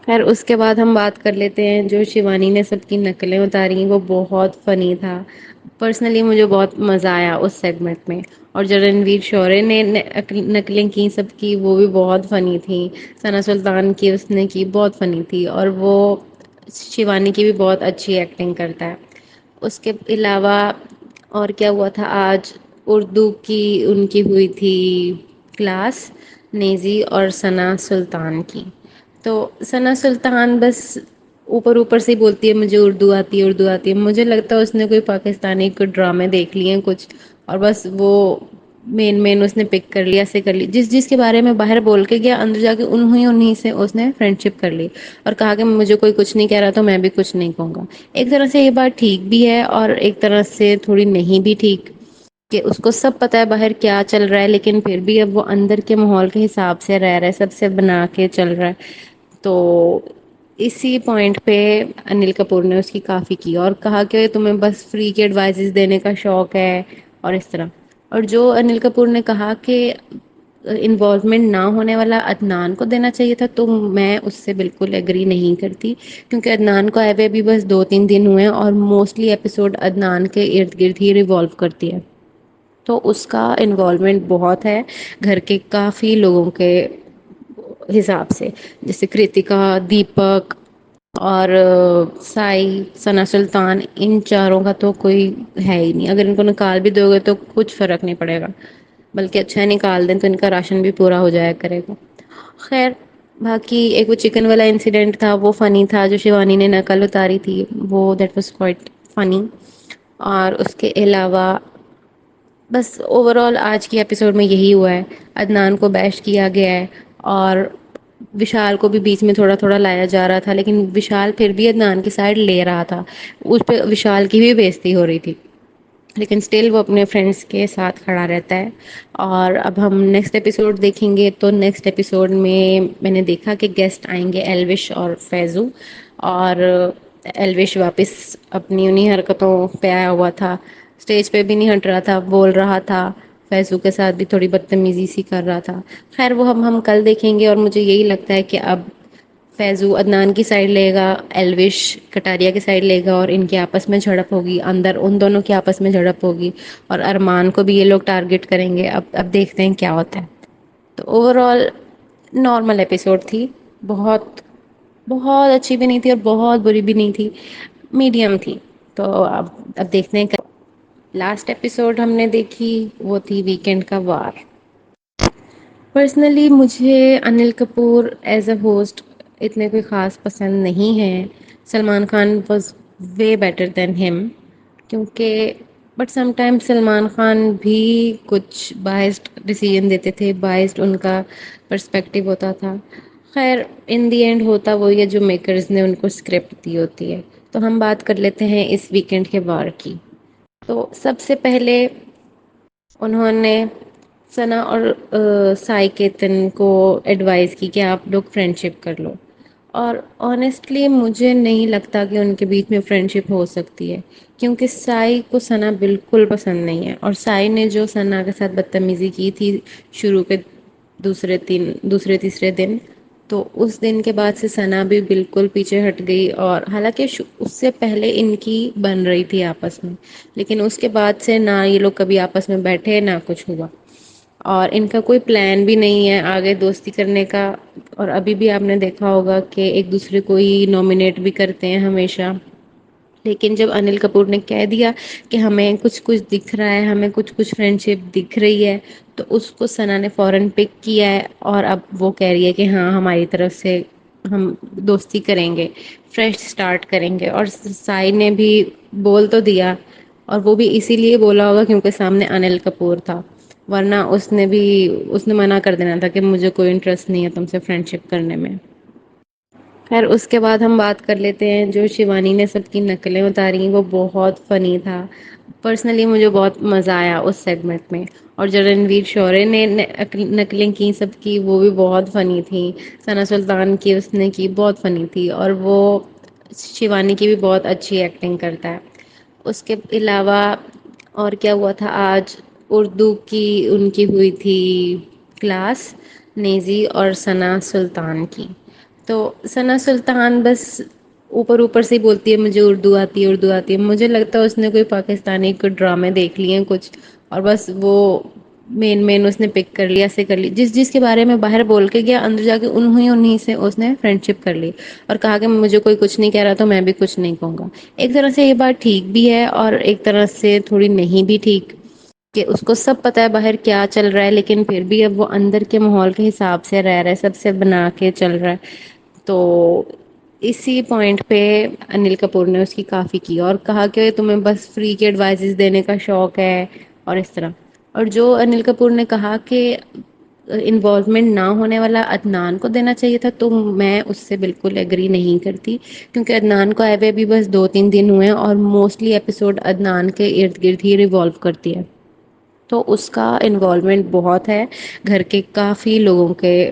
خیر اس کے بعد ہم بات کر لیتے ہیں جو شیوانی نے سب کی نقلیں اتاری, وہ بہت فنی تھا. پرسنلی مجھے بہت مزہ آیا اس سیگمنٹ میں. اور جو رنویر شورے نے نقلیں کی سب کی, وہ بھی بہت فنی تھیں. ثنا سلطان کی اس نے کی بہت فنی تھی, اور وہ شیوانی کی بھی بہت اچھی ایکٹنگ کرتا ہے. اس کے علاوہ اور کیا ہوا تھا آج, اردو کی ان کی ہوئی تھی کلاس نیزی اور ثنا سلطان کی. تو ثنا سلطان بس اوپر اوپر سے ہی بولتی ہے مجھے اردو آتی ہے اردو آتی ہے. مجھے لگتا ہے اس نے کوئی پاکستانی کوئی ڈرامے دیکھ لیے ہیں کچھ, اور بس وہ مین اس نے پک کر لیا, ایسے کر لی جس کے بارے میں باہر بول کے گیا, اندر جا کے انہیں سے اس نے فرینڈ شپ کر لی, اور کہا کہ مجھے کوئی کچھ نہیں کہہ رہا تو میں بھی کچھ نہیں کہوں گا. ایک طرح سے یہ بات ٹھیک بھی ہے اور ایک طرح سے تھوڑی نہیں بھی ٹھیک, کہ اس کو سب پتا ہے باہر کیا چل رہا ہے, لیکن پھر بھی اب وہ اندر کے ماحول کے حساب سے رہ رہا ہے, سب سے بنا کے چل رہا ہے. تو اسی پوائنٹ پہ انل کپور نے اس کی کافی کی, اور کہا کہ تمہیں بس فری کی ایڈوائزز دینے کا شوق ہے اور اس طرح. اور جو انل کپور نے کہا کہ انوالومنٹ نہ ہونے والا عدنان کو دینا چاہیے تھا, تو میں اس سے بالکل ایگری نہیں کرتی. کیونکہ عدنان کو آئے ہوئے ابھی بس 2-3 دن ہوئے ہیں, اور موسٹلی ایپیسوڈ عدنان کے ارد گرد ہی ریوالو کرتی ہے. تو اس کا انوالومنٹ بہت ہے گھر کے کافی لوگوں کے حساب سے, جیسے کرتکا, دیپک اور سائی, ثنا سلطان, ان چاروں کا تو کوئی ہے ہی نہیں. اگر ان کو نکال بھی دو گے تو کچھ فرق نہیں پڑے گا, بلکہ اچھا نکال دیں تو ان کا راشن بھی پورا ہو جایا کرے گا. خیر باقی ایک وہ چکن والا انسیڈنٹ تھا, وہ فنی تھا. جو شیوانی نے نقل اتاری تھی وہ دیٹ واز کوائٹ فنی. اور اس کے علاوہ بس اوور آل آج کی ایپیسوڈ میں یہی ہوا ہے, عدنان کو بیش کیا گیا ہے, اور وشال کو بھی بیچ میں تھوڑا تھوڑا لایا جا رہا تھا, لیکن وشال پھر بھی عدنان کی سائڈ لے رہا تھا. اس پہ وشال کی بھی بےزتی ہو رہی تھی, لیکن اسٹل وہ اپنے فرینڈس کے ساتھ کھڑا رہتا ہے. اور اب ہم نیکسٹ ایپیسوڈ دیکھیں گے, تو نیکسٹ ایپیسوڈ میں نے دیکھا کہ گیسٹ آئیں گے ایلوش اور فیضو. اور ایلوش واپس اپنی انہیں حرکتوں پہ آیا ہوا تھا, اسٹیج پہ بھی نہیں ہٹ رہا تھا, بول رہا تھا. فیضو کے ساتھ بھی تھوڑی بدتمیزی سی کر رہا تھا. خیر وہ ہم کل دیکھیں گے, اور مجھے یہی لگتا ہے کہ اب فیضو عدنان کی سائڈ لے گا, ایلوش کٹاریا کی سائڈ لے گا, اور ان کے آپس میں جھڑپ ہوگی, اندر ان دونوں کے آپس میں جھڑپ ہوگی, اور ارمان کو بھی یہ لوگ ٹارگٹ کریں گے. اب دیکھتے ہیں کیا ہوتا ہے. تو اوور آل نارمل ایپیسوڈ تھی, بہت بہت اچھی بھی نہیں تھی اور بہت بری بھی نہیں تھی, میڈیم تھی. تو اب دیکھتے ہیں. لاسٹ ایپیسوڈ ہم نے دیکھی وہ تھی ویکینڈ کا وار. پرسنلی مجھے Anil Kapoor as a host اتنے کوئی خاص پسند نہیں ہے. Salman Khan was way better than ہم, کیونکہ but some time Salman Khan بھی کچھ بائسڈ ڈیسیژن دیتے تھے, بائسڈ ان کا پرسپیکٹیو ہوتا تھا. خیر ان دی اینڈ ہوتا وہی ہے جو میکرز نے ان کو اسکرپٹ دی ہوتی ہے. تو ہم بات کر لیتے ہیں اس ویکینڈ کے وار کی. تو سب سے پہلے انہوں نے ثنا اور سائی کیتن کو ایڈوائز کی کہ آپ لوگ فرینڈ شپ کر لو. اور آنیسٹلی مجھے نہیں لگتا کہ ان کے بیچ میں فرینڈ شپ ہو سکتی ہے, کیونکہ سائی کو ثنا بالکل پسند نہیں ہے. اور سائی نے جو ثنا کے ساتھ بدتمیزی کی تھی شروع کے دوسرے تیسرے دن, تو اس دن کے بعد سے ثنا بھی بالکل پیچھے ہٹ گئی. اور حالانکہ اس سے پہلے ان کی بن رہی تھی آپس میں, لیکن اس کے بعد سے نہ یہ لوگ کبھی آپس میں بیٹھے نہ کچھ ہوا. اور ان کا کوئی پلان بھی نہیں ہے آگے دوستی کرنے کا. اور ابھی بھی آپ نے دیکھا ہوگا کہ ایک دوسرے کو ہی نامنیٹ بھی کرتے ہیں ہمیشہ. لیکن جب انل کپور نے کہہ دیا کہ ہمیں کچھ کچھ دکھ رہا ہے, ہمیں کچھ کچھ فرینڈ شپ دکھ رہی ہے, تو اس کو ثنا نے فوراً پک کیا ہے. اور اب وہ کہہ رہی ہے کہ ہاں ہماری طرف سے ہم دوستی کریں گے, فریش اسٹارٹ کریں گے. اور سائی نے بھی بول تو دیا, اور وہ بھی اسی لیے بولا ہوگا کیونکہ سامنے انل کپور تھا, ورنہ اس نے منع کر دینا تھا کہ مجھے کوئی انٹرسٹ نہیں ہے تم سے فرینڈ شپ کرنے میں۔ خیر اس کے بعد ہم بات کر لیتے ہیں جو شیوانی نے سب کی نقلیں اتاری، وہ بہت فنی تھا۔ پرسنلی مجھے بہت مزہ آیا اس سیگمنٹ میں۔ اور جو رنویر شورے نے نقلیں کی سب کی، وہ بھی بہت فنی تھیں۔ ثنا سلطان کی اس نے کی بہت فنی تھی، اور وہ شیوانی کی بھی بہت اچھی ایکٹنگ کرتا ہے۔ اس کے علاوہ اور کیا ہوا تھا آج؟ اردو کی ان کی ہوئی تھی کلاس، نیزی اور ثنا سلطان کی۔ تو ثنا سلطان بس اوپر اوپر سے ہی بولتی ہے مجھے اردو آتی ہے، اردو آتی ہے۔ مجھے لگتا ہے اس نے کوئی پاکستانی کوئی ڈرامے دیکھ لیے ہیں کچھ، اور بس وہ مین اس نے پک کر لیا، ایسے کر لی، جس جس کے بارے میں باہر بول کے گیا، اندر جا کے انہیں سے اس نے فرینڈ شپ کر لی، اور کہا کہ مجھے کوئی کچھ نہیں کہہ رہا تو میں بھی کچھ نہیں کہوں گا۔ ایک طرح سے یہ بات ٹھیک بھی ہے، اور ایک طرح سے تھوڑی نہیں بھی ٹھیک، کہ اس کو سب پتا ہے باہر کیا چل رہا ہے، لیکن پھر بھی اب وہ اندر کے ماحول کے حساب سے رہ رہا ہے، سب سے بنا کے چل رہا ہے۔ تو اسی پوائنٹ پہ انل کپور نے اس کی کافی کی، اور کہا کہ تمہیں بس فری کے ایڈوائزز دینے کا شوق ہے اور اس طرح۔ اور جو انل کپور نے کہا کہ انوالومنٹ نہ ہونے والا عدنان کو دینا چاہیے تھا، تو میں اس سے بالکل ایگری نہیں کرتی، کیونکہ عدنان کو آئے ہوئے بھی بس 2-3 دن ہوئے ہیں، اور موسٹلی ایپیسوڈ عدنان کے ارد گرد ہی ریوالو کرتی ہے، تو اس کا انوالومنٹ بہت ہے گھر کے کافی لوگوں کے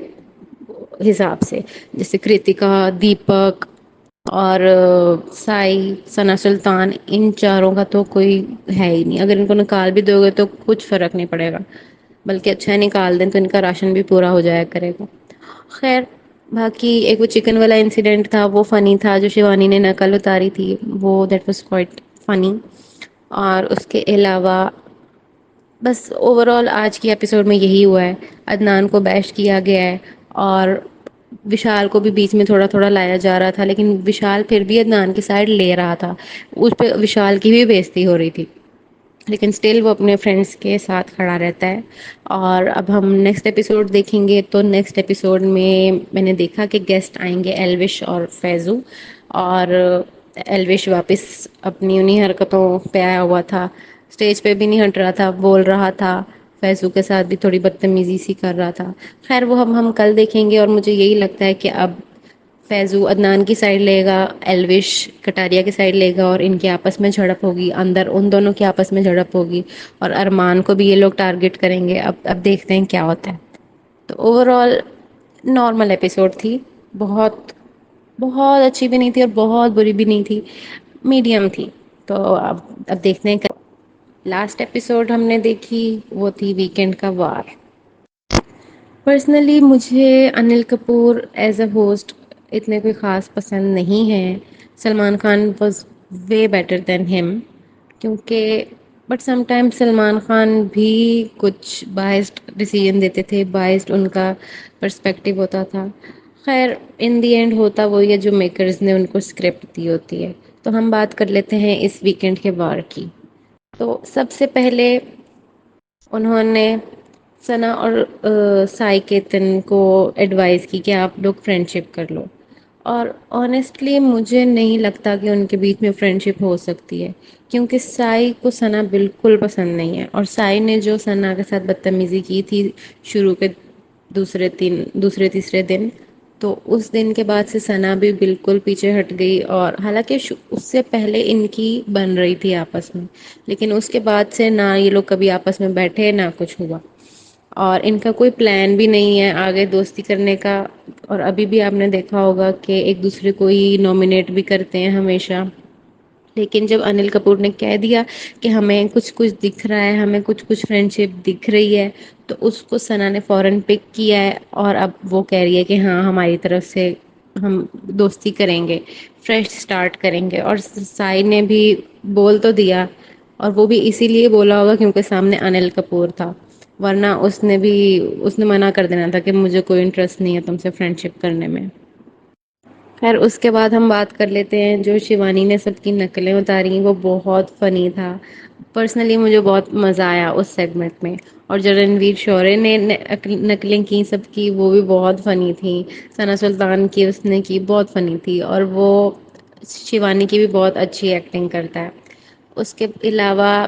حساب سے، جیسے کرتکا، دیپک اور سائی، ثنا سلطان، ان چاروں کا تو کوئی ہے ہی نہیں۔ اگر ان کو نکال بھی دو گے تو کچھ فرق نہیں پڑے گا، بلکہ اچھا نکال دیں تو ان کا راشن بھی پورا ہو جایا کرے گا۔ خیر باقی ایک وہ چکن والا انسیڈنٹ تھا، وہ فنی تھا، جو شیوانی نے نقل اتاری تھی، وہ دیٹ واز کوائٹ فنی۔ اور اس کے علاوہ بس اوور آل آج کی ایپیسوڈ میں یہی ہوا ہے، عدنان کو بیش کیا گیا ہے، اور وشال کو بھی بیچ میں تھوڑا تھوڑا لایا جا رہا تھا، لیکن وشال پھر بھی عدنان کی سائڈ لے رہا تھا، اس پہ وشال کی بھی بےزتی ہو رہی تھی، لیکن اسٹل وہ اپنے فرینڈس کے ساتھ کھڑا رہتا ہے۔ اور اب ہم نیکسٹ ایپیسوڈ دیکھیں گے، تو نیکسٹ ایپیسوڈ میں نے دیکھا کہ گیسٹ آئیں گے ایلوش اور فیضو، اور ایلوش واپس اپنی انہی حرکتوں پہ آیا ہوا تھا، اسٹیج پہ بھی نہیں ہٹ رہا تھا، بول رہا تھا، فیضو کے ساتھ بھی تھوڑی بدتمیزی سی کر رہا تھا۔ خیر وہ ہم کل دیکھیں گے، اور مجھے یہی لگتا ہے کہ اب فیضو عدنان کی سائڈ لے گا، ایلوش کٹاریا کی سائڈ لے گا، اور ان کے آپس میں جھڑپ ہوگی، اندر ان دونوں کے آپس میں جھڑپ ہوگی، اور ارمان کو بھی یہ لوگ ٹارگٹ کریں گے۔ اب دیکھتے ہیں کیا ہوتا ہے۔ تو اوور آل نارمل ایپیسوڈ تھی، بہت بہت اچھی بھی نہیں تھی اور بہت بری بھی نہیں تھی، میڈیم تھی۔ تو اب دیکھتے ہیں۔ لاسٹ ایپیسوڈ ہم نے دیکھی وہ تھی ویکینڈ کا وار۔ پرسنلی مجھے Anil Kapoor as a host اتنے کوئی خاص پسند نہیں ہیں۔ Salman Khan was way better than ہم، کیونکہ but some time Salman Khan بھی کچھ بائسڈ ڈیسیژن دیتے تھے، بائسڈ ان کا پرسپیکٹیو ہوتا تھا۔ خیر ان دی اینڈ ہوتا وہی ہے جو میکرز نے ان کو اسکرپٹ دی ہوتی ہے۔ تو ہم بات کر لیتے ہیں اس ویکینڈ کے وار کی۔ تو سب سے پہلے انہوں نے ثنا اور سائی کیتن کو ایڈوائز کی کہ آپ لوگ فرینڈ شپ کر لو، اور آنیسٹلی مجھے نہیں لگتا کہ ان کے بیچ میں فرینڈ شپ ہو سکتی ہے، کیونکہ سائی کو ثنا بالکل پسند نہیں ہے، اور سائی نے جو ثنا کے ساتھ بدتمیزی کی تھی شروع کے دوسرے تیسرے دن، تو اس دن کے بعد سے ثنا بھی بالکل پیچھے ہٹ گئی، اور حالانکہ اس سے پہلے ان کی بن رہی تھی آپس میں، لیکن اس کے بعد سے نہ یہ لوگ کبھی آپس میں بیٹھے نہ کچھ ہوا، اور ان کا کوئی پلان بھی نہیں ہے آگے دوستی کرنے کا۔ اور ابھی بھی آپ نے دیکھا ہوگا کہ ایک دوسرے کو ہی نامینیٹ بھی کرتے ہیں ہمیشہ، لیکن جب انل کپور نے کہہ دیا کہ ہمیں کچھ کچھ دکھ رہا ہے، ہمیں کچھ کچھ فرینڈ شپ دکھ رہی ہے، تو اس کو ثنا نے فوراً پک کیا ہے، اور اب وہ کہہ رہی ہے کہ ہاں ہماری طرف سے ہم دوستی کریں گے، فریش سٹارٹ کریں گے۔ اور سائی نے بھی بول تو دیا، اور وہ بھی اسی لیے بولا ہوگا کیونکہ سامنے انل کپور تھا، ورنہ اس نے منع کر دینا تھا کہ مجھے کوئی انٹرسٹ نہیں ہے تم سے فرینڈ شپ کرنے میں۔ خیر اس کے بعد ہم بات کر لیتے ہیں جو شیوانی نے سب کی نقلیں اتاری، وہ بہت فنی تھا۔ پرسنلی مجھے بہت مزہ آیا اس سیگمنٹ میں، اور جو رنویر شورے نے نقلیں کی سب کی، وہ بھی بہت فنی تھیں۔ ثنا سلطان کی اس نے کی بہت فنی تھی، اور وہ شیوانی کی بھی بہت اچھی ایکٹنگ کرتا ہے۔ اس کے علاوہ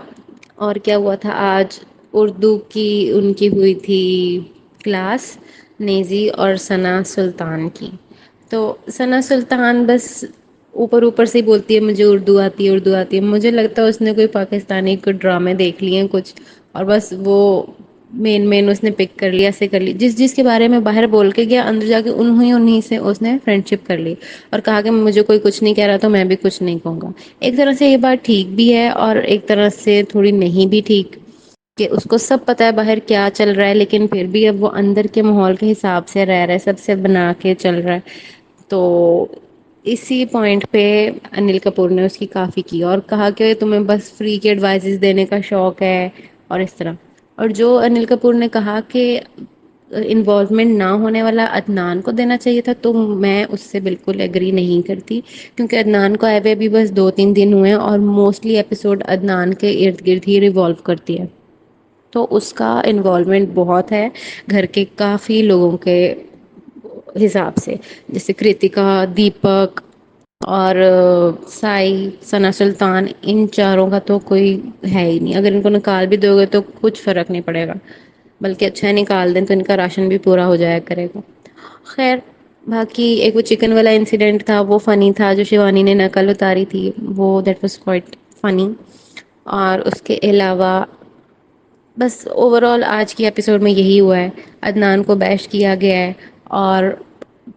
اور کیا ہوا تھا آج؟ اردو کی ان کی ہوئی تھی کلاس، نیزی اور ثنا سلطان کی. تو ثنا سلطان بس اوپر اوپر سے ہی بولتی ہے مجھے اردو آتی ہے، اردو آتی ہے. مجھے لگتا ہے اس نے کوئی پاکستانی کوئی ڈرامے دیکھ لیے ہیں کچھ، اور بس وہ مین اس نے پک کر لیا، ایسے کر لی. جس کے بارے میں باہر بول کے گیا، اندر جا کے انہیں سے اس نے فرینڈ شپ کر لی اور کہا کہ مجھے کوئی کچھ نہیں کہہ رہا تو میں بھی کچھ نہیں کہوں گا. ایک طرح سے یہ بات ٹھیک بھی ہے اور ایک طرح سے تھوڑی نہیں بھی ٹھیک، کہ اس کو سب پتا ہے باہر کیا چل رہا ہے، لیکن پھر بھی اب وہ اندر کے ماحول کے حساب سے رہ رہا ہے، سب سے بنا کے چل رہا ہے. تو اسی پوائنٹ پہ انل کپور نے اس کی کافی کی اور کہا کہ تمہیں بس فری کے ایڈوائزز دینے کا شوق ہے اور اس طرح. اور جو انل کپور نے کہا کہ انوالومنٹ نہ ہونے والا عدنان کو دینا چاہیے تھا، تو میں اس سے بالکل ایگری نہیں کرتی، کیونکہ عدنان کو آئے ہوئے بھی بس 2-3 دن ہوئے ہیں اور موسٹلی ایپیسوڈ عدنان کے ارد گرد ہی ریوالو کرتی ہے. تو اس کا انوالومنٹ بہت ہے گھر کے کافی لوگوں کے حساب سے، جیسے کرتکا، دیپک اور سائی، ثنا سلطان. ان چاروں کا تو کوئی ہے ہی نہیں. اگر ان کو نکال بھی دو گے تو کچھ فرق نہیں پڑے گا، بلکہ اچھا نکال دیں تو ان کا راشن بھی پورا ہو جایا کرے گا. خیر، باقی ایک وہ چکن والا انسیڈنٹ تھا وہ فنی تھا، جو شیوانی نے نقل اتاری تھی وہ دیٹ واز کوائٹ فنی. اور اس کے علاوہ بس اوور آل آج کی ایپیسوڈ میں یہی ہوا ہے. عدنان کو بیش کیا گیا ہے اور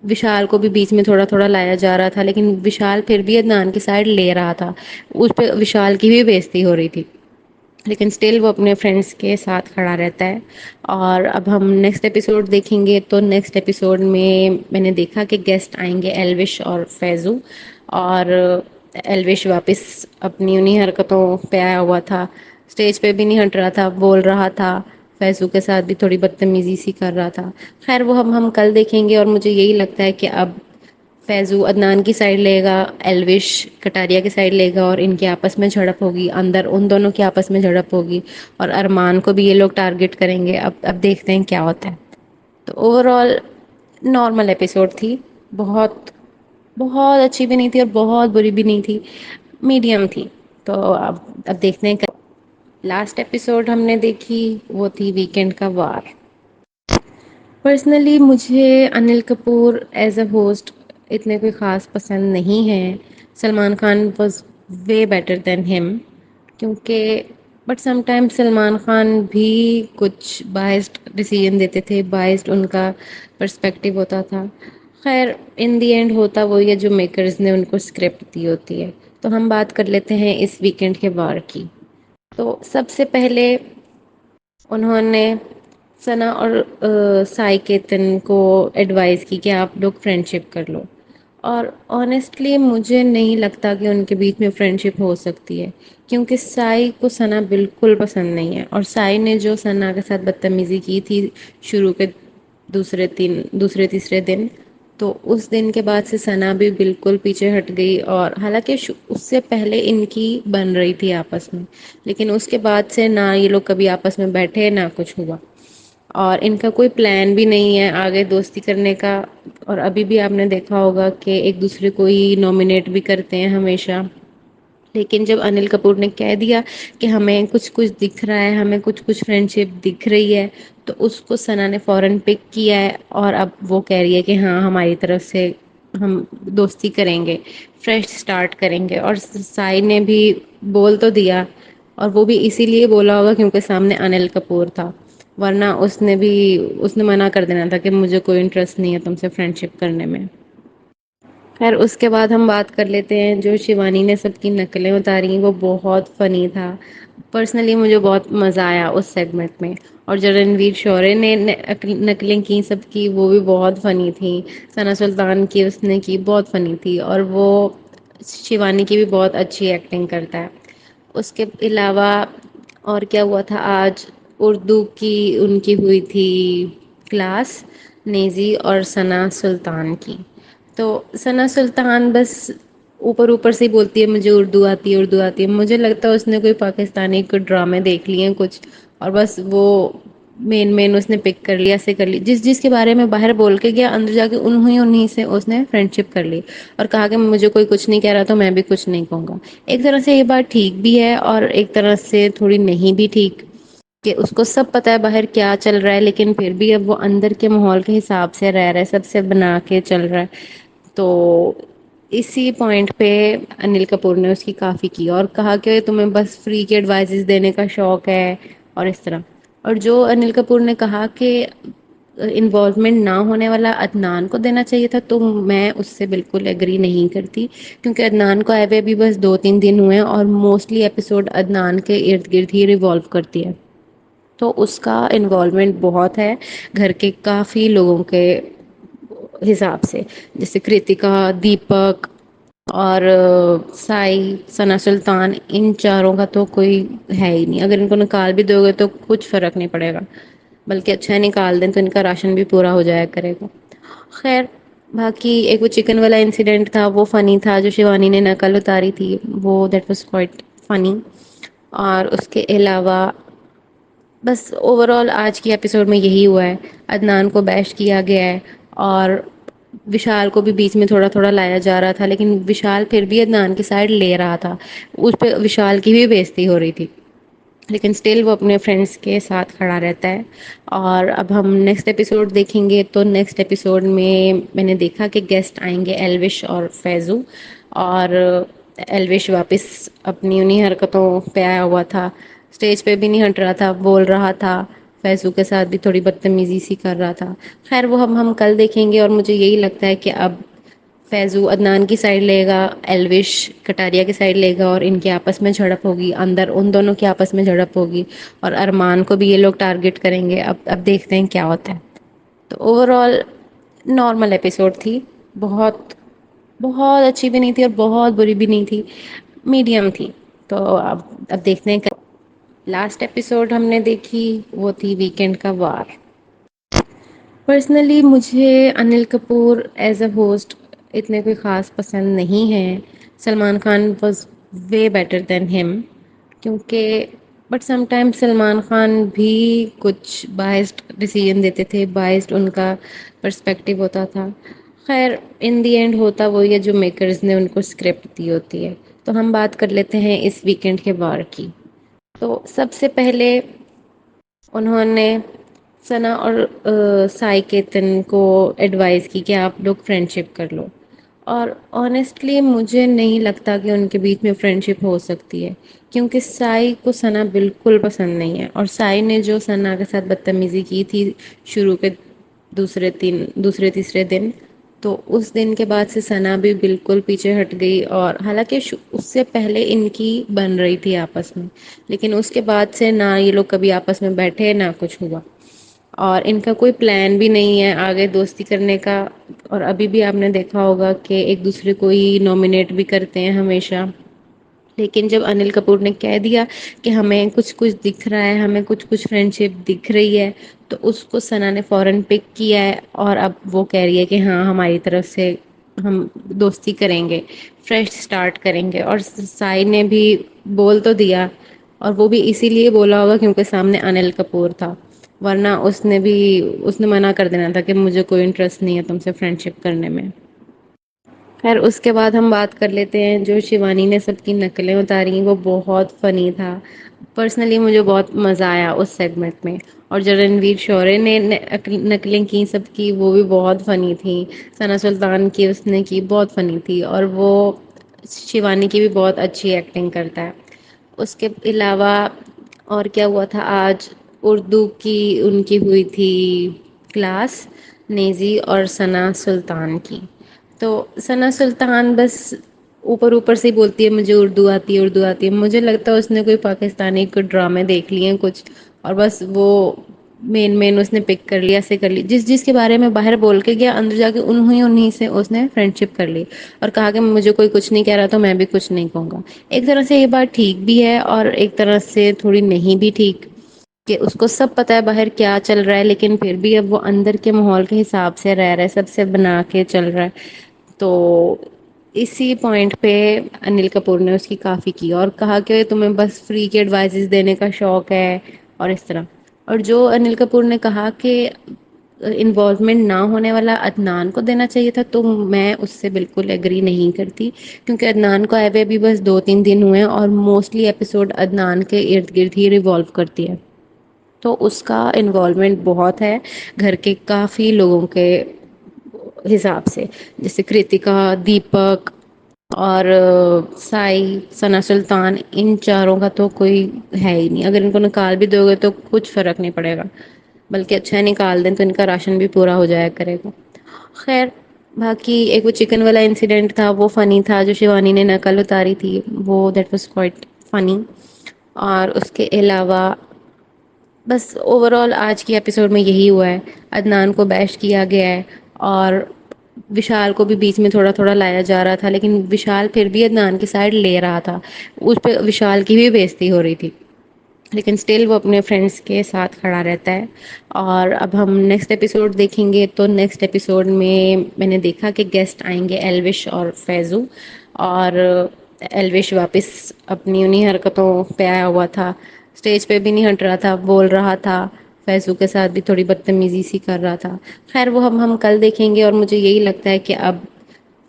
وشال کو بھی بیچ میں تھوڑا تھوڑا لایا جا رہا تھا، لیکن وشال پھر بھی عدنان کی سائڈ لے رہا تھا. اس پہ وشال کی بھی بےزتی ہو رہی تھی، لیکن اسٹل وہ اپنے فرینڈس کے ساتھ کھڑا رہتا ہے. اور اب ہم نیکسٹ ایپیسوڈ دیکھیں گے تو نیکسٹ ایپیسوڈ میں نے دیکھا کہ گیسٹ آئیں گے ایلوش اور فیضو. اور ایلوش واپس اپنی انہیں حرکتوں پہ آیا ہوا تھا، اسٹیج پہ بھی نہیں ہٹ رہا تھا، بول رہا تھا فیضو کے ساتھ بھی تھوڑی بدتمیزی سی کر رہا تھا. خیر وہ ہم کل دیکھیں گے، اور مجھے یہی لگتا ہے کہ اب فیضو عدنان کی سائڈ لے گا، ایلوش کٹاریا کی سائڈ لے گا، اور ان کے آپس میں جھڑپ ہوگی، اندر ان دونوں کے آپس میں جھڑپ ہوگی، اور ارمان کو بھی یہ لوگ ٹارگٹ کریں گے. اب دیکھتے ہیں کیا ہوتا ہے. تو اوور آل نارمل ایپیسوڈ تھی، بہت بہت اچھی بھی نہیں تھی اور بہت بری بھی نہیں تھی، میڈیم تھی. تو اب دیکھتے ہیں. لاسٹ ایپیسوڈ ہم نے دیکھی وہ تھی ویکینڈ کا وار. پرسنلی مجھے Anil Kapoor as a host اتنے کوئی خاص پسند نہیں ہیں. Salman Khan was way better than ہم، کیونکہ but some time Salman Khan بھی کچھ بائسڈ ڈیسیژن دیتے تھے، بائسڈ ان کا پرسپیکٹیو ہوتا تھا. خیر ان دی اینڈ ہوتا وہی ہے جو میکرز نے ان کو اسکرپٹ دی ہوتی ہے. تو ہم بات کر لیتے ہیں اس ویکینڈ کے وار کی. تو سب سے پہلے انہوں نے ثنا اور سائی کیتن کو ایڈوائز کی کہ آپ لوگ فرینڈ شپ کر لو. اور آنیسٹلی مجھے نہیں لگتا کہ ان کے بیچ میں فرینڈ شپ ہو سکتی ہے، کیونکہ سائی کو ثنا بالکل پسند نہیں ہے. اور سائی نے جو ثنا کے ساتھ بدتمیزی کی تھی شروع کے دوسرے تیسرے دن، تو اس دن کے بعد سے ثنا بھی بالکل پیچھے ہٹ گئی. اور حالانکہ اس سے پہلے ان کی بن رہی تھی آپس میں، لیکن اس کے بعد سے نہ یہ لوگ کبھی آپس میں بیٹھے نہ کچھ ہوا. اور ان کا کوئی پلان بھی نہیں ہے آگے دوستی کرنے کا. اور ابھی بھی آپ نے دیکھا ہوگا کہ ایک دوسرے کو ہی نامنیٹ بھی کرتے ہیں ہمیشہ. لیکن جب انل کپور نے کہہ دیا کہ ہمیں کچھ کچھ دکھ رہا ہے، ہمیں کچھ کچھ فرینڈ شپ دکھ رہی ہے، تو اس کو ثنا نے فوراً پک کیا ہے. اور اب وہ کہہ رہی ہے کہ ہاں ہماری طرف سے ہم دوستی کریں گے، فریش اسٹارٹ کریں گے. اور سائی نے بھی بول تو دیا، اور وہ بھی اسی لیے بولا ہوگا کیونکہ سامنے انل کپور تھا، ورنہ اس نے منع کر دینا تھا کہ مجھے کوئی انٹرسٹ نہیں ہے تم سے فرینڈ شپ کرنے میں. خیر اس کے بعد ہم بات کر لیتے ہیں جو شیوانی نے سب کی نقلیں اتاری، وہ بہت فنی تھا. پرسنلی مجھے بہت مزہ آیا اس سیگمنٹ میں. اور جو رنویر شورے نے نقلیں کی سب کی، وہ بھی بہت فنی تھیں. ثنا سلطان کی اس نے کی بہت فنی تھی، اور وہ شیوانی کی بھی بہت اچھی ایکٹنگ کرتا ہے. اس کے علاوہ اور کیا ہوا تھا آج؟ اردو کی ان کی ہوئی تھی کلاس، نیزی اور ثنا سلطان کی. تو ثنا سلطان بس اوپر اوپر سے ہی بولتی ہے مجھے اردو آتی ہے، اردو آتی ہے. مجھے لگتا ہے اس نے کوئی پاکستانی کوئی ڈرامے دیکھ لیے ہیں کچھ، اور بس وہ مین اس نے پک کر لیا، ایسے کر لی. جس کے بارے میں باہر بول کے گیا، اندر جا کے انہیں سے اس نے فرینڈ شپ کر لی اور کہا کہ مجھے کوئی کچھ نہیں کہہ رہا تو میں بھی کچھ نہیں کہوں گا. ایک طرح سے یہ بات ٹھیک بھی ہے اور ایک طرح سے تھوڑی نہیں بھی ٹھیک، کہ اس کو سب پتا ہے باہر کیا چل رہا ہے، لیکن پھر بھی اب وہ اندر کے ماحول کے حساب سے رہ رہا ہے، سب سے بنا کے چل رہا ہے۔ تو اسی پوائنٹ پہ انل کپور نے اس کی کافی کی اور کہا کہ تمہیں بس فری کے ایڈوائزز دینے کا شوق ہے اور اس طرح۔ اور جو انل کپور نے کہا کہ انوالومنٹ نہ ہونے والا عدنان کو دینا چاہیے تھا، تو میں اس سے بالکل ایگری نہیں کرتی، کیونکہ عدنان کو آئے ہوئے ابھی بس 2-3 دن ہوئے ہیں اور موسٹلی ایپیسوڈ عدنان کے ارد گرد ہی ریوالو کرتی ہے، تو اس کا انوالومنٹ بہت ہے گھر کے کافی لوگوں کے حساب سے، جیسے کرتکا، دیپک اور سائی، ثنا سلطان، ان چاروں کا تو کوئی ہے ہی نہیں۔ اگر ان کو نکال بھی دو گے تو کچھ فرق نہیں پڑے گا، بلکہ اچھا نکال دیں تو ان کا راشن بھی پورا ہو جایا کرے گا۔ خیر، باقی ایک وہ چکن والا انسیڈنٹ تھا، وہ فنی تھا، جو شیوانی نے نقل اتاری تھی، وہ دیٹ واز کوائٹ فنی۔ اور اس کے علاوہ بس اوور آل آج کی ایپیسوڈ میں یہی ہوا ہے، عدنان کو بیش کیا گیا ہے اور وشال کو بھی بیچ میں تھوڑا تھوڑا لایا جا رہا تھا، لیکن وشال پھر بھی عدنان کی سائڈ لے رہا تھا، اس پہ وشال کی بھی بےزتی ہو رہی تھی، لیکن اسٹل وہ اپنے فرینڈس کے ساتھ کھڑا رہتا ہے۔ اور اب ہم نیکسٹ ایپیسوڈ دیکھیں گے، تو نیکسٹ ایپیسوڈ میں نے دیکھا کہ گیسٹ آئیں گے ایلوش اور فیضو، اور ایلوش واپس اپنی انہی حرکتوں پہ آیا ہوا تھا، اسٹیج پہ بھی نہیں ہٹ رہا تھا، بول رہا تھا، فیضو کے ساتھ بھی تھوڑی بدتمیزی سی کر رہا تھا۔ خیر وہ ہم کل دیکھیں گے، اور مجھے یہی لگتا ہے کہ اب فیضو عدنان کی سائڈ لے گا، ایلوش کٹاریا کی سائڈ لے گا، اور ان کے آپس میں جھڑپ ہوگی، اندر ان دونوں کے آپس میں جھڑپ ہوگی، اور ارمان کو بھی یہ لوگ ٹارگٹ کریں گے۔ اب دیکھتے ہیں کیا ہوتا ہے۔ تو اوور آل نارمل ایپیسوڈ تھی، بہت بہت اچھی بھی نہیں تھی اور بہت بری بھی نہیں تھی، میڈیم تھی۔ تو اب دیکھتے ہیں۔ لاسٹ ایپیسوڈ ہم نے دیکھی وہ تھی ویکینڈ کا وار۔ پرسنلی مجھے Anil Kapoor as a host اتنے کوئی خاص پسند نہیں ہے۔ Salman Khan was way better than ہم، کیونکہ but some time Salman Khan بھی کچھ بائسڈ ڈیسیژن دیتے تھے، بائسڈ ان کا پرسپیکٹیو ہوتا تھا۔ خیر ان دی اینڈ ہوتا وہی ہے جو میکرز نے ان کو اسکرپٹ دی ہوتی ہے۔ تو ہم بات کر لیتے ہیں اس ویکینڈ کے وار کی۔ تو سب سے پہلے انہوں نے ثنا اور سائی کیتن کو ایڈوائز کی کہ آپ لوگ فرینڈ شپ کر لو، اور آنیسٹلی مجھے نہیں لگتا کہ ان کے بیچ میں فرینڈ شپ ہو سکتی ہے، کیونکہ سائی کو ثنا بالکل پسند نہیں ہے، اور سائی نے جو ثنا کے ساتھ بدتمیزی کی تھی شروع کے دوسرے تیسرے دن، تو اس دن کے بعد سے ثنا بھی بالکل پیچھے ہٹ گئی، اور حالانکہ اس سے پہلے ان کی بن رہی تھی آپس میں، لیکن اس کے بعد سے نہ یہ لوگ کبھی آپس میں بیٹھے نہ کچھ ہوا، اور ان کا کوئی پلان بھی نہیں ہے آگے دوستی کرنے کا۔ اور ابھی بھی آپ نے دیکھا ہوگا کہ ایک دوسرے کو ہی نامنیٹ بھی کرتے ہیں ہمیشہ، لیکن جب انل کپور نے کہہ دیا کہ ہمیں کچھ کچھ دکھ رہا ہے، ہمیں کچھ کچھ فرینڈ شپ دکھ رہی ہے، تو اس کو ثنا نے فوراً پک کیا ہے، اور اب وہ کہہ رہی ہے کہ ہاں ہماری طرف سے ہم دوستی کریں گے، فریش سٹارٹ کریں گے۔ اور سائی نے بھی بول تو دیا، اور وہ بھی اسی لیے بولا ہوگا کیونکہ سامنے انل کپور تھا، ورنہ اس نے منع کر دینا تھا کہ مجھے کوئی انٹرسٹ نہیں ہے تم سے فرینڈ شپ کرنے میں۔ خیر اس کے بعد ہم بات کر لیتے ہیں جو شیوانی نے سب کی نقلیں اتاری، وہ بہت فنی تھا۔ پرسنلی مجھے بہت مزہ آیا اس سیگمنٹ میں، اور جو رنویر شورے نے نقلیں کی سب کی، وہ بھی بہت فنی تھیں۔ ثنا سلطان کی اس نے کی بہت فنی تھی، اور وہ شیوانی کی بھی بہت اچھی ایکٹنگ کرتا ہے۔ اس کے علاوہ اور کیا ہوا تھا آج؟ اردو کی ان کی ہوئی تھی کلاس، نیزی اور ثنا سلطان کی۔ تو ثنا سلطان بس اوپر اوپر سے ہی بولتی ہے مجھے اردو آتی ہے، اردو آتی ہے، مجھے لگتا ہے اس نے کوئی پاکستانی کوئی ڈرامے دیکھ لیے ہیں کچھ، اور بس وہ مین اس نے پک کر لیا، ایسے کر لی، جس کے بارے میں باہر بول کے گیا اندر جا کے انہیں سے اس نے فرینڈ شپ کر لی، اور کہا کہ مجھے کوئی کچھ نہیں کہہ رہا تو میں بھی کچھ نہیں کہوں گا۔ ایک طرح سے یہ بات ٹھیک بھی ہے اور ایک طرح سے تھوڑی نہیں بھی ٹھیک، کہ اس کو سب پتا ہے باہر کیا چل رہا ہے، لیکن پھر بھی اب وہ اندر کے ماحول کے حساب سے رہ رہا ہے، سب سے بنا کے چل رہا ہے۔ تو اسی پوائنٹ پہ انل کپور نے اس کی کافی کی اور کہا کہ تمہیں بس فری کے ایڈوائزز دینے کا شوق ہے اور اس طرح۔ اور جو انل کپور نے کہا کہ انوالومنٹ نہ ہونے والا عدنان کو دینا چاہیے تھا، تو میں اس سے بالکل ایگری نہیں کرتی، کیونکہ عدنان کو آئے ہوئے بھی بس 2-3 دن ہوئے ہیں، اور موسٹلی ایپیسوڈ عدنان کے ارد گرد ہی ریوالو کرتی ہے، تو اس کا انوالومنٹ بہت ہے گھر کے کافی لوگوں کے حساب سے، جیسے کرتکا، دیپک اور سائی، ثنا سلطان، ان چاروں کا تو کوئی ہے ہی نہیں. اگر ان کو نکال بھی دو گے تو کچھ فرق نہیں پڑے گا، بلکہ اچھا نکال دیں تو ان کا راشن بھی پورا ہو جایا کرے گا. خیر، باقی ایک وہ چکن والا انسیڈنٹ تھا وہ فنی تھا، جو شیوانی نے نقل اتاری تھی، وہ دیٹ واز کوائٹ فنی. اور اس کے علاوہ بس اوور آل آج کی ایپیسوڈ میں یہی ہوا ہے. عدنان کو بیش کیا گیا ہے، اور وشال کو بھی بیچ میں تھوڑا تھوڑا لایا جا رہا تھا، لیکن وشال پھر بھی عدنان کی سائڈ لے رہا تھا. اس پہ وشال کی بھی بےزتی ہو رہی تھی، لیکن اسٹل وہ اپنے فرینڈس کے ساتھ کھڑا رہتا ہے. اور اب ہم نیکسٹ ایپیسوڈ دیکھیں گے تو نیکسٹ ایپیسوڈ میں نے دیکھا کہ گیسٹ آئیں گے ایلوش اور فیضو. اور ایلوش واپس اپنی انہیں حرکتوں پہ آیا ہوا تھا، اسٹیج پہ بھی نہیں ہٹ رہا تھا، بول رہا تھا، فیضو کے ساتھ بھی تھوڑی بدتمیزی سی کر رہا تھا. خیر وہ ہم کل دیکھیں گے، اور مجھے یہی لگتا ہے کہ اب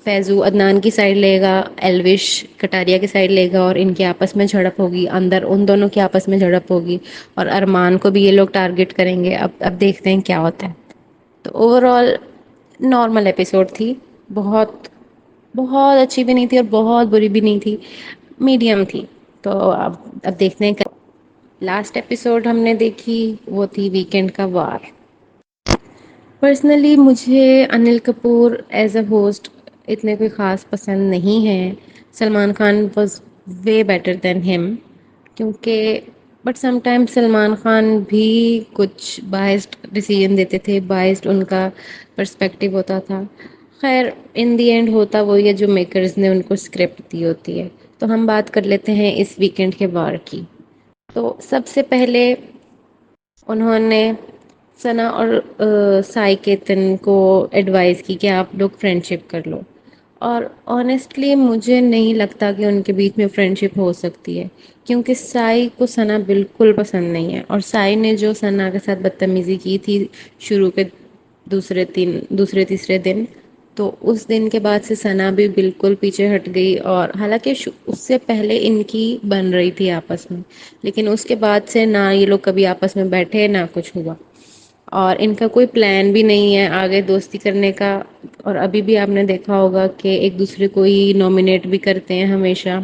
فیضو عدنان کی سائڈ لے گا، ایلوش کٹاریا کی سائڈ لے گا، اور ان کے آپس میں جھڑپ ہوگی، اندر ان دونوں کے آپس میں جھڑپ ہوگی، اور ارمان کو بھی یہ لوگ ٹارگٹ کریں گے. اب دیکھتے ہیں کیا ہوتا ہے. تو اوور آل نارمل ایپیسوڈ تھی، بہت بہت اچھی بھی نہیں تھی اور بہت بری بھی نہیں تھی، میڈیم تھی. تو اب دیکھتے ہیں. لاسٹ ایپیسوڈ ہم نے دیکھی وہ تھی ویکینڈ کا وار. پرسنلی مجھے Anil Kapoor as a host اتنے کوئی خاص پسند نہیں ہیں. Salman Khan was way better than ہم، کیونکہ but some time Salman Khan بھی کچھ بائسڈ ڈیسیژن دیتے تھے، بائسڈ ان کا پرسپیکٹو ہوتا تھا. خیر ان دی اینڈ ہوتا وہی ہے جو میکرز نے ان کو اسکرپٹ دی ہوتی ہے. تو ہم بات کر لیتے ہیں اس ویکینڈ کے وار کی. تو سب سے پہلے انہوں نے ثنا اور سائی کیتن کو ایڈوائز کی کہ آپ لوگ فرینڈ شپ کر لو. اور آنیسٹلی مجھے نہیں لگتا کہ ان کے بیچ میں فرینڈ شپ ہو سکتی ہے، کیونکہ سائی کو ثنا بالکل پسند نہیں ہے. اور سائی نے جو ثنا کے ساتھ بدتمیزی کی تھی شروع کے دوسرے تیسرے دن، تو اس دن کے بعد سے ثنا بھی بالکل پیچھے ہٹ گئی. اور حالانکہ اس سے پہلے ان کی بن رہی تھی آپس میں، لیکن اس کے بعد سے نہ یہ لوگ کبھی آپس میں بیٹھے نہ کچھ ہوا. اور ان کا کوئی پلان بھی نہیں ہے آگے دوستی کرنے کا. اور ابھی بھی آپ نے دیکھا ہوگا کہ ایک دوسرے کو ہی نامنیٹ بھی کرتے ہیں ہمیشہ.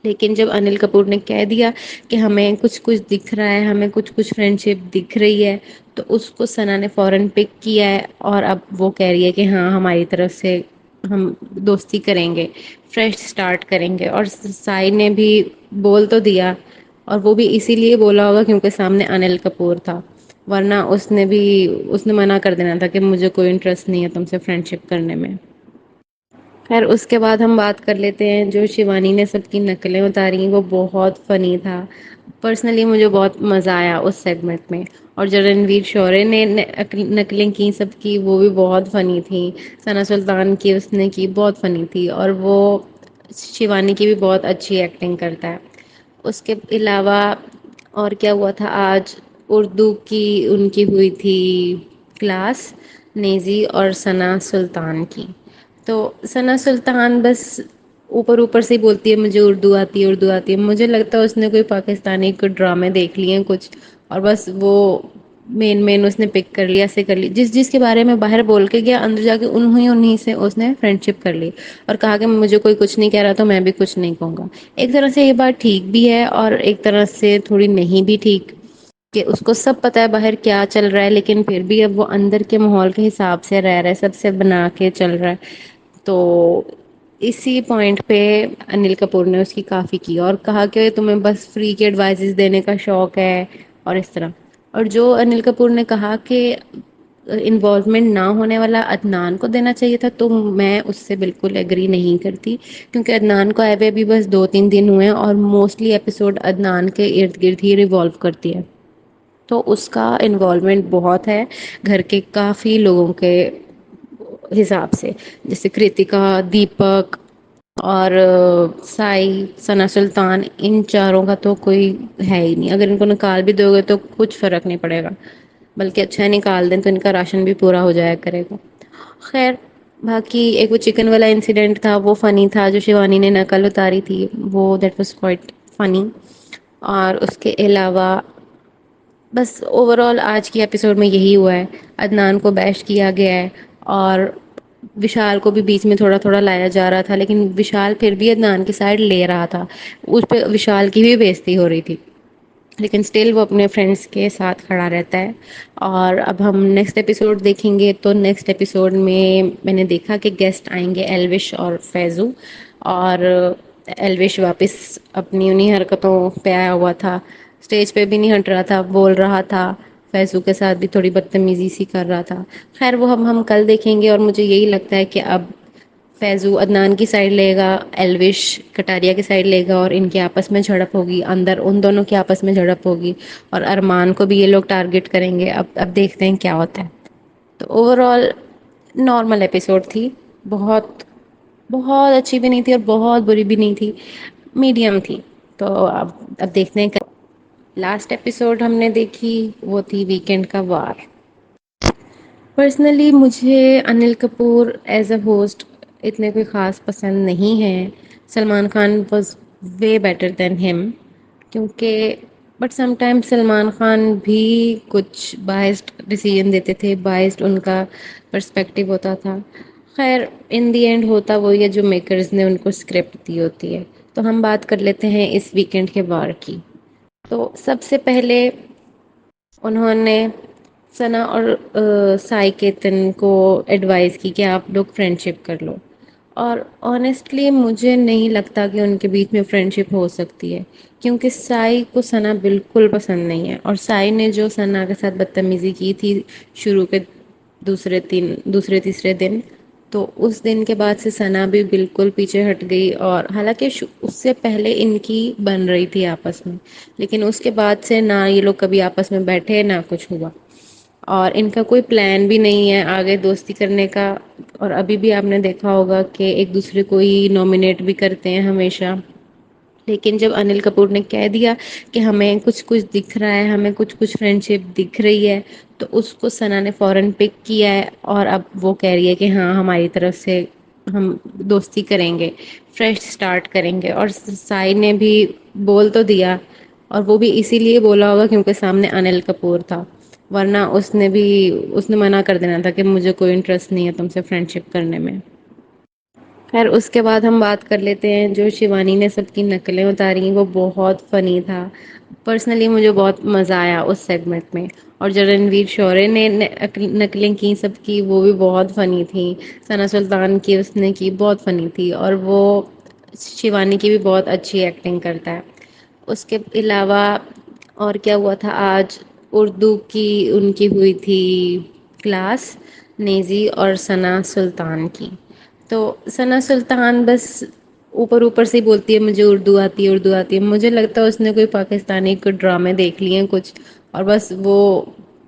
لیکن جب انل کپور نے کہہ دیا کہ ہمیں کچھ کچھ دکھ رہا ہے، ہمیں کچھ کچھ فرینڈ شپ دکھ رہی ہے، تو اس کو ثنا نے فوراً پک کیا ہے. اور اب وہ کہہ رہی ہے کہ ہاں ہماری طرف سے ہم دوستی کریں گے، فریش اسٹارٹ کریں گے. اور سائی نے بھی بول تو دیا، اور وہ بھی اسی لیے بولا ہوگا کیونکہ سامنے انل کپور تھا، ورنہ اس نے منع کر دینا تھا کہ مجھے کوئی انٹرسٹ نہیں ہے تم سے فرینڈ شپ کرنے میں. خیر اس کے بعد ہم بات کر لیتے ہیں جو شیوانی نے سب کی نقلیں اتاری، وہ بہت فنی تھا. پرسنلی مجھے بہت مزہ آیا اس سیگمنٹ میں. اور جو رنویر شورے نے نقلیں کی سب کی، وہ بھی بہت فنی تھیں. ثنا سلطان کی اس نے کی بہت فنی تھی، اور وہ شیوانی کی بھی بہت اچھی ایکٹنگ کرتا ہے. اس کے علاوہ اور کیا ہوا تھا آج؟ اردو کی ان کی ہوئی تھی کلاس، نیزی اور ثنا سلطان کی. تو ثنا سلطان بس اوپر اوپر سے ہی بولتی ہے مجھے اردو آتی ہے، اردو آتی ہے. مجھے لگتا ہے اس نے کوئی پاکستانی کوئی ڈرامے دیکھ لیے ہیں کچھ، اور بس وہ مین اس نے پک کر لیا، ایسے کر لی جس کے بارے میں باہر بول کے گیا، اندر جا کے انہیں سے اس نے فرینڈ شپ کر لی، اور کہا کہ مجھے کوئی کچھ نہیں کہہ رہا تو میں بھی کچھ نہیں کہوں گا. ایک طرح سے یہ بات ٹھیک بھی ہے اور ایک طرح سے تھوڑی نہیں بھی ٹھیک، کہ اس کو سب پتا ہے باہر کیا چل رہا ہے، لیکن پھر بھی اب وہ اندر کے ماحول کے حساب سے رہ رہا ہے، سب سے بنا کے چل رہا ہے. تو اسی پوائنٹ پہ انل کپور نے اس کی کافی کی، اور کہا کہ تمہیں بس فری کے ایڈوائزز دینے کا شوق ہے اور اس طرح. اور جو انل کپور نے کہا کہ انوالومنٹ نہ ہونے والا عدنان کو دینا چاہیے تھا، تو میں اس سے بالکل ایگری نہیں کرتی، کیونکہ عدنان کو آئے ہوئے ابھی بس 2-3 دن ہوئے ہیں، اور موسٹلی ایپیسوڈ عدنان کے ارد گرد ہی ریوالو کرتی ہے. تو اس کا انوالومنٹ بہت ہے گھر کے کافی لوگوں کے حساب سے، جیسے کرتکا، دیپک اور سائی، ثنا سلطان، ان چاروں کا تو کوئی ہے ہی نہیں. اگر ان کو نکال بھی دو گے تو کچھ فرق نہیں پڑے گا، بلکہ اچھا نکال دیں تو ان کا راشن بھی پورا ہو جایا کرے گا. خیر باقی ایک وہ چکن والا انسیڈنٹ تھا وہ فنی تھا، جو شیوانی نے نقل اتاری تھی، وہ دیٹ واز کوائٹ فنی. اور اس کے علاوہ بس اوور آل آج کی ایپیسوڈ میں یہی ہوا ہے، عدنان کو بیش کیا گیا ہے اور وشال کو بھی بیچ میں تھوڑا تھوڑا لایا جا رہا تھا، لیکن وشال پھر بھی عدنان کی سائڈ لے رہا تھا، اس پہ وشال کی بھی بےزتی ہو رہی تھی، لیکن اسٹل وہ اپنے فرینڈس کے ساتھ کھڑا رہتا ہے۔ اور اب ہم نیکسٹ ایپیسوڈ دیکھیں گے تو نیکسٹ ایپیسوڈ میں نے دیکھا کہ گیسٹ آئیں گے ایلوش اور فیضو، اور ایلوش واپس اپنی انہی حرکتوں پہ آیا ہوا تھا، اسٹیج پہ بھی نہیں ہٹ رہا تھا، بول رہا تھا، فیضو کے ساتھ بھی تھوڑی بدتمیزی سی کر رہا تھا۔ خیر وہ ہم کل دیکھیں گے، اور مجھے یہی لگتا ہے کہ اب فیضو عدنان کی سائڈ لے گا، ایلوش کٹاریا کی سائڈ لے گا، اور ان کے آپس میں جھڑپ ہوگی، اندر ان دونوں کے آپس میں جھڑپ ہوگی، اور ارمان کو بھی یہ لوگ ٹارگٹ کریں گے۔ اب دیکھتے ہیں کیا ہوتا ہے۔ تو اوور آل نارمل ایپیسوڈ تھی، بہت بہت اچھی بھی نہیں تھی اور بہت بری بھی نہیں تھی، میڈیم تھی۔ تو اب دیکھتے ہیں۔ لاسٹ ایپیسوڈ ہم نے دیکھی وہ تھی ویکینڈ کا وار۔ پرسنلی مجھے Anil Kapoor as a host اتنے کوئی خاص پسند نہیں ہیں۔ Salman Khan was way better than ہم، کیونکہ but some time Salman Khan بھی کچھ بائسڈ ڈیسیژن دیتے تھے، بائسڈ ان کا پرسپیکٹیو ہوتا تھا۔ خیر ان دی اینڈ ہوتا وہی ہے جو میکرز نے ان کو اسکرپٹ دی ہوتی ہے۔ تو ہم بات کر لیتے ہیں اس ویکینڈ کے وار کی۔ تو سب سے پہلے انہوں نے ثنا اور سائی کیتن کو ایڈوائز کی کہ آپ لوگ فرینڈ شپ کر لو، اور آنیسٹلی مجھے نہیں لگتا کہ ان کے بیچ میں فرینڈ شپ ہو سکتی ہے، کیونکہ سائی کو ثنا بالکل پسند نہیں ہے، اور سائی نے جو ثنا کے ساتھ بدتمیزی کی تھی شروع کے دوسرے تیسرے دن، تو اس دن کے بعد سے ثنا بھی بالکل پیچھے ہٹ گئی، اور حالانکہ اس سے پہلے ان کی بن رہی تھی آپس میں، لیکن اس کے بعد سے نہ یہ لوگ کبھی آپس میں بیٹھے نہ کچھ ہوا، اور ان کا کوئی پلان بھی نہیں ہے آگے دوستی کرنے کا۔ اور ابھی بھی آپ نے دیکھا ہوگا کہ ایک دوسرے کو ہی نامینیٹ بھی کرتے ہیں ہمیشہ، لیکن جب انل کپور نے کہہ دیا کہ ہمیں کچھ کچھ دکھ رہا ہے، ہمیں کچھ کچھ فرینڈ شپ دکھ رہی ہے، تو اس کو ثنا نے فوراً پک کیا ہے، اور اب وہ کہہ رہی ہے کہ ہاں ہماری طرف سے ہم دوستی کریں گے، فریش سٹارٹ کریں گے۔ اور سائی نے بھی بول تو دیا، اور وہ بھی اسی لیے بولا ہوگا کیونکہ سامنے انل کپور تھا، ورنہ اس نے منع کر دینا تھا کہ مجھے کوئی انٹرسٹ نہیں ہے تم سے فرینڈ شپ کرنے میں۔ خیر اس کے بعد ہم بات کر لیتے ہیں جو شیوانی نے سب کی نقلیں اتاری، وہ بہت فنی تھا۔ پرسنلی مجھے بہت مزہ آیا اس سیگمنٹ میں، اور جو رنویر شورے نے نقلیں کی سب کی، وہ بھی بہت فنی تھیں۔ ثنا سلطان کی اس نے کی بہت فنی تھی، اور وہ شیوانی کی بھی بہت اچھی ایکٹنگ کرتا ہے۔ اس کے علاوہ اور کیا ہوا تھا آج؟ اردو کی ان کی ہوئی تھی کلاس، نیزی اور ثنا سلطان کی۔ تو ثنا سلطان بس اوپر اوپر سے ہی بولتی ہے مجھے اردو آتی ہے، اردو آتی ہے، مجھے لگتا ہے اس نے کوئی پاکستانی کوئی ڈرامے دیکھ لیے ہیں کچھ، اور بس وہ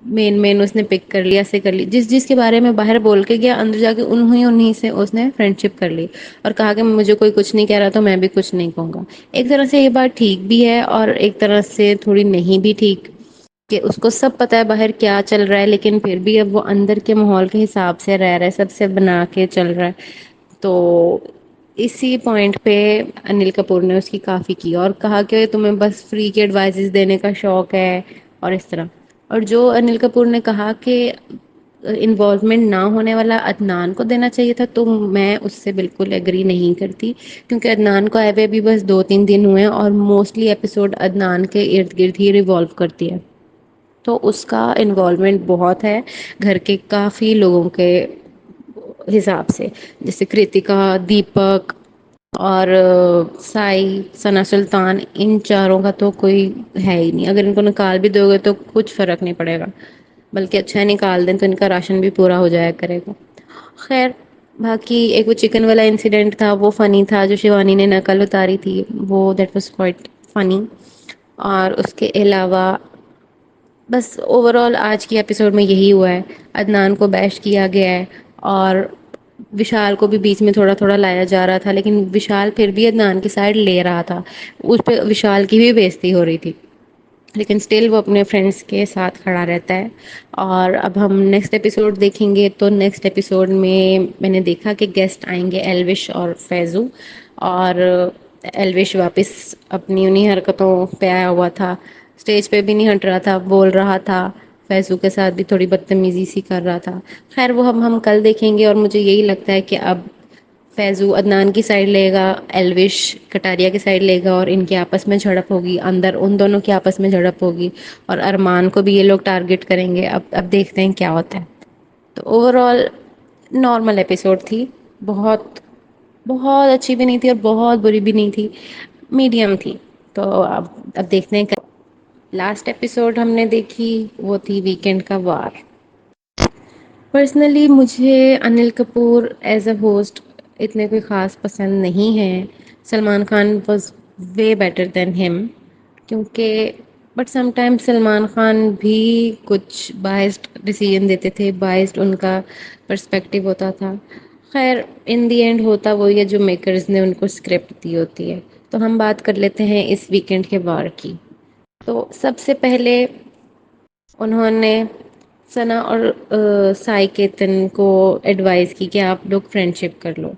مین اس نے پک کر لیا، ایسے کر لی، جس کے بارے میں باہر بول کے گیا اندر جا کے انہیں سے اس نے فرینڈ شپ کر لی، اور کہا کہ مجھے کوئی کچھ نہیں کہہ رہا تو میں بھی کچھ نہیں کہوں گا۔ ایک طرح سے یہ بات ٹھیک بھی ہے، اور ایک طرح سے تھوڑی نہیں بھی ٹھیک، کہ اس کو سب پتا ہے باہر کیا چل رہا ہے، لیکن پھر بھی اب وہ اندر کے ماحول کے حساب سے رہ رہا ہے، سب سے بنا کے چل رہا ہے۔ تو اسی پوائنٹ پہ انل کپور نے اس کی کافی کی، اور کہا کہ تمہیں بس فری کے ایڈوائزز دینے کا شوق ہے، اور اس طرح۔ اور جو انل کپور نے کہا کہ انوالومنٹ نہ ہونے والا عدنان کو دینا چاہیے تھا، تو میں اس سے بالکل ایگری نہیں کرتی، کیونکہ عدنان کو آئے ہوئے بھی بس 2-3 دن ہوئے ہیں، اور موسٹلی ایپیسوڈ عدنان کے ارد گرد ہی ریوالو کرتی ہے، تو اس کا انوالومنٹ بہت ہے گھر کے کافی لوگوں کے حساب سے، جیسے کرتکا، دیپک اور سائی، ثنا سلطان، ان چاروں کا تو کوئی ہے ہی نہیں۔ اگر ان کو نکال بھی دو گے تو کچھ فرق نہیں پڑے گا، بلکہ اچھا نکال دیں تو ان کا راشن بھی پورا ہو جایا کرے گا۔ خیر باقی ایک وہ چکن والا انسیڈنٹ تھا، وہ فنی تھا، جو شیوانی نے نقل اتاری تھی، وہ دیٹ واز کوائٹ فنی۔ اور اس کے علاوہ بس اوور آل آج کی ایپیسوڈ میں یہی ہوا ہے، عدنان کو بیش کیا گیا ہے، اور وشال کو بھی بیچ میں تھوڑا تھوڑا لایا جا رہا تھا، لیکن وشال پھر بھی عدنان کی سائڈ لے رہا تھا، اس پہ وشال کی بھی بےزتی ہو رہی تھی، لیکن اسٹل وہ اپنے فرینڈس کے ساتھ کھڑا رہتا ہے۔ اور اب ہم نیکسٹ ایپیسوڈ دیکھیں گے تو نیکسٹ ایپیسوڈ میں نے دیکھا کہ گیسٹ آئیں گے ایلوش اور فیضو، اور ایلوش واپس اپنی انہی حرکتوں پہ آیا ہوا تھا، اسٹیج پہ بھی نہیں ہٹ رہا تھا، بول رہا تھا، فیضو کے ساتھ بھی تھوڑی بدتمیزی سی کر رہا تھا. خیر وہ ہم کل دیکھیں گے، اور مجھے یہی لگتا ہے کہ اب فیضو عدنان کی سائڈ لے گا، الوش کٹاریا کی سائڈ لے گا، اور ان کے آپس میں جھڑپ ہوگی، اندر ان دونوں کے آپس میں جھڑپ ہوگی، اور ارمان کو بھی یہ لوگ ٹارگٹ کریں گے. اب دیکھتے ہیں کیا ہوتا ہے. تو اوور آل نارمل ایپیسوڈ تھی. بہت بہت اچھی بھی نہیں تھی اور بہت بری بھی نہیں تھی، میڈیم تھی. تو اب دیکھتے ہیں. لاسٹ ایپیسوڈ ہم نے دیکھی وہ تھی ویکینڈ کا وار. پرسنلی مجھے Anil Kapoor as a host اتنے کوئی خاص پسند نہیں ہے. Salman Khan was way better than ہم. کیونکہ but some time Salman Khan بھی کچھ بائسڈ ڈیسیژن دیتے تھے، بائسڈ ان کا پرسپیکٹو ہوتا تھا. خیر ان دی اینڈ ہوتا وہی ہے جو میکرز نے ان کو اسکرپٹ دی ہوتی ہے. تو ہم بات کر لیتے ہیں اس ویکینڈ کے وار کی. تو سب سے پہلے انہوں نے ثنا اور سائی کیتن کو ایڈوائز کی کہ آپ لوگ فرینڈ شپ کر لو.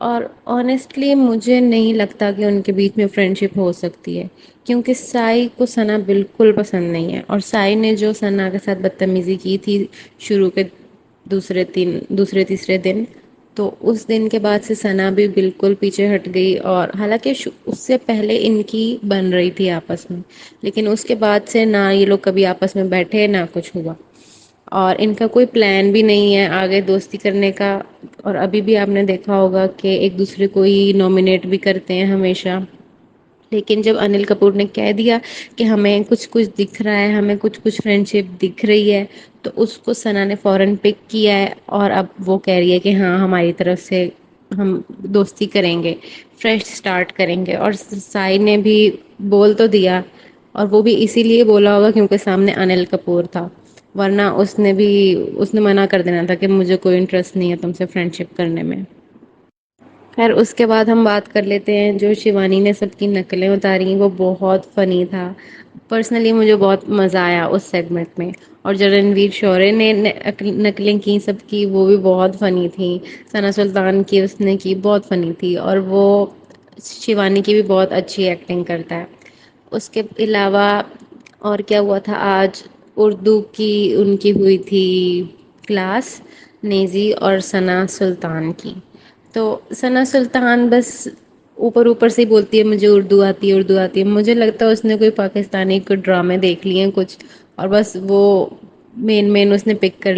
اور آنیسٹلی مجھے نہیں لگتا کہ ان کے بیچ میں فرینڈ شپ ہو سکتی ہے، کیونکہ سائی کو ثنا بالکل پسند نہیں ہے. اور سائی نے جو ثنا کے ساتھ بدتمیزی کی تھی شروع کے دوسرے تیسرے دن، تو اس دن کے بعد سے ثنا بھی بالکل پیچھے ہٹ گئی. اور حالانکہ اس سے پہلے ان کی بن رہی تھی آپس میں، لیکن اس کے بعد سے نہ یہ لوگ کبھی آپس میں بیٹھے نہ کچھ ہوا. اور ان کا کوئی پلان بھی نہیں ہے آگے دوستی کرنے کا. اور ابھی بھی آپ نے دیکھا ہوگا کہ ایک دوسرے کو ہی نامنیٹ بھی کرتے ہیں ہمیشہ. لیکن جب انل کپور نے کہہ دیا کہ ہمیں کچھ کچھ دکھ رہا ہے، ہمیں کچھ کچھ فرینڈ شپ دکھ رہی ہے، تو اس کو ثنا نے فوراً پک کیا ہے. اور اب وہ کہہ رہی ہے کہ ہاں ہماری طرف سے ہم دوستی کریں گے، فریش اسٹارٹ کریں گے. اور سائی نے بھی بول تو دیا، اور وہ بھی اسی لیے بولا ہوگا کیونکہ سامنے انل کپور تھا، ورنہ اس نے منع کر دینا تھا کہ مجھے کوئی انٹرسٹ نہیں ہے تم سے فرینڈ شپ کرنے میں. خیر اس کے بعد ہم بات کر لیتے ہیں جو شیوانی نے سب کی نقلیں اتاری، وہ بہت فنی تھا. پرسنلی مجھے بہت مزہ آیا اس سیگمنٹ میں. اور جو رنویر شورے نے نقلیں کی سب کی، وہ بھی بہت فنی تھیں. ثنا سلطان کی اس نے کی بہت فنی تھی، اور وہ شیوانی کی بھی بہت اچھی ایکٹنگ کرتا ہے. اس کے علاوہ اور کیا ہوا تھا آج؟ اردو کی ان کی ہوئی تھی کلاس، نیزی اور ثنا سلطان کی. تو ثنا سلطان بس اوپر اوپر سے ہی بولتی ہے مجھے اردو آتی ہے اردو آتی ہے. مجھے لگتا ہے اس نے کوئی پاکستانی کوئی ڈرامے دیکھ لیے ہیں کچھ، اور بس وہ مین اس نے پک کر